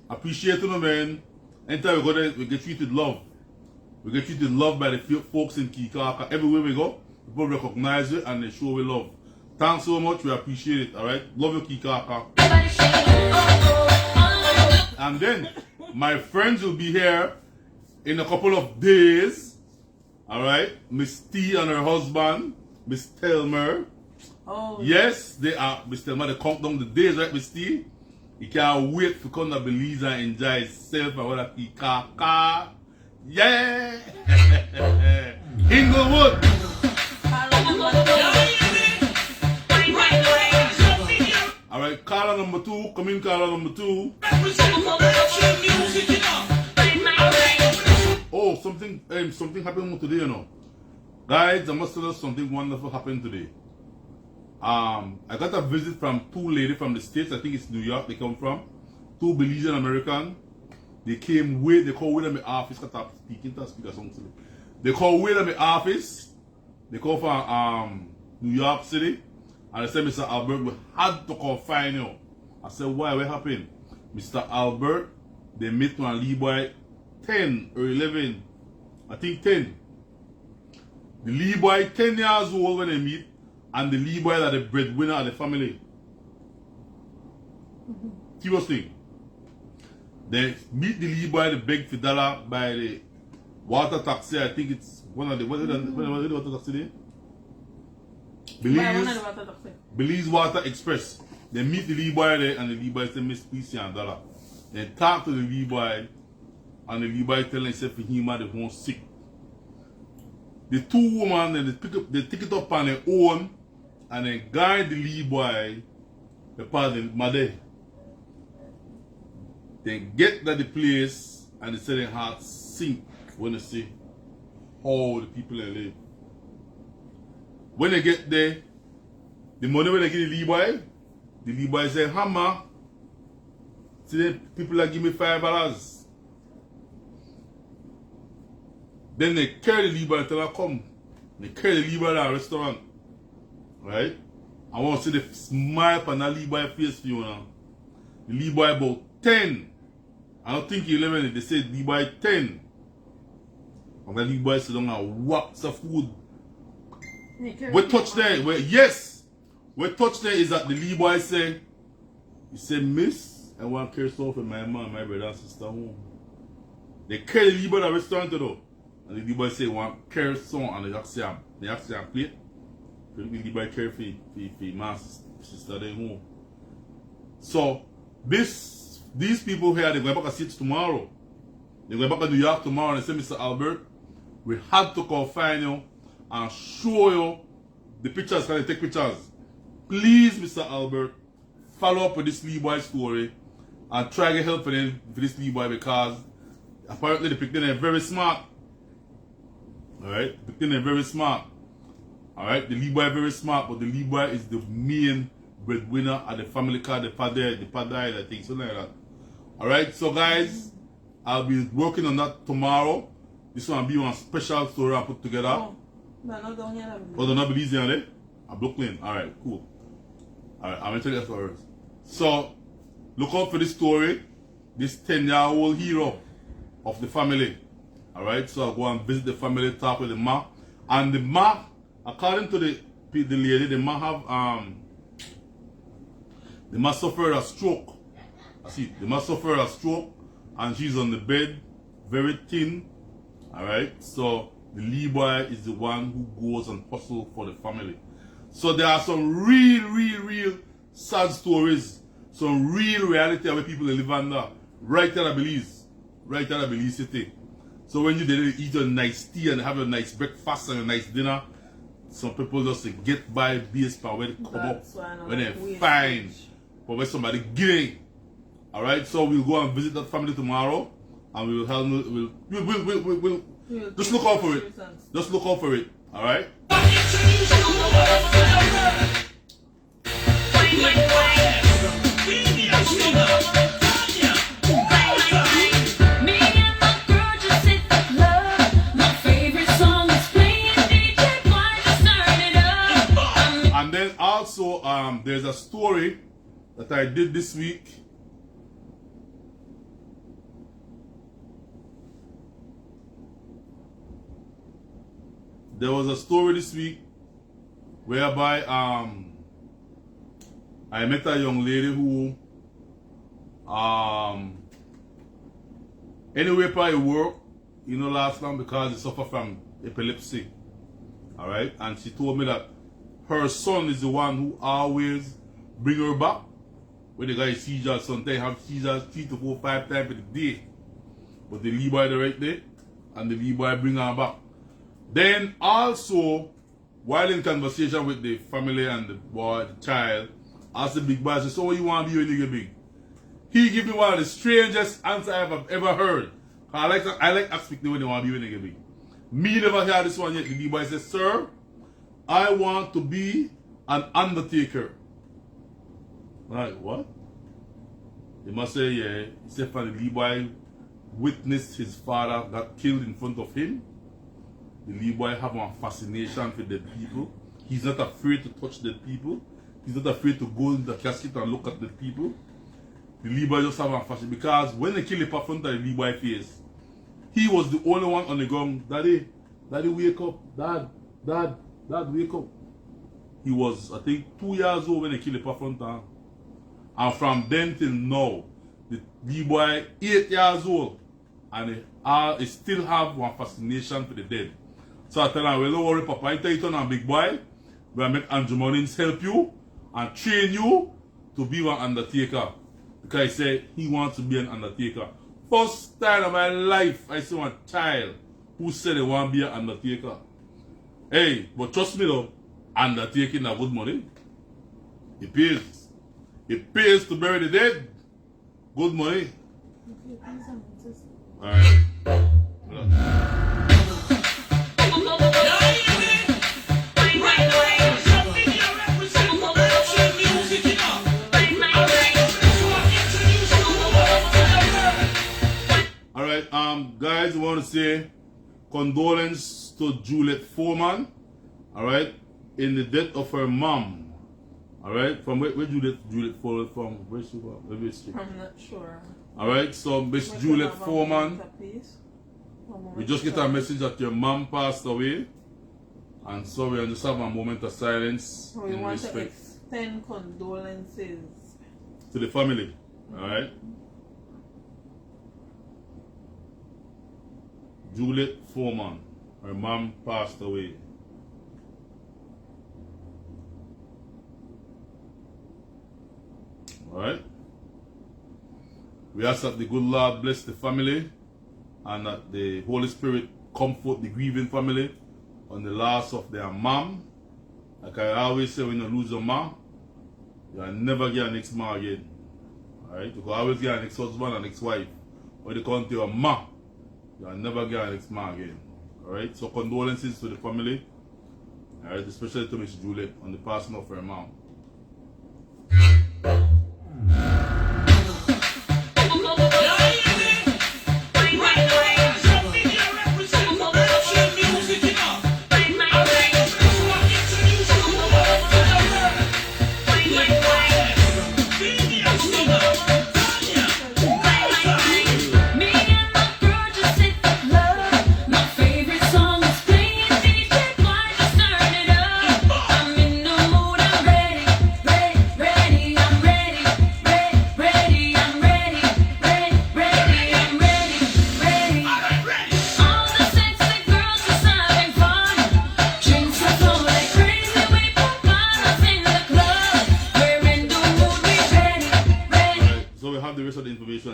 [SPEAKER 1] Appreciate them, man. Anytime we go there, we get treated love. We get treated love by the folks in Kikaka. Everywhere we go, people recognize it and they show we love. Thanks so much, we appreciate it, alright? Love you, Kikaka.
[SPEAKER 8] Everybody shake it, oh.
[SPEAKER 1] And then, my friends will be here in a couple of days, alright? Miss T and her husband, Miss Telmer.
[SPEAKER 2] Oh,
[SPEAKER 1] Yes, they are. Miss Telmer, they count down the days, right, Miss T? He can't wait to come to Belize and enjoy himself and what a Kikaka. Yeah! Inglewood! Alright, caller number 2. Come in, caller number 2. Oh, something happened today, you know. Guys, I must tell you something wonderful happened today. I got a visit from 2 ladies from the States. I think it's New York they come from. 2 Belizean American. They came way, they call way to my office. I start speaking to speak or something. They call way to my office. They come from New York City. And they said, Mr. Albert, we had to confine you. I said, why? What happened? Mr. Albert, they met one Lee boy 10 or 11. I think 10. The Lee boy 10 years old when they meet. And the Lee boy are the breadwinner of the family. Serious thing. They meet the Lee boy, the beg for dollar by the water taxi. I think it's one of the water taxi there? Belize Water Express. They meet the Lee boy there and the Lee boy say, Miss Peace and dollar. They talk to the Lee boy and the Lee boy tell himself for him they won't sick. The 2 women then they take it up on their own and then guide the Lee boy the part of the mother. They get to the place and they say their heart sink when they see how the people they live. When they get there, the money when they give the Lee boy say, hammer. See the people that give me $5. Then they carry the Lee boy until I come. They carry the Lee boy to a restaurant. Right? I want to see the smile on that Lee boy face for you now. The Lee boy about 10. I don't think 11. They say Lee boy 10. And the Lee boy sit down and whap some food. We touch there. Yes. We touch there is that the Lee boy say, he said, Miss, I want to carry stuff for my mom, my brother and sister home. They carry the Lee boy at the restaurant though. And the Lee boy say want carry song and they ask him plate. The Lee boy carry for my sister they home. So these people here, they're going back to States tomorrow. They're going back to New York tomorrow and they say, Mr. Albert, we had to come find you and show you the pictures. Can they take pictures? Please, Mr. Albert, follow up with this Lee boy story and try to get help for this Lee boy because apparently the picture is very smart. Alright? The picture is very smart. Alright? The Lee boy is very smart, but the Lee boy is the main breadwinner at the family car, the father, I think, something like that. Alright, so guys, I'll be working on that tomorrow. This one will be one special story I put together.
[SPEAKER 2] Oh, they're not down here.
[SPEAKER 1] Oh, they're not Belize, are they? Brooklyn. Alright, cool. Alright, I'm going to tell you that story. So, look out for this story. This 10-year-old hero of the family. Alright, so I'll go and visit the family, talk with the ma. And the ma, according to the lady, the ma have the ma suffered a stroke. I see, the ma suffered a stroke and she's on the bed, very thin. Alright, so the Lee boy is the one who goes and hustles for the family. So there are some real sad stories, some real reality of where people live under, right there at Belize City. So when you did eat a nice tea and have a nice breakfast and a nice dinner, some people just get by based on where they come up, when they're fine, but when somebody getting. Alright, so we'll go and visit that family tomorrow and we will help. We'll just look out for it. Just look out for it. Alright? And then also there's a story that I did this week. There was a story this week whereby I met a young lady who anyway probably work, last time because she suffered from epilepsy. Alright? And she told me that her son is the one who always bring her back. When the guy seizures, sometimes have seizures 3 to 4, 5 times a day. But the Lee boy the right there and the Lee boy bring her back. Then also, while in conversation with the family and the boy, the child, asked the big boy, so what you want to be when you get big? He gave me one of the strangest answers I have ever heard. I like asking them when they want to be when they get big. Me never heard this one yet. The big boy says, sir, I want to be an undertaker. Like, what? They must say, yeah. He said, for the Lee boy witnessed his father got killed in front of him. The Lee boy have a fascination for dead people. He's not afraid to touch dead people. He's not afraid to go in the casket and look at the people. The Lee boy just have a fascination because when they kill the front of the Lee boy face, he was the only one on the ground. Daddy, wake up. Dad, wake up. He was, I think, 2 years old when they killed the front. And from then till now, the Lee boy 8 years old, and he still have one fascination for the dead. So I tell him, well, don't worry, Papa, I tell you turn on big boy, we'll make Andrew Mullins help you and train you to be one undertaker. Because he said he wants to be an undertaker. First time in my life, I see one child who said they want to be an undertaker. Hey, but trust me though, undertaking is good money. It pays. It pays to bury the dead. Good money. Alright. Alright, guys, I want to say condolence to Juliet Foreman, alright, in the death of her mom. Alright, from where Juliet followed from? Where she was?
[SPEAKER 2] I'm not sure.
[SPEAKER 1] Alright, so Miss Juliet Foreman, we just get a message that your mom passed away. And so we just have a moment of silence.
[SPEAKER 2] We want to extend condolences
[SPEAKER 1] to the family. Alright? Juliet Foreman. Her mom passed away. Alright? We ask that the good Lord bless the family and that the Holy Spirit comfort the grieving family on the loss of their mom. Like I always say, when you lose your mom, you'll never get an next mom again. Alright? You can always get an ex-husband and ex-wife. When you come to your mom, you'll never get an ex-mom again. Alright? So condolences to the family. Alright? Especially to Miss Juliet on the passing of her mom.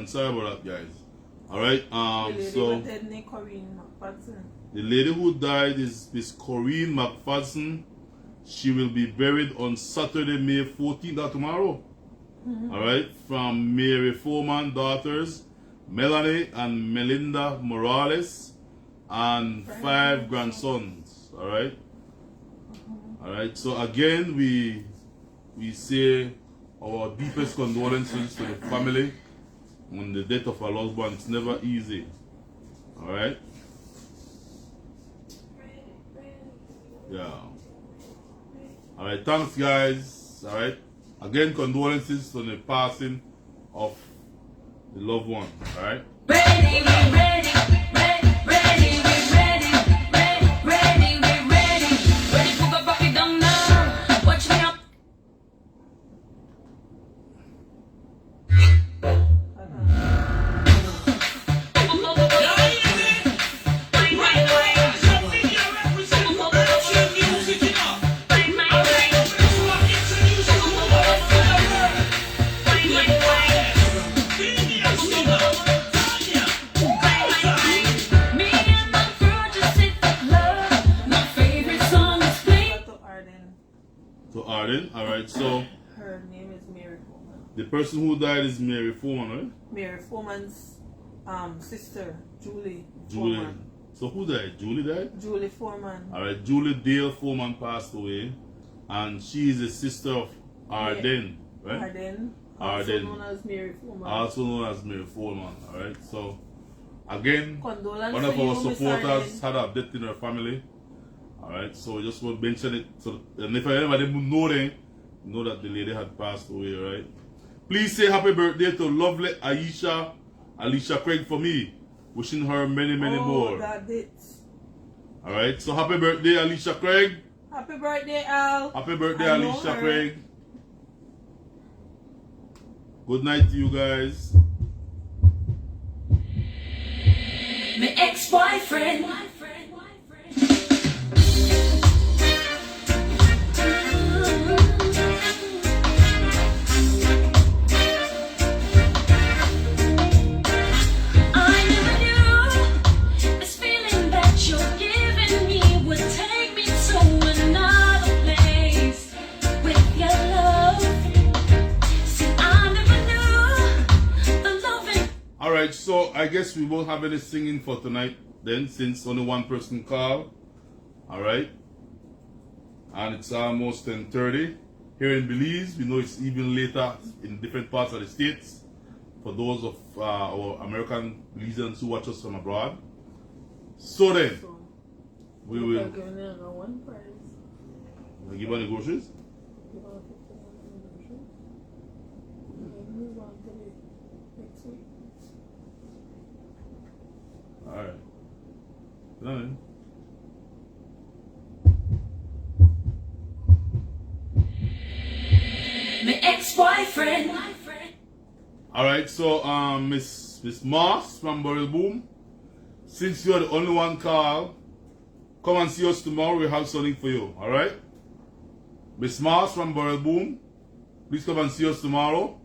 [SPEAKER 1] Sorry about that, guys. Alright, so the lady who died is Miss Corinne McPherson. She will be buried on Saturday, May 14th, tomorrow. Alright, from Mary Foreman daughters, Melanie and Melinda Morales, and 5 grandsons. Alright. Alright, so again we say our deepest condolences to the family on the death of our loved one. It's never easy. Alright? Yeah. Alright, thanks guys. Alright? Again, condolences on the passing of the loved one. Alright?
[SPEAKER 8] Ready, we ready, ready, we ready, ready, we ready. Ready for the rock it down now. Watch me up.
[SPEAKER 1] Alright, so
[SPEAKER 2] her name is Mary Foreman.
[SPEAKER 1] the person who died is Mary Foreman, right?
[SPEAKER 2] Mary Foreman's sister, Julie
[SPEAKER 1] Julie.
[SPEAKER 2] Foreman.
[SPEAKER 1] So who died? Julie died?
[SPEAKER 2] Julie Foreman.
[SPEAKER 1] Alright, Julie Dale Foreman passed away, and she is a sister of Arden, right?
[SPEAKER 2] Arden.
[SPEAKER 1] Arden.
[SPEAKER 2] Also known as Mary Foreman.
[SPEAKER 1] Also known as Mary Foreman. Alright, so again,
[SPEAKER 2] Condolence
[SPEAKER 1] one of
[SPEAKER 2] to you,
[SPEAKER 1] our
[SPEAKER 2] Miss
[SPEAKER 1] supporters
[SPEAKER 2] Arden.
[SPEAKER 1] had a death in her family. Alright, so just want to mention it. So, and if anybody know them, know that the lady had passed away, right? Please say happy birthday to lovely Alicia Craig for me. Wishing her many more.
[SPEAKER 2] That date.
[SPEAKER 1] Alright, so happy birthday, Alicia Craig.
[SPEAKER 2] Happy birthday, Al.
[SPEAKER 1] Happy birthday,
[SPEAKER 2] I know
[SPEAKER 1] Alicia
[SPEAKER 2] her.
[SPEAKER 1] Craig. Good night to you guys.
[SPEAKER 8] My ex-boyfriend. I never knew this feeling that you're giving me would take me to another place with your love. See, I never knew the loving.
[SPEAKER 1] Alright, so I guess we won't have any singing for tonight then, since only one person called. Alright. And it's almost 10:30. Here in Belize, we know it's even later in different parts of the states. For those of our American Belizeans who watch us from abroad. So then, we will
[SPEAKER 2] Give her one prize.
[SPEAKER 1] give her the groceries.
[SPEAKER 2] Give her 51 groceries. And then move on to the next week.
[SPEAKER 1] Alright. Done.
[SPEAKER 8] My ex-boyfriend.
[SPEAKER 1] Alright, so Miss Moss from Burrell Boom since you're the only one call, come and see us tomorrow. We have something for you. Alright? Miss Mars from Burrell Boom, please come and see us tomorrow.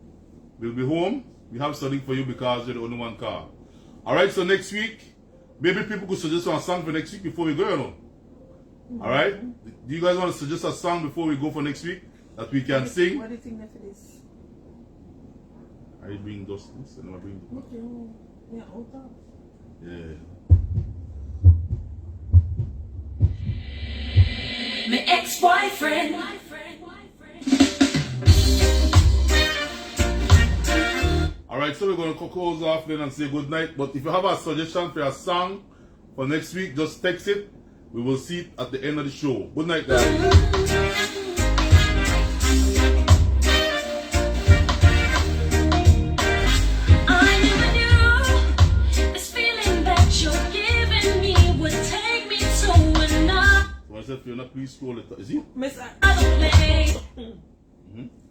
[SPEAKER 1] We'll be home. We have something for you because you're the only one call. Alright, so next week, maybe people could suggest a song for next week before we go, you know? Alright? Do you guys want to suggest a song before we go for next week that we can sing?
[SPEAKER 2] What do you think that it is?
[SPEAKER 1] Are you bring those things? And I bring the
[SPEAKER 2] Okay, yeah, hold on.
[SPEAKER 1] Yeah.
[SPEAKER 8] My ex-boyfriend.
[SPEAKER 1] Alright, so we're going to close off then and say good night. But if you have a suggestion for a song for next week, just text it. We will see it at the end of the show. Good night, guys.
[SPEAKER 8] I never knew this feeling that you're giving me would take me to another
[SPEAKER 1] So I said, Fiona, please scroll it. Is it?
[SPEAKER 2] Miss
[SPEAKER 8] place.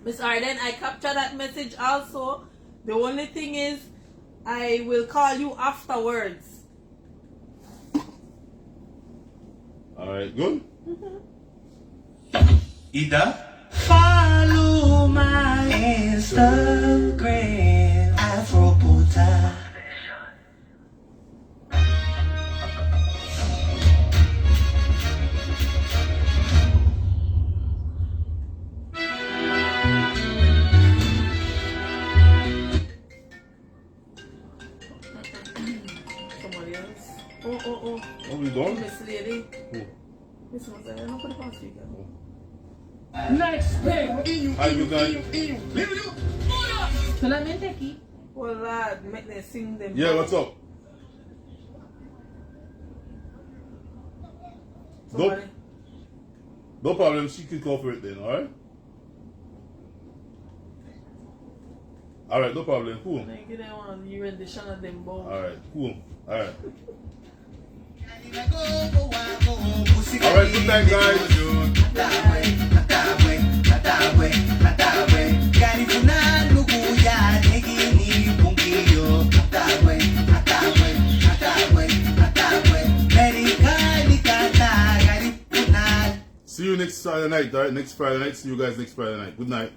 [SPEAKER 2] Miss Arden, I captured that message also. The only thing is, I will call you afterwards.
[SPEAKER 1] Alright, good?
[SPEAKER 3] Ida, follow my Instagram, Afroputa.
[SPEAKER 2] Somebody else. Oh.
[SPEAKER 1] Oh, we done?
[SPEAKER 2] Miss Lady.
[SPEAKER 1] Oh.
[SPEAKER 2] Miss Mozilla, no put it on speaker.
[SPEAKER 1] Hi, good night.
[SPEAKER 9] Solamente aquí.
[SPEAKER 2] Oh lad, make them sing them.
[SPEAKER 1] Yeah, what's up?
[SPEAKER 2] Somebody.
[SPEAKER 1] No problem. She can call for it then, alright? Alright, no problem. Cool.
[SPEAKER 2] Like, give them one, you rendition of them both.
[SPEAKER 1] Alright, cool. Alright. Alright, good night, guys. See you next Friday night, alright? Next Friday night. See you guys next Friday night. Good night.